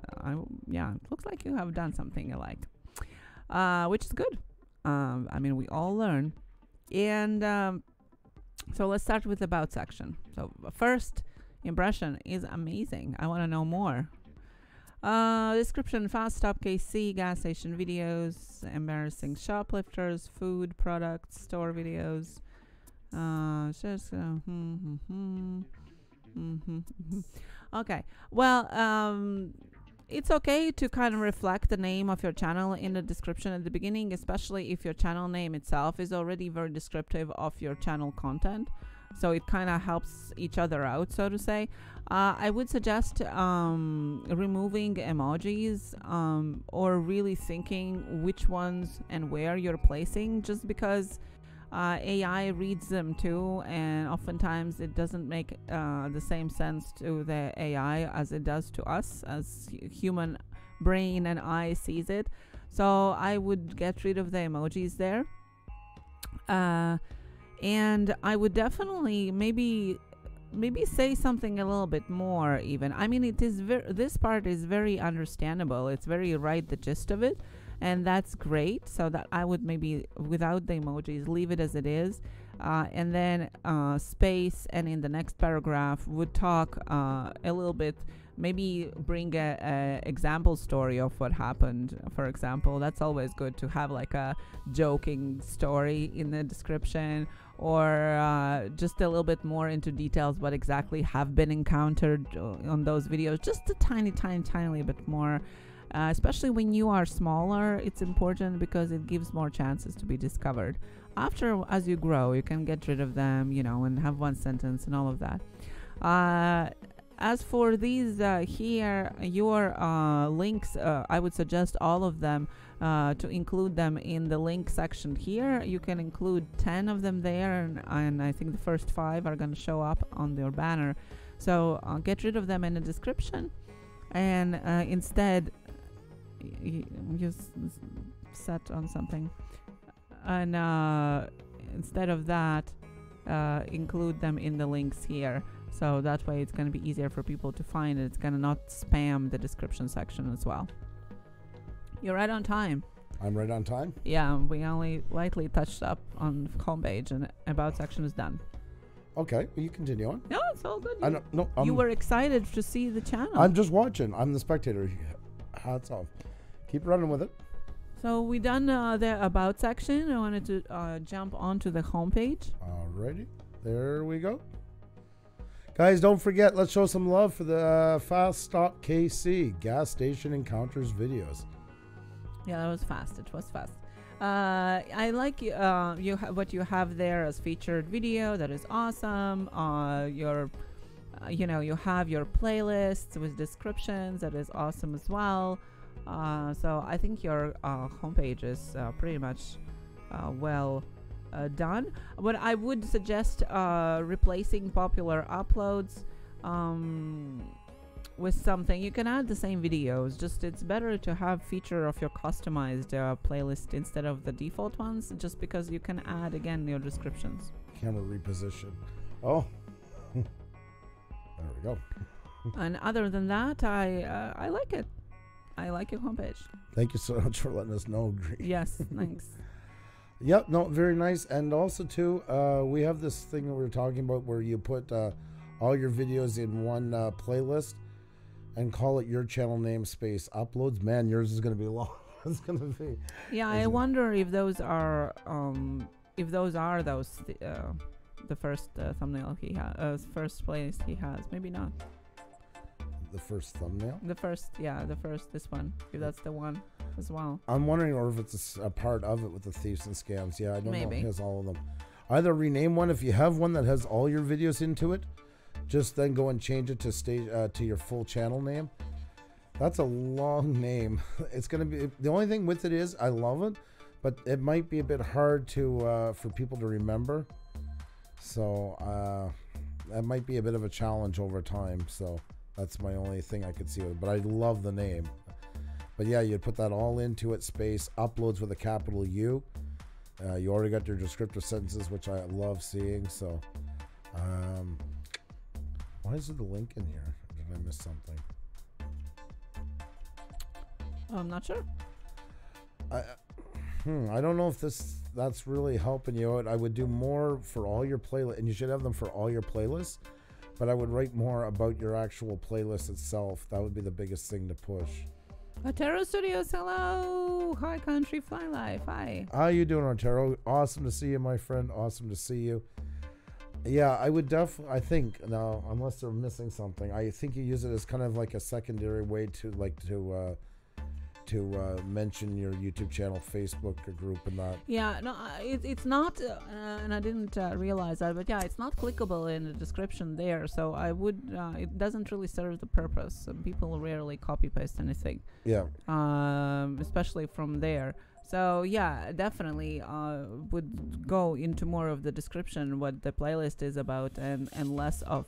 [SPEAKER 2] Yeah, it looks like you have done something you like, which is good. I mean, we all learn. And so let's start with the about section. So first impression is amazing. I want to know more. Description: fast stop KC, gas station videos, embarrassing shoplifters, food products, store videos. Okay. Well, it's okay to kind of reflect the name of your channel in the description at the beginning, especially if your channel name itself is already very descriptive of your channel content. So it kind of helps each other out, so to say. I would suggest removing emojis or really thinking which ones and where you're placing, just because AI reads them too, and oftentimes it doesn't make the same sense to the AI as it does to us, as human brain and eye sees it. So I would get rid of the emojis there. And I would definitely maybe say something a little bit more even. I mean, it is this part is very understandable. It's very right, the gist of it, and that's great. So that I would maybe, without the emojis, leave it as it is, and then space, and in the next paragraph would talk a little bit, maybe bring a example story of what happened. For example, that's always good to have like a joking story in the description, or just a little bit more into details what exactly have been encountered on those videos. Just a tiny bit more, especially when you are smaller. It's important because it gives more chances to be discovered. After, as you grow, you can get rid of them, you know, and have one sentence and all of that. As for these here, your links, I would suggest all of them to include them in the link section here. You can include 10 of them there, and I think the first 5 are going to show up on your banner. So get rid of them in the description, and instead you set on something, and instead of that, include them in the links here. So that way it's going to be easier for people to find it. It's going to not spam the description section as well. You're right on time.
[SPEAKER 1] I'm right on time?
[SPEAKER 2] Yeah, we only lightly touched up on the homepage, and about section is done.
[SPEAKER 1] Okay, well, you continue on.
[SPEAKER 2] No, it's all good.
[SPEAKER 1] You
[SPEAKER 2] were excited to see the channel.
[SPEAKER 1] I'm just watching. I'm the spectator. Hats off. Keep running with it.
[SPEAKER 2] So we done the about section. I wanted to jump onto the homepage.
[SPEAKER 1] Alrighty, there we go. Guys, don't forget, let's show some love for the Fast Stop KC gas station encounters videos.
[SPEAKER 2] Yeah, that was fast. It was fast. I like what you have there as featured video. That is awesome. You have your playlists with descriptions. That is awesome as well. So I think your homepage is pretty much well done. But I would suggest replacing popular uploads with something. You can add the same videos, just it's better to have feature of your customized playlist instead of the default ones, just because you can add again your descriptions.
[SPEAKER 1] Camera reposition. Oh, there we go.
[SPEAKER 2] And other than that, I like it. I like your homepage.
[SPEAKER 1] Thank you so much for letting us know.
[SPEAKER 2] Yes, thanks.
[SPEAKER 1] Yep, no, very nice. And also too, we have this thing that we were talking about where you put all your videos in one playlist and call it your channel name space uploads. Man, yours is going to be long. It's going to be.
[SPEAKER 2] Yeah, I wonder if those are the first thumbnail he has, first place he has. Maybe not.
[SPEAKER 1] The first thumbnail?
[SPEAKER 2] The first, this one. If that's the one as well.
[SPEAKER 1] I'm wondering, or if it's a part of it with the thieves and scams. Yeah, I don't know. It has all of them. Either rename one if you have one that has all your videos into it. Just then go and change it to your full channel name. That's a long name. It's gonna be, the only thing with it is I love it, but it might be a bit hard to for people to remember. So that might be a bit of a challenge over time. So that's my only thing I could see with it. But I love the name. But yeah, you'd put that all into it, space, uploads with a capital U. You already got your descriptive sentences, which I love seeing. So, why is there the link in here? Did I miss something?
[SPEAKER 2] I'm not sure.
[SPEAKER 1] I don't know if that's really helping you out. I would do more for all your playlists, and you should have them for all your playlists, but I would write more about your actual playlist itself. That would be the biggest thing to push.
[SPEAKER 2] Puša Studios, hello. Hi, Country Fly Life. Hi.
[SPEAKER 1] How you doing, Arturo? Awesome to see you, my friend. Awesome to see you. Yeah, I would definitely, I think, now, unless they're missing something, I think you use it as kind of like a secondary way to mention your YouTube channel, Facebook group, and that.
[SPEAKER 2] Yeah, no, it's not, and I didn't realize that, but yeah, it's not clickable in the description there. So I would, it doesn't really serve the purpose. People rarely copy paste anything.
[SPEAKER 1] Yeah.
[SPEAKER 2] Especially from there. So yeah, definitely would go into more of the description what the playlist is about, and less of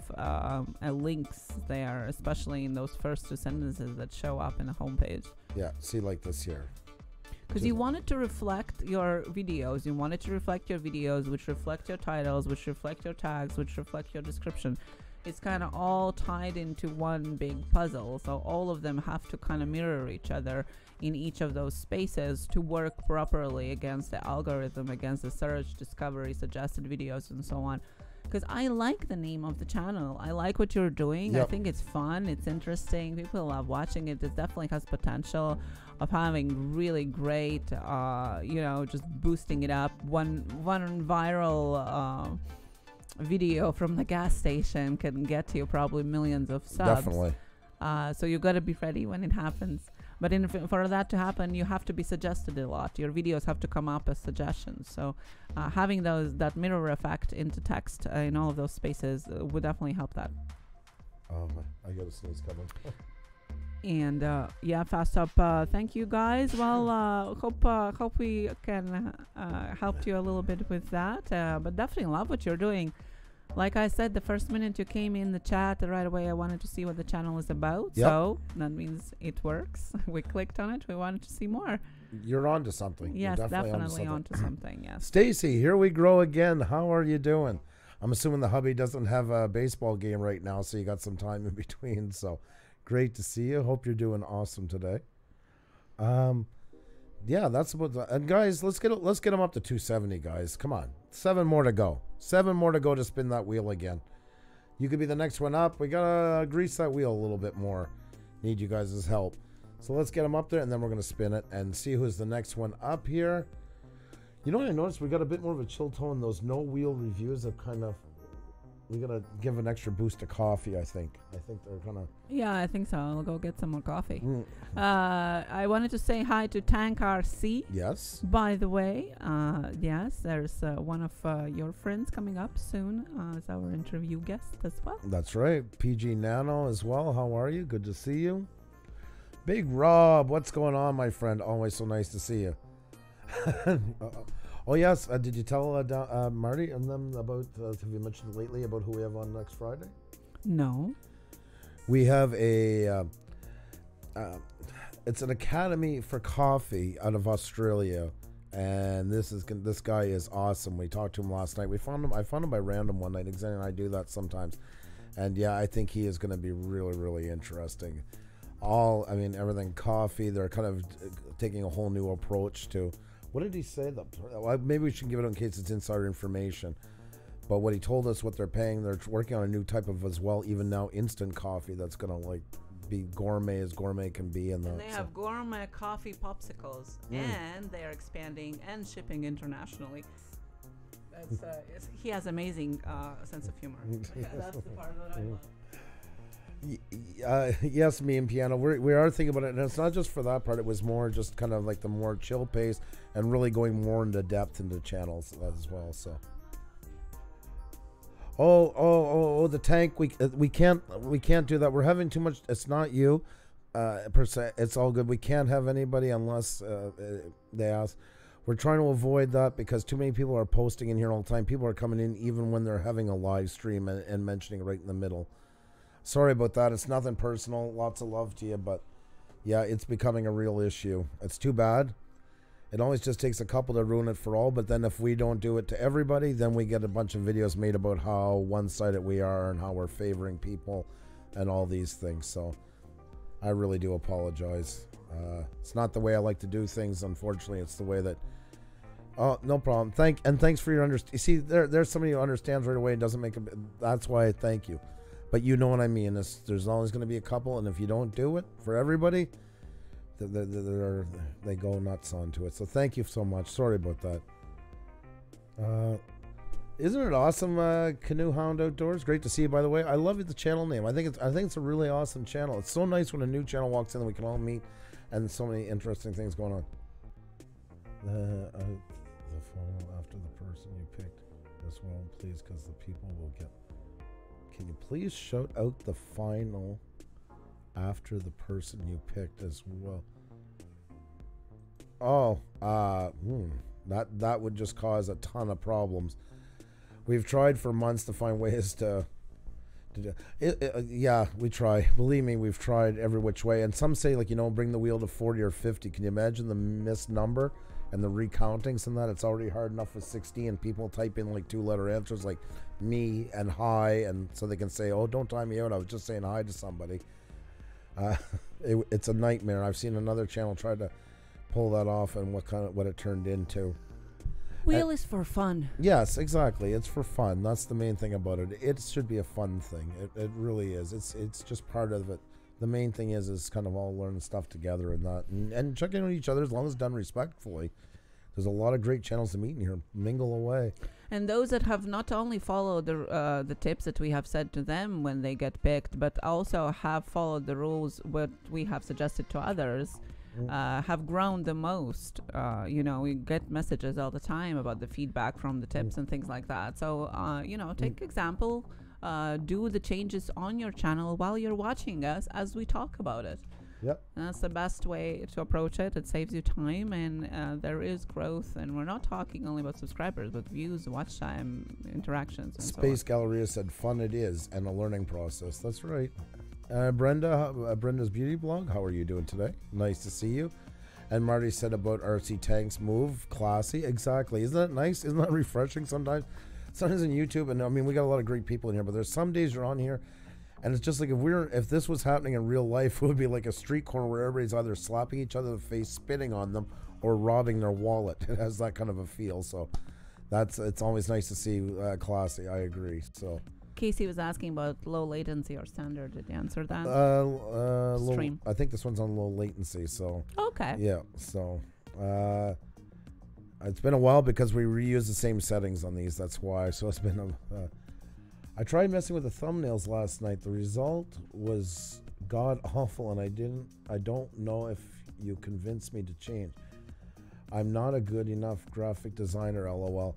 [SPEAKER 2] links there, especially in those first 2 sentences that show up in the homepage.
[SPEAKER 1] Yeah, see, like this here.
[SPEAKER 2] Because you want it to reflect your videos. You want it to reflect your videos, which reflect your titles, which reflect your tags, which reflect your description. It's kind of all tied into one big puzzle. So all of them have to kind of mirror each other in each of those spaces to work properly against the algorithm, against the search, discovery, suggested videos, and so on. Because I like the name of the channel. I like what you're doing.
[SPEAKER 1] Yep.
[SPEAKER 2] I think it's fun. It's interesting. People love watching it. It definitely has potential of having really great, just boosting it up. One viral video from the gas station can get you probably millions of subs.
[SPEAKER 1] Definitely.
[SPEAKER 2] So you've got to be ready when it happens. But for that to happen, you have to be suggested a lot. Your videos have to come up as suggestions. So having that mirror effect into text in all of those spaces would definitely help that.
[SPEAKER 1] I got a sneeze coming.
[SPEAKER 2] And yeah, fast up. Thank you guys. Well, hope we can help you a little bit with that. But definitely love what you're doing. Like I said, the first minute you came in the chat, right away I wanted to see what the channel is about.
[SPEAKER 1] Yep.
[SPEAKER 2] So that means it works. We clicked on it. We wanted to see more.
[SPEAKER 1] You're on to something.
[SPEAKER 2] Yes, definitely on to something. Yes.
[SPEAKER 1] Stacy, here we grow again. How are you doing? I'm assuming the hubby doesn't have a baseball game right now, so you got some time in between. So great to see you. Hope you're doing awesome today. Yeah, that's about the, and guys, let's get them up to 270, guys. Come on. 7 more to go. 7 more to go to spin that wheel again. You could be the next one up. We gotta grease that wheel a little bit more. Need you guys' help. So let's get them up there, and then we're gonna spin it and see who's the next one up here. You know what I noticed? We got a bit more of a chill tone. Those no wheel reviews have kind of, we gotta give an extra boost to coffee. I think they're gonna.
[SPEAKER 2] Yeah, I think so. I'll go get some more coffee. I wanted to say hi to Tank RC.
[SPEAKER 1] Yes.
[SPEAKER 2] By the way, yes, there's one of your friends coming up soon as our interview guest as well.
[SPEAKER 1] That's right. PG Nano as well. How are you? Good to see you. Big Rob, what's going on, my friend? Always so nice to see you. Oh yes, did you tell Marty and them about, have you mentioned lately about who we have on next Friday?
[SPEAKER 2] No.
[SPEAKER 1] We have a, it's an academy for coffee out of Australia, and this guy is awesome. We talked to him last night. I found him by random one night. Xenia and I do that sometimes, and yeah, I think he is going to be really, really interesting. Everything coffee. They're kind of taking a whole new approach to. What did he say? Maybe we should give it in case it's insider information. But what he told us, what they're paying, they're working on a new type of as well, even now, instant coffee that's going to be gourmet as gourmet can be. And
[SPEAKER 2] they have gourmet coffee popsicles, and they are expanding and shipping internationally. He has amazing sense of humor. That's the part that I love.
[SPEAKER 1] Yes, me and Piano, we are thinking about it, and it's not just for that part. It was more just kind of like the more chill pace and really going more into depth into channels as well. So the tank, we can't do that. We're having too much. It's not you per se. It's all good. We can't have anybody unless they ask. We're trying to avoid that because too many people are posting in here all the time. People are coming in even when they're having a live stream and mentioning right in the middle. Sorry about that. It's nothing personal. Lots of love to you, but yeah, it's becoming a real issue. It's too bad. It always just takes a couple to ruin it for all, but then if we don't do it to everybody, then we get a bunch of videos made about how one-sided we are and how we're favoring people and all these things. So I really do apologize. It's not the way I like to do things, unfortunately. It's the way that... Oh, no problem. Thanks for your understanding. You see, there's somebody who understands right away and doesn't make a... That's why I thank you. But you know what I mean. There's always going to be a couple, and if you don't do it for everybody... They go nuts onto it. So thank you so much. Sorry about that. Isn't it awesome, Canoe Hound Outdoors? Great to see you, by the way. I love the channel name. I think it's a really awesome channel. It's so nice when a new channel walks in and we can all meet, and so many interesting things going on. The final after the person you picked as well, please, because the people will get. Can you please shout out the final after the person you picked as well? Oh, that would just cause a ton of problems. We've tried for months to find ways to do it. Yeah, we try. Believe me, we've tried every which way. And some say, like, bring the wheel to 40 or 50. Can you imagine the missed number and the recountings and that? It's already hard enough with 60, and people type in like 2-letter answers like me and hi, and so they can say, oh, don't time me out, I was just saying hi to somebody. It's a nightmare. I've seen another channel try to pull that off, and what it turned into.
[SPEAKER 2] Wheel is for fun.
[SPEAKER 1] Yes, exactly. It's for fun. That's the main thing about it. It should be a fun thing. It really is. It's just part of it. The main thing is kind of all learn stuff together and that, and checking on each other as long as done respectfully. There's a lot of great channels to meet in here. Mingle away.
[SPEAKER 2] And those that have not only followed the tips that we have said to them when they get picked, but also have followed the rules what we have suggested to others, have grown the most. We get messages all the time about the feedback from the tips and things like that. So, take example, do the changes on your channel while you're watching us as we talk about it.
[SPEAKER 1] Yep.
[SPEAKER 2] And that's the best way to approach it. It saves you time, and there is growth. And we're not talking only about subscribers, but views, watch time, interactions. And
[SPEAKER 1] Space Galleria said, "Fun it is, and a learning process." That's right. Brenda's beauty blog. How are you doing today? Nice to see you. And Marty said about RC Tank's move, classy. Exactly. Isn't that nice? Isn't that refreshing? Sometimes in YouTube, and I mean, we got a lot of great people in here, but there's some days you're on here. And it's just like if this was happening in real life, it would be like a street corner where everybody's either slapping each other in the face, spitting on them, or robbing their wallet. It has that kind of a feel. So it's always nice to see classy. I agree. So
[SPEAKER 2] Casey was asking about low latency or standard. Did you answer that? Stream.
[SPEAKER 1] I think this one's on low latency. So
[SPEAKER 2] okay.
[SPEAKER 1] Yeah. So it's been a while because we reuse the same settings on these. That's why. So it's been I tried messing with the thumbnails last night. The result was god awful, and I don't know if you convinced me to change. I'm not a good enough graphic designer, lol.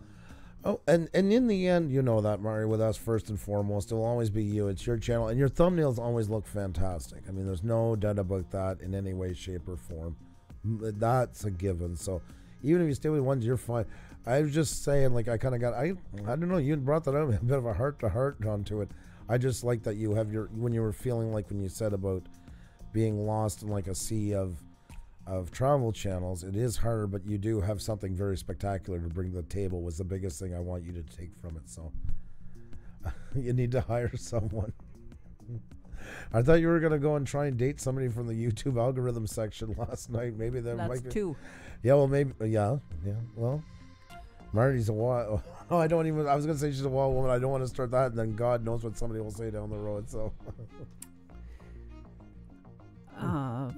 [SPEAKER 1] Oh, and in the end, you know that, Mari, with us first and foremost, it'll always be you. It's your channel, and your thumbnails always look fantastic. I mean, there's no doubt about that in any way, shape, or form. That's a given. So even if you stay with ones, you're fine. I was just saying, like, I kind of got, I don't know, you brought that up, a bit of a heart-to-heart onto it. I just like that you have when you were feeling like when you said about being lost in like a sea of travel channels, it is harder, but you do have something very spectacular to bring to the table was the biggest thing I want you to take from it. So you need to hire someone. I thought you were going to go and try and date somebody from the YouTube algorithm section last night. Maybe that might be.
[SPEAKER 2] That's two.
[SPEAKER 1] Yeah, well, maybe, yeah, well. Marty's a wild. Oh, I don't even. I was gonna say she's a wild woman. I don't want to start that, and then God knows what somebody will say down the road. So.
[SPEAKER 2] How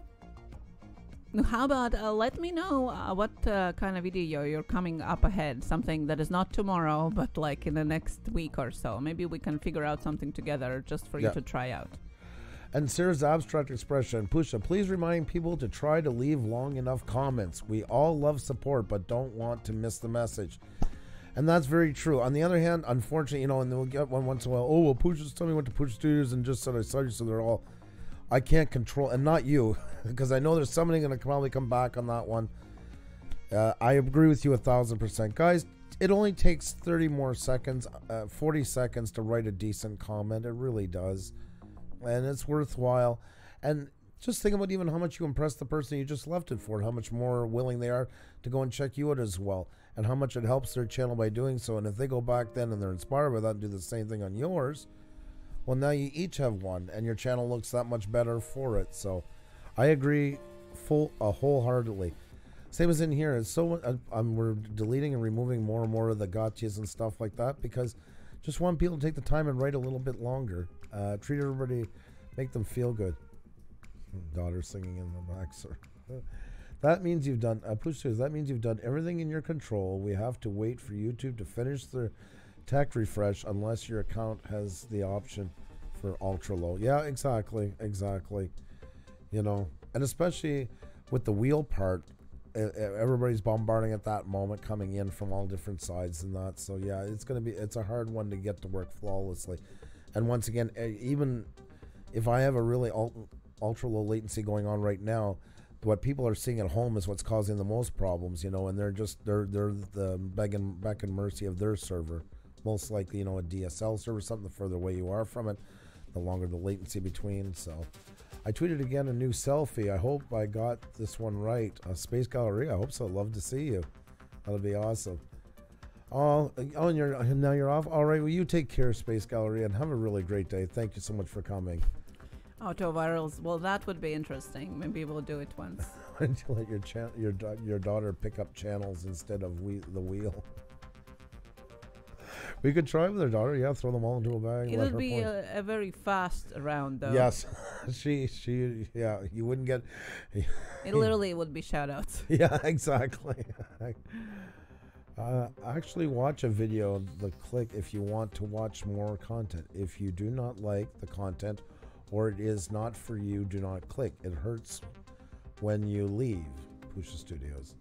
[SPEAKER 2] about let me know what kind of video you're coming up ahead. Something that is not tomorrow, but like in the next week or so. Maybe we can figure out something together just for you to try out.
[SPEAKER 1] And Sarah's abstract expression, Pusa, please remind people to try to leave long enough comments. We all love support, but don't want to miss the message. And that's very true. On the other hand, unfortunately, and then we'll get one once in a while, oh, well, Pusa told me went to Puša Studios and just said I saw you, so they're all, I can't control, and not you, because I know there's somebody going to probably come back on that one. I agree with you 1,000%. Guys, it only takes 30 more seconds, 40 seconds to write a decent comment. It really does. And it's worthwhile. And Just think about even how much you impress the person you just left it for, and how much more willing they are to go and check you out as well, and how much it helps their channel by doing so. And if they go back then and they're inspired by that and do the same thing on yours, well, now you each have one, and your channel looks that much better for it. So I agree wholeheartedly. Same as in here. It's so we're deleting and removing more and more of the gotchas and stuff like that, because just want people to take the time and write a little bit longer. Treat everybody, make them feel good. Daughter singing in the back, sir. That means you've done Pusa. That means you've done everything in your control. We have to wait for YouTube to finish their tech refresh, unless your account has the option for ultra low. Yeah, exactly. You know, and especially with the wheel part, everybody's bombarding at that moment, coming in from all different sides and that. So yeah, it's a hard one to get to work flawlessly. And once again, even if I have a really ultra low latency going on right now, what people are seeing at home is what's causing the most problems, you know, and they're the beck and mercy of their server. Most likely, you know, a DSL server, something. The further away you are from it, the longer the latency between. So I tweeted again a new selfie. I hope I got this one right. Space Gallery, I hope so. Love to see you. That'll be awesome. Oh, and now you're off. All right, well, you take care, Space Gallery, and have a really great day. Thank you so much for coming.
[SPEAKER 2] Auto virals. Well, that would be interesting. Maybe we'll do it once.
[SPEAKER 1] Why don't you let your daughter pick up channels instead of the wheel? We could try with her daughter. Yeah, throw them all into a bag.
[SPEAKER 2] It'll be a very fast round, though.
[SPEAKER 1] Yes, she. Yeah, you wouldn't get.
[SPEAKER 2] It literally would be shoutouts.
[SPEAKER 1] Yeah, exactly. Actually, watch a video. Click if you want to watch more content. If you do not like the content, or it is not for you, do not click. It hurts when you leave Puša Studios.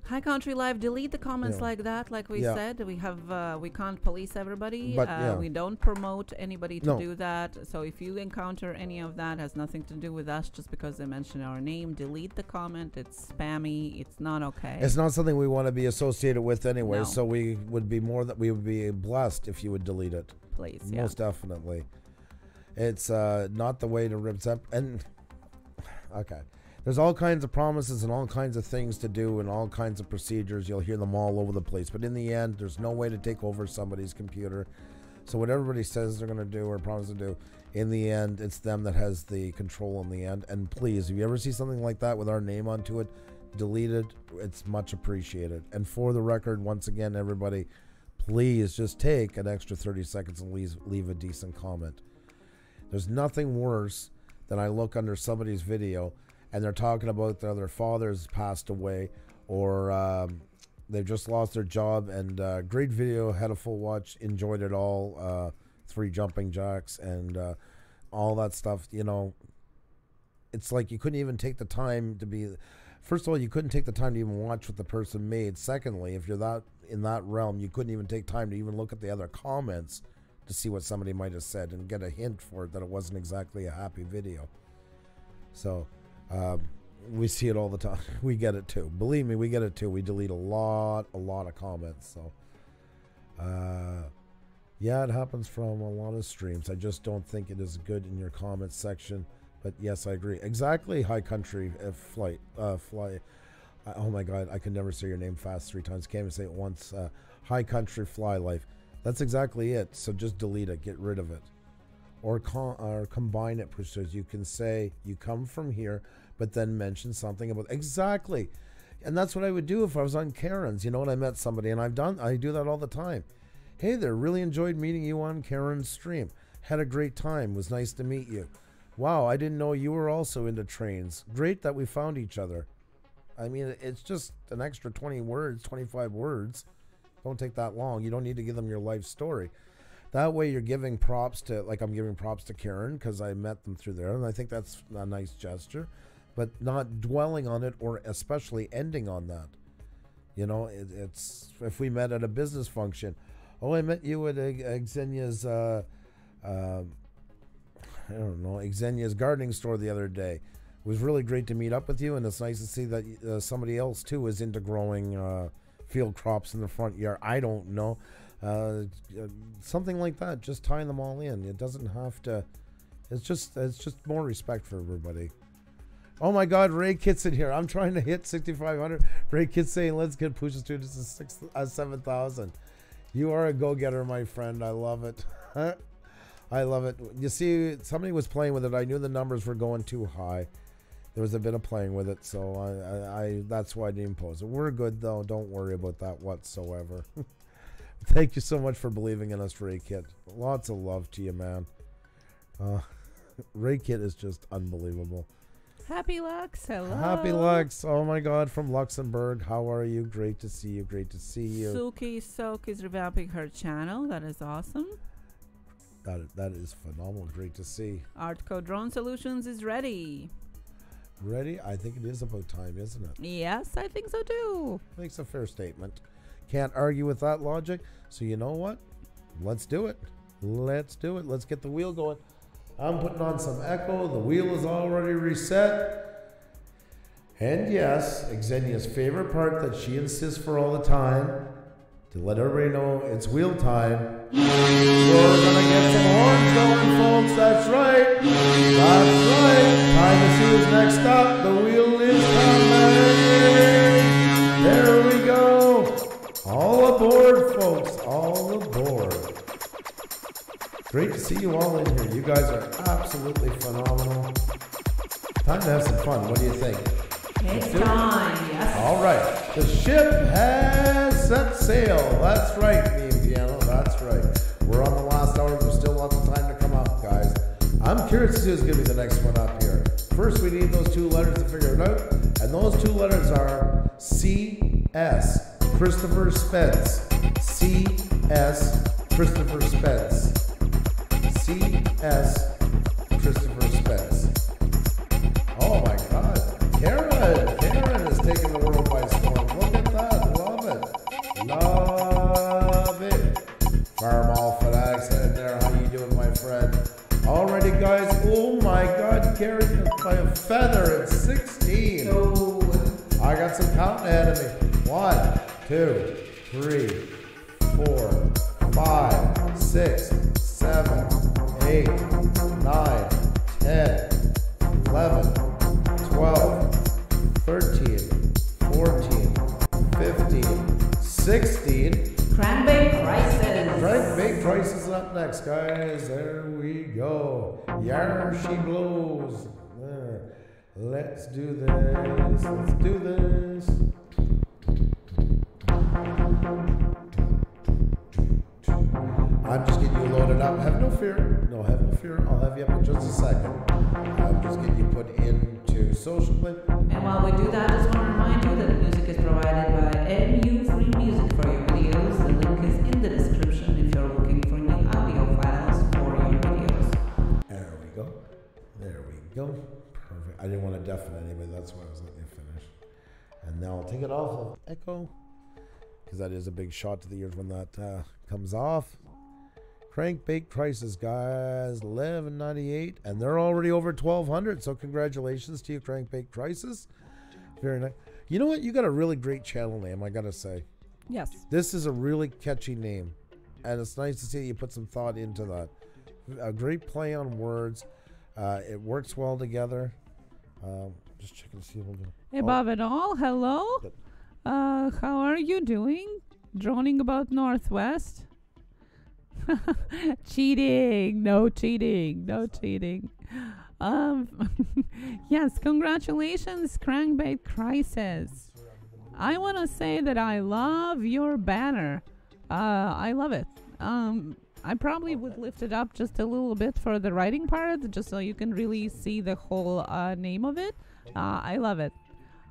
[SPEAKER 2] Hi Country Live, delete the comments like that, like we said. We have we can't police everybody. But, we don't promote anybody to do that. So if you encounter any of that, has nothing to do with us, just because they mention our name, delete the comment. It's spammy. It's not okay.
[SPEAKER 1] It's not something we want to be associated with anyway. No. So we would be blessed if you would delete it.
[SPEAKER 2] Please,
[SPEAKER 1] most definitely. It's not the way to represent. And okay. There's all kinds of promises and all kinds of things to do and all kinds of procedures. You'll hear them all over the place. But in the end, there's no way to take over somebody's computer. So what everybody says they're going to do or promise to do, in the end, it's them that has the control in the end. And please, if you ever see something like that with our name onto it, delete it. It's much appreciated. And for the record, once again, everybody, please just take an extra 30 seconds and leave a decent comment. There's nothing worse than I look under somebody's video and they're talking about their father's passed away, or they've just lost their job, and great video, had a full watch, enjoyed it all, 3 jumping jacks and all that stuff. You know, it's like you couldn't even take the time to be, first of all, you couldn't take the time to even watch what the person made. Secondly, if you're in that realm, you couldn't even take time to even look at the other comments to see what somebody might have said and get a hint for it that it wasn't exactly a happy video. So we see it all the time. We get it too. Believe me, we get it too. We delete a lot of comments. So yeah, it happens from a lot of streams. I just don't think it is good in your comments section. But yes, I agree. Exactly. High Country Fly. Oh my God, I can never say your name fast 3 times. Can't even say it once. High Country Fly Life. That's exactly it. So just delete it. Get rid of it. Or combine it, Pusa. You can say you come from here, but then mention something about exactly. And that's what I would do if I was on Karen's, you know, and I met somebody, and I do that all the time. Hey there, really enjoyed meeting you on Karen's stream. Had a great time. Was nice to meet you. Wow, I didn't know you were also into trains. Great that we found each other. I mean, it's just an extra 20 words, 25 words. Don't take that long. You don't need to give them your life story. That way you're giving props to, like I'm giving props to Karen because I met them through there, and I think that's a nice gesture, but not dwelling on it or especially ending on that. You know, it's if we met at a business function. Oh, I met you at Xenia's, I don't know, Xenia's gardening store the other day. It was really great to meet up with you, and it's nice to see that somebody else too is into growing field crops in the front yard. I don't know. Something like that, just tying them all in. It doesn't have to, It's just more respect for everybody. Oh my God, Ray Kit's in here. I'm trying to hit 6,500. Ray Kit's saying, let's get Puša Studios to 7,000. You are a go-getter, my friend. I love it. I love it. You see, somebody was playing with it. I knew the numbers were going too high. There was a bit of playing with it, so I that's why I didn't post it. We're good, though. Don't worry about that whatsoever. Thank you so much for believing in us, Ray Kit. Lots of love to you, man. Ray Kit is just unbelievable.
[SPEAKER 2] Happy Lux, hello.
[SPEAKER 1] Happy Lux. Oh my God, from Luxembourg. How are you? Great to see you. Great to see you.
[SPEAKER 2] Suki Soak is revamping her channel. That is awesome.
[SPEAKER 1] That is phenomenal. Great to see.
[SPEAKER 2] Artco Drone Solutions is ready.
[SPEAKER 1] Ready? I think it is about time, isn't it?
[SPEAKER 2] Yes, I think so too.
[SPEAKER 1] I think it's a fair statement. Can't argue with that logic. So you know what? Let's do it. Let's do it. Let's get the wheel going. I'm putting on some echo. The wheel is already reset. And yes, Xenia's favorite part that she insists for all the time, to let everybody know it's wheel time. We're gonna get some horns going, folks. That's right. That's right. Time to see who's next up. The wheel is coming. There we go. All aboard, folks. All aboard. Great to see you all in here. You guys are absolutely phenomenal. Time to have some fun. What do you think?
[SPEAKER 2] It's time, yes.
[SPEAKER 1] All right. The ship has set sail. That's right, me and Piano. That's right. We're on the last hour. There's still lots of time to come up, guys. I'm curious to see who's going to be the next one up here. First, we need those two letters to figure it out. And those two letters are C.S. Christopher Spence. C.S. Christopher Spence. C.S. Christopher Spence. Oh my God. Karen is taking the world by storm. Look at that. Love it. Love it. Fireball Fanatics in there. How you doing, my friend? Alrighty, guys. Oh my God. Karen by a feather at 16.
[SPEAKER 2] No.
[SPEAKER 1] I got some counting ahead of me. 1, 2, 3, 4, 5, 6, 7, 8, 9, 10, 11, 12, 13, 14, 15, 16.
[SPEAKER 2] Cranbake Crisis.
[SPEAKER 1] Cranbake Crisis is up next, guys. There we go. Yar she blows. There. Let's do this. Let's do this. I'm just getting you loaded up. Have no fear. No, have no fear. I'll have you up in just a second. I'm just getting you put into social clip.
[SPEAKER 2] And while we do that, I just want to remind you that the music is provided by MU Free Music for your videos. The link is in the description if you're looking for new audio files for your videos.
[SPEAKER 1] There we go. There we go. Perfect. I didn't want to deafen anybody. That's why I was letting you finish. And now I'll take it off of echo, because that is a big shot to the ears when that comes off. Crankbait Crisis, guys, 11.98, and they're already over 1,200. So congratulations to you, Crankbait Crisis. Very nice. You know what? You got a really great channel name, I gotta say.
[SPEAKER 2] Yes.
[SPEAKER 1] This is a really catchy name, and it's nice to see you put some thought into that. A great play on words. It works well together. Just checking to see if we'll do.
[SPEAKER 2] Above it all, hello. How are you doing? Droning about Northwest. Cheating. No cheating. No cheating. Yes, congratulations, Crankbait Crisis. I want to say that I love your banner. I love it. I probably would lift it up just a little bit for the writing part, just so you can really see the whole name of it. I love it.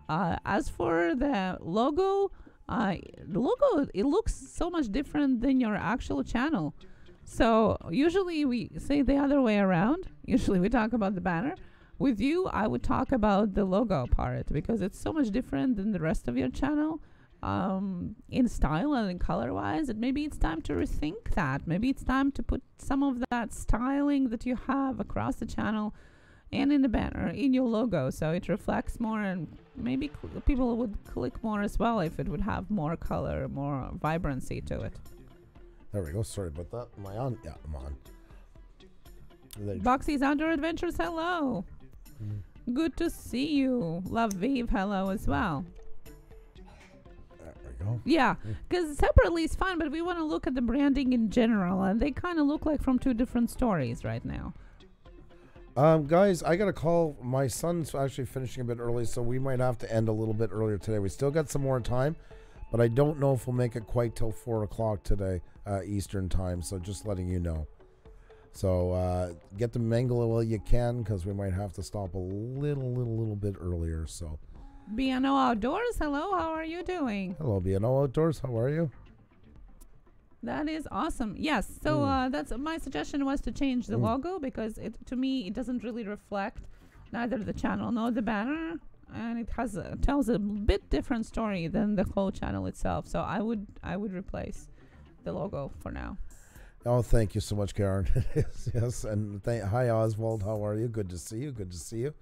[SPEAKER 2] As for the logo, it looks so much different than your actual channel. So usually we say the other way around. Usually we talk about the banner. With you, I would talk about the logo part, because it's so much different than the rest of your channel. In style and in color wise, and maybe it's time to rethink that. Maybe it's time to put some of that styling that you have across the channel and in the banner in your logo, so it reflects more, and maybe people would click more as well if it would have more color, more vibrancy to it.
[SPEAKER 1] There we go. Sorry about that. Am I on? Yeah, I'm on.
[SPEAKER 2] Boxy's Outdoor Adventures, hello. Good to see you. Love Vive, hello as well.
[SPEAKER 1] There we go.
[SPEAKER 2] Yeah, because separately is fun, but we want to look at the branding in general, and they kind of look like from two different stories right now.
[SPEAKER 1] Guys, I got to call. My son's actually finishing a bit early, so we might have to end a little bit earlier today. We still got some more time, but I don't know if we'll make it quite till 4 o'clock today, Eastern time, so just letting you know. So get the mangle while you can, because we might have to stop a little bit earlier. So,
[SPEAKER 2] B&O Outdoors, hello, how are you doing?
[SPEAKER 1] Hello, B&O Outdoors, how are you?
[SPEAKER 2] That is awesome. Yes, so that's my suggestion was to change the logo, because to me it doesn't really reflect neither the channel nor the banner, and it has tells a bit different story than the whole channel itself. So I would replace the logo for now.
[SPEAKER 1] Oh, thank you so much, Karen. Yes, and hi Oswald, how are you? Good to see you. Good to see you,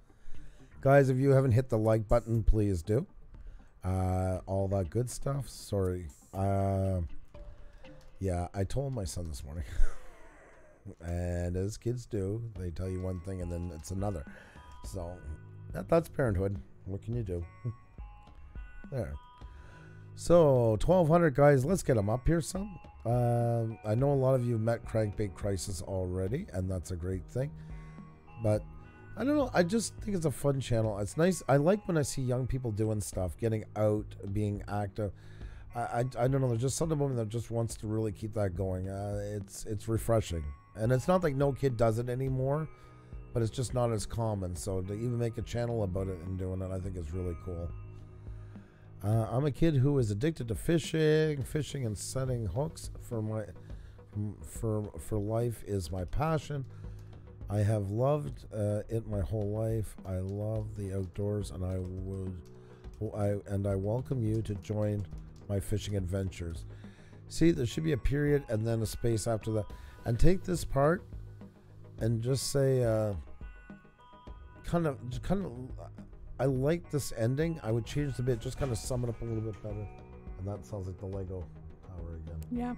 [SPEAKER 1] guys. If you haven't hit the like button, please do. All that good stuff. Sorry. Yeah, I told my son this morning, and as kids do, they tell you one thing and then it's another. So that's parenthood. What can you do? There. So 1,200 guys. Let's get them up here some. I know a lot of you met Crankbait Crisis already, and that's a great thing. But I don't know. I just think it's a fun channel. It's nice. I like when I see young people doing stuff, getting out, being active. I don't know. There's just something about me that just wants to really keep that going. It's refreshing, and it's not like no kid does it anymore, but it's just not as common. So to even make a channel about it and doing it, I think is really cool. I'm a kid who is addicted to fishing and setting hooks for life is my passion. I have loved it my whole life. I love the outdoors, and I welcome you to join my fishing adventures. See, there should be a period and then a space after that, and take this part and just say kind of I like this ending. I would change the bit, just kind of sum it up a little bit better. And that sounds like the Lego tower again.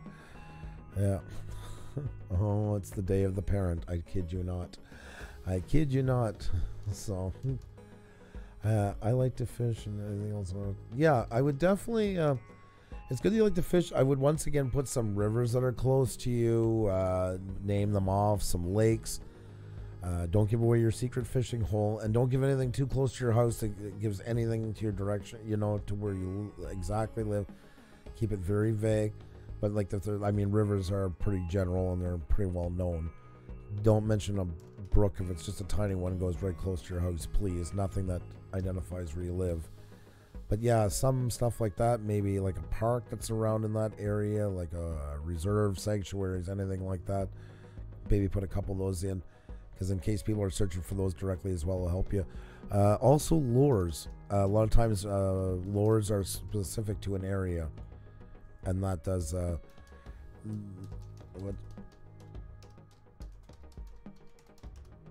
[SPEAKER 1] Yeah. Oh, it's the day of the parent. I kid you not. I kid you not. So I like to fish and everything else. Yeah, I would definitely it's good that you like to fish. I would once again put some rivers that are close to you, name them off, some lakes. Don't give away your secret fishing hole, and don't give anything too close to your house that gives anything to your direction, to where you exactly live. Keep it very vague, but like rivers are pretty general and they're pretty well known. Don't mention a brook if it's just a tiny one goes right close to your house, please. Nothing that identifies where you live. But yeah, some stuff like that, maybe like a park that's around in that area, like a reserve, sanctuaries, anything like that. Maybe put a couple of those in, because in case people are searching for those directly as well, it'll help you. Also lures. A lot of times lures are specific to an area, and that does what?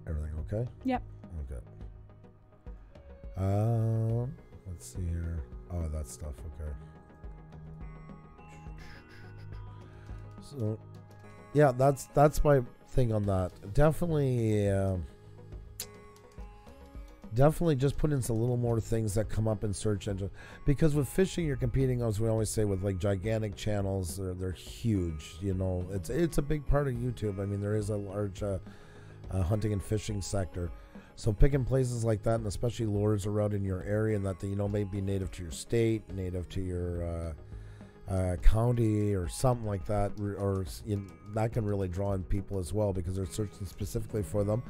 [SPEAKER 1] Everything okay?
[SPEAKER 2] Yep.
[SPEAKER 1] Okay. Let's see here. Oh, that stuff. Okay. So, yeah, that's my thing on that. Definitely just put in a little more things that come up in search engine, because with fishing you're competing, as we always say, with like gigantic channels. They're huge. It's a big part of YouTube. I mean, there is a large hunting and fishing sector. So picking places like that, and especially lures around in your area, and that may be native to your state, native to your county, or something like that, or that can really draw in people as well, because they're searching specifically for them.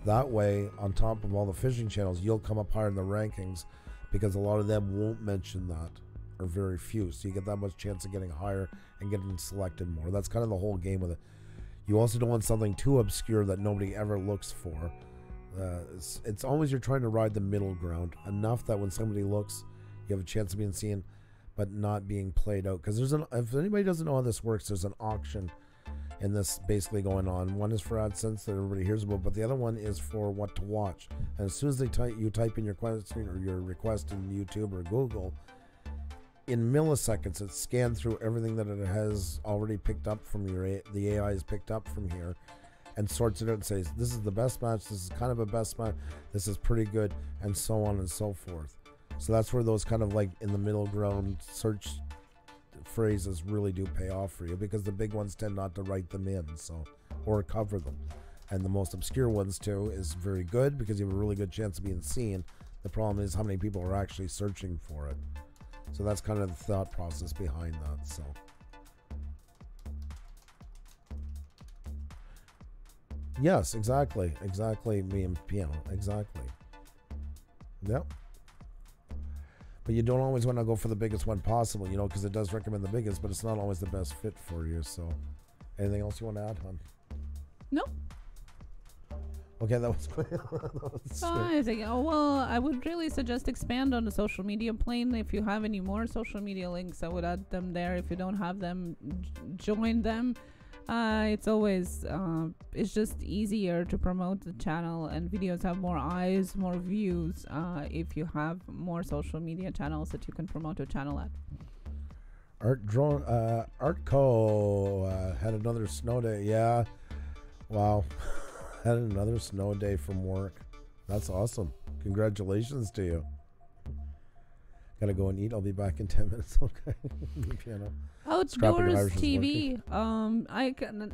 [SPEAKER 1] That way, on top of all the fishing channels, you'll come up higher in the rankings, because a lot of them won't mention that, or very few. So you get that much chance of getting higher and getting selected more. That's kind of the whole game with it. You also don't want something too obscure that nobody ever looks for. It's always you're trying to ride the middle ground enough that when somebody looks, you have a chance of being seen, but not being played out. Because if anybody doesn't know how this works, there's an auction in this basically going on. One is for AdSense that everybody hears about, but the other one is for what to watch. And as soon as you type in your question or your request in YouTube or Google, in milliseconds it's scanned through everything that it has already picked up from the AI has picked up from here, and sorts it out and says, this is the best match, this is kind of a best match, this is pretty good, and so on and so forth. So that's where those kind of like in the middle ground search phrases really do pay off for you, because the big ones tend not to write them in, so, or cover them. And the most obscure ones too is very good, because you have a really good chance of being seen. The problem is how many people are actually searching for it. So that's kind of the thought process behind that. So yes, exactly, me and piano, exactly. Yep. But you don't always want to go for the biggest one possible, you know, because it does recommend the biggest, but it's not always the best fit for you. So anything else you want to add, hon?
[SPEAKER 2] No.
[SPEAKER 1] Okay, that was clear.
[SPEAKER 2] I would really suggest expand on the social media plane. If you have any more social media links, I would add them there. If you don't have them, join them. It's always, it's just easier to promote the channel, and videos have more eyes, more views, if you have more social media channels that you can promote your channel at.
[SPEAKER 1] Artco had another snow day. Yeah. Wow. Had another snow day from work. That's awesome. Congratulations to you. Gotta go and eat. I'll be back in 10 minutes. Okay. Piano.
[SPEAKER 2] Outdoors TV.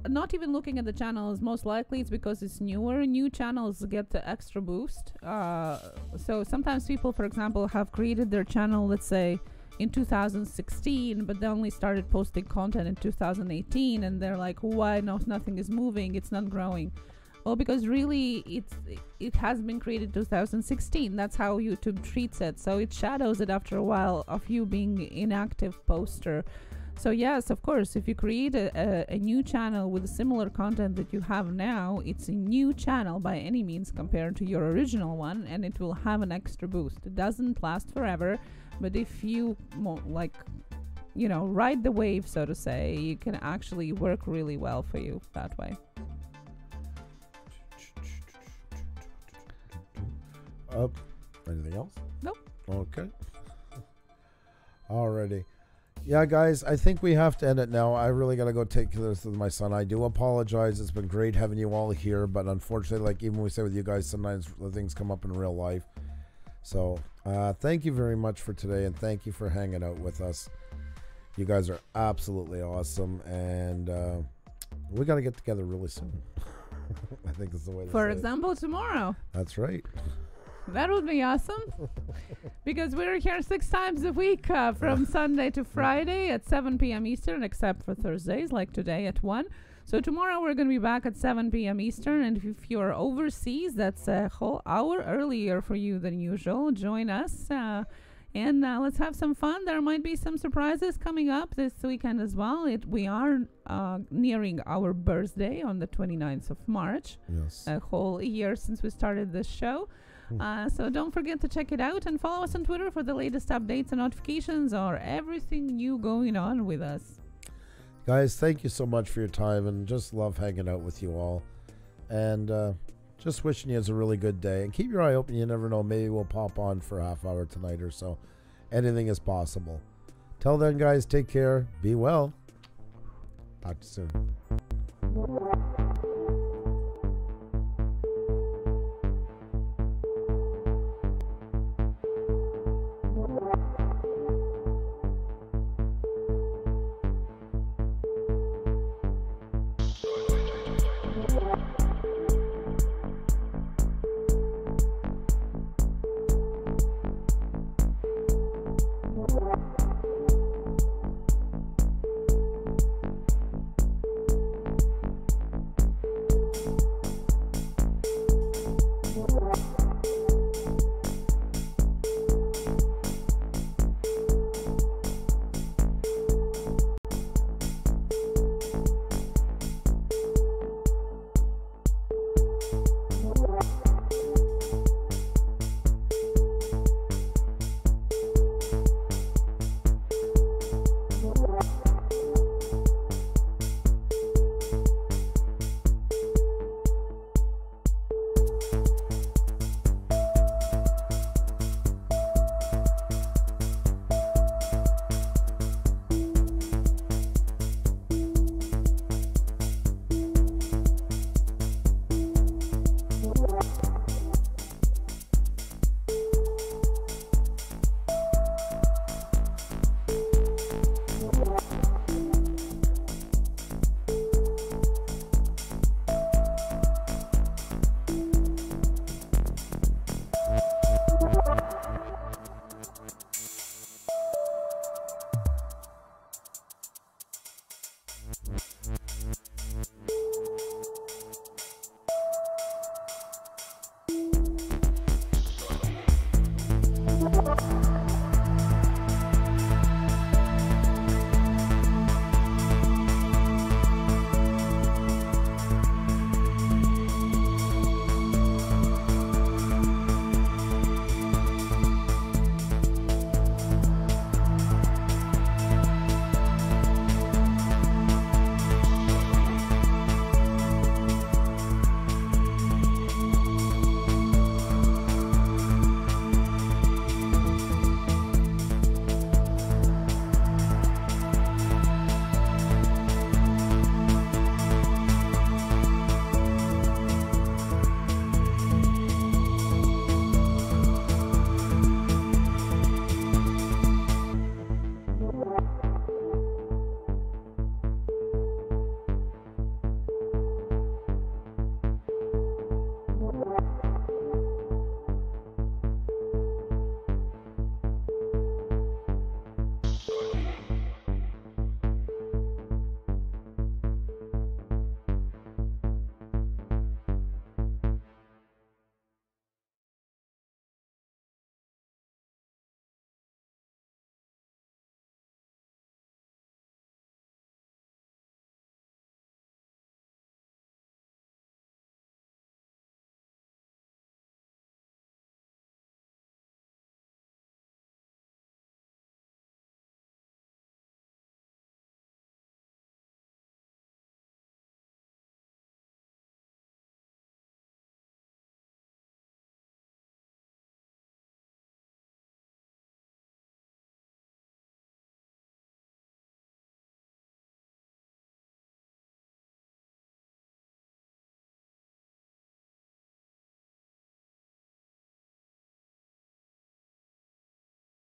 [SPEAKER 2] Not even looking at the channels. Most likely it's because it's newer. New channels get the extra boost. So sometimes people, for example, have created their channel, let's say, in 2016, but they only started posting content in 2018, and they're like, why nothing is moving, it's not growing. Well, because really it has been created 2016. That's how YouTube treats it. So it shadows it after a while of you being inactive poster. So yes, of course, if you create a new channel with similar content that you have now, it's a new channel by any means compared to your original one, and it will have an extra boost. It doesn't last forever, but if you ride the wave, so to say, you can actually work really well for you that way.
[SPEAKER 1] Anything else?
[SPEAKER 2] Nope.
[SPEAKER 1] Okay. Alrighty. Yeah, guys, I think we have to end it now. I really got to go take care of this with my son. I do apologize. It's been great having you all here, but unfortunately, like even when we say with you guys, sometimes the things come up in real life. So thank you very much for today, and thank you for hanging out with us. You guys are absolutely awesome, and we got to get together really soon. I think that's the way to
[SPEAKER 2] For
[SPEAKER 1] say
[SPEAKER 2] example, tomorrow.
[SPEAKER 1] That's right.
[SPEAKER 2] That would be awesome, because we're here 6 times a week from Sunday to Friday at 7 p.m. Eastern, except for Thursdays, like today at 1. So tomorrow we're going to be back at 7 p.m. Eastern, and if you're overseas, that's a whole hour earlier for you than usual. Join us, and let's have some fun. There might be some surprises coming up this weekend as well. We are nearing our birthday on the 29th of March.
[SPEAKER 1] Yes.
[SPEAKER 2] A whole year since we started this show. So don't forget to check it out, and follow us on Twitter for the latest updates and notifications or everything new going on with us.
[SPEAKER 1] Guys, thank you so much for your time, and just love hanging out with you all. And just wishing you a really good day. And keep your eye open. You never know. Maybe we'll pop on for a half hour tonight or so. Anything is possible. Till then, guys, take care. Be well. Talk to you soon.
[SPEAKER 3] Bye.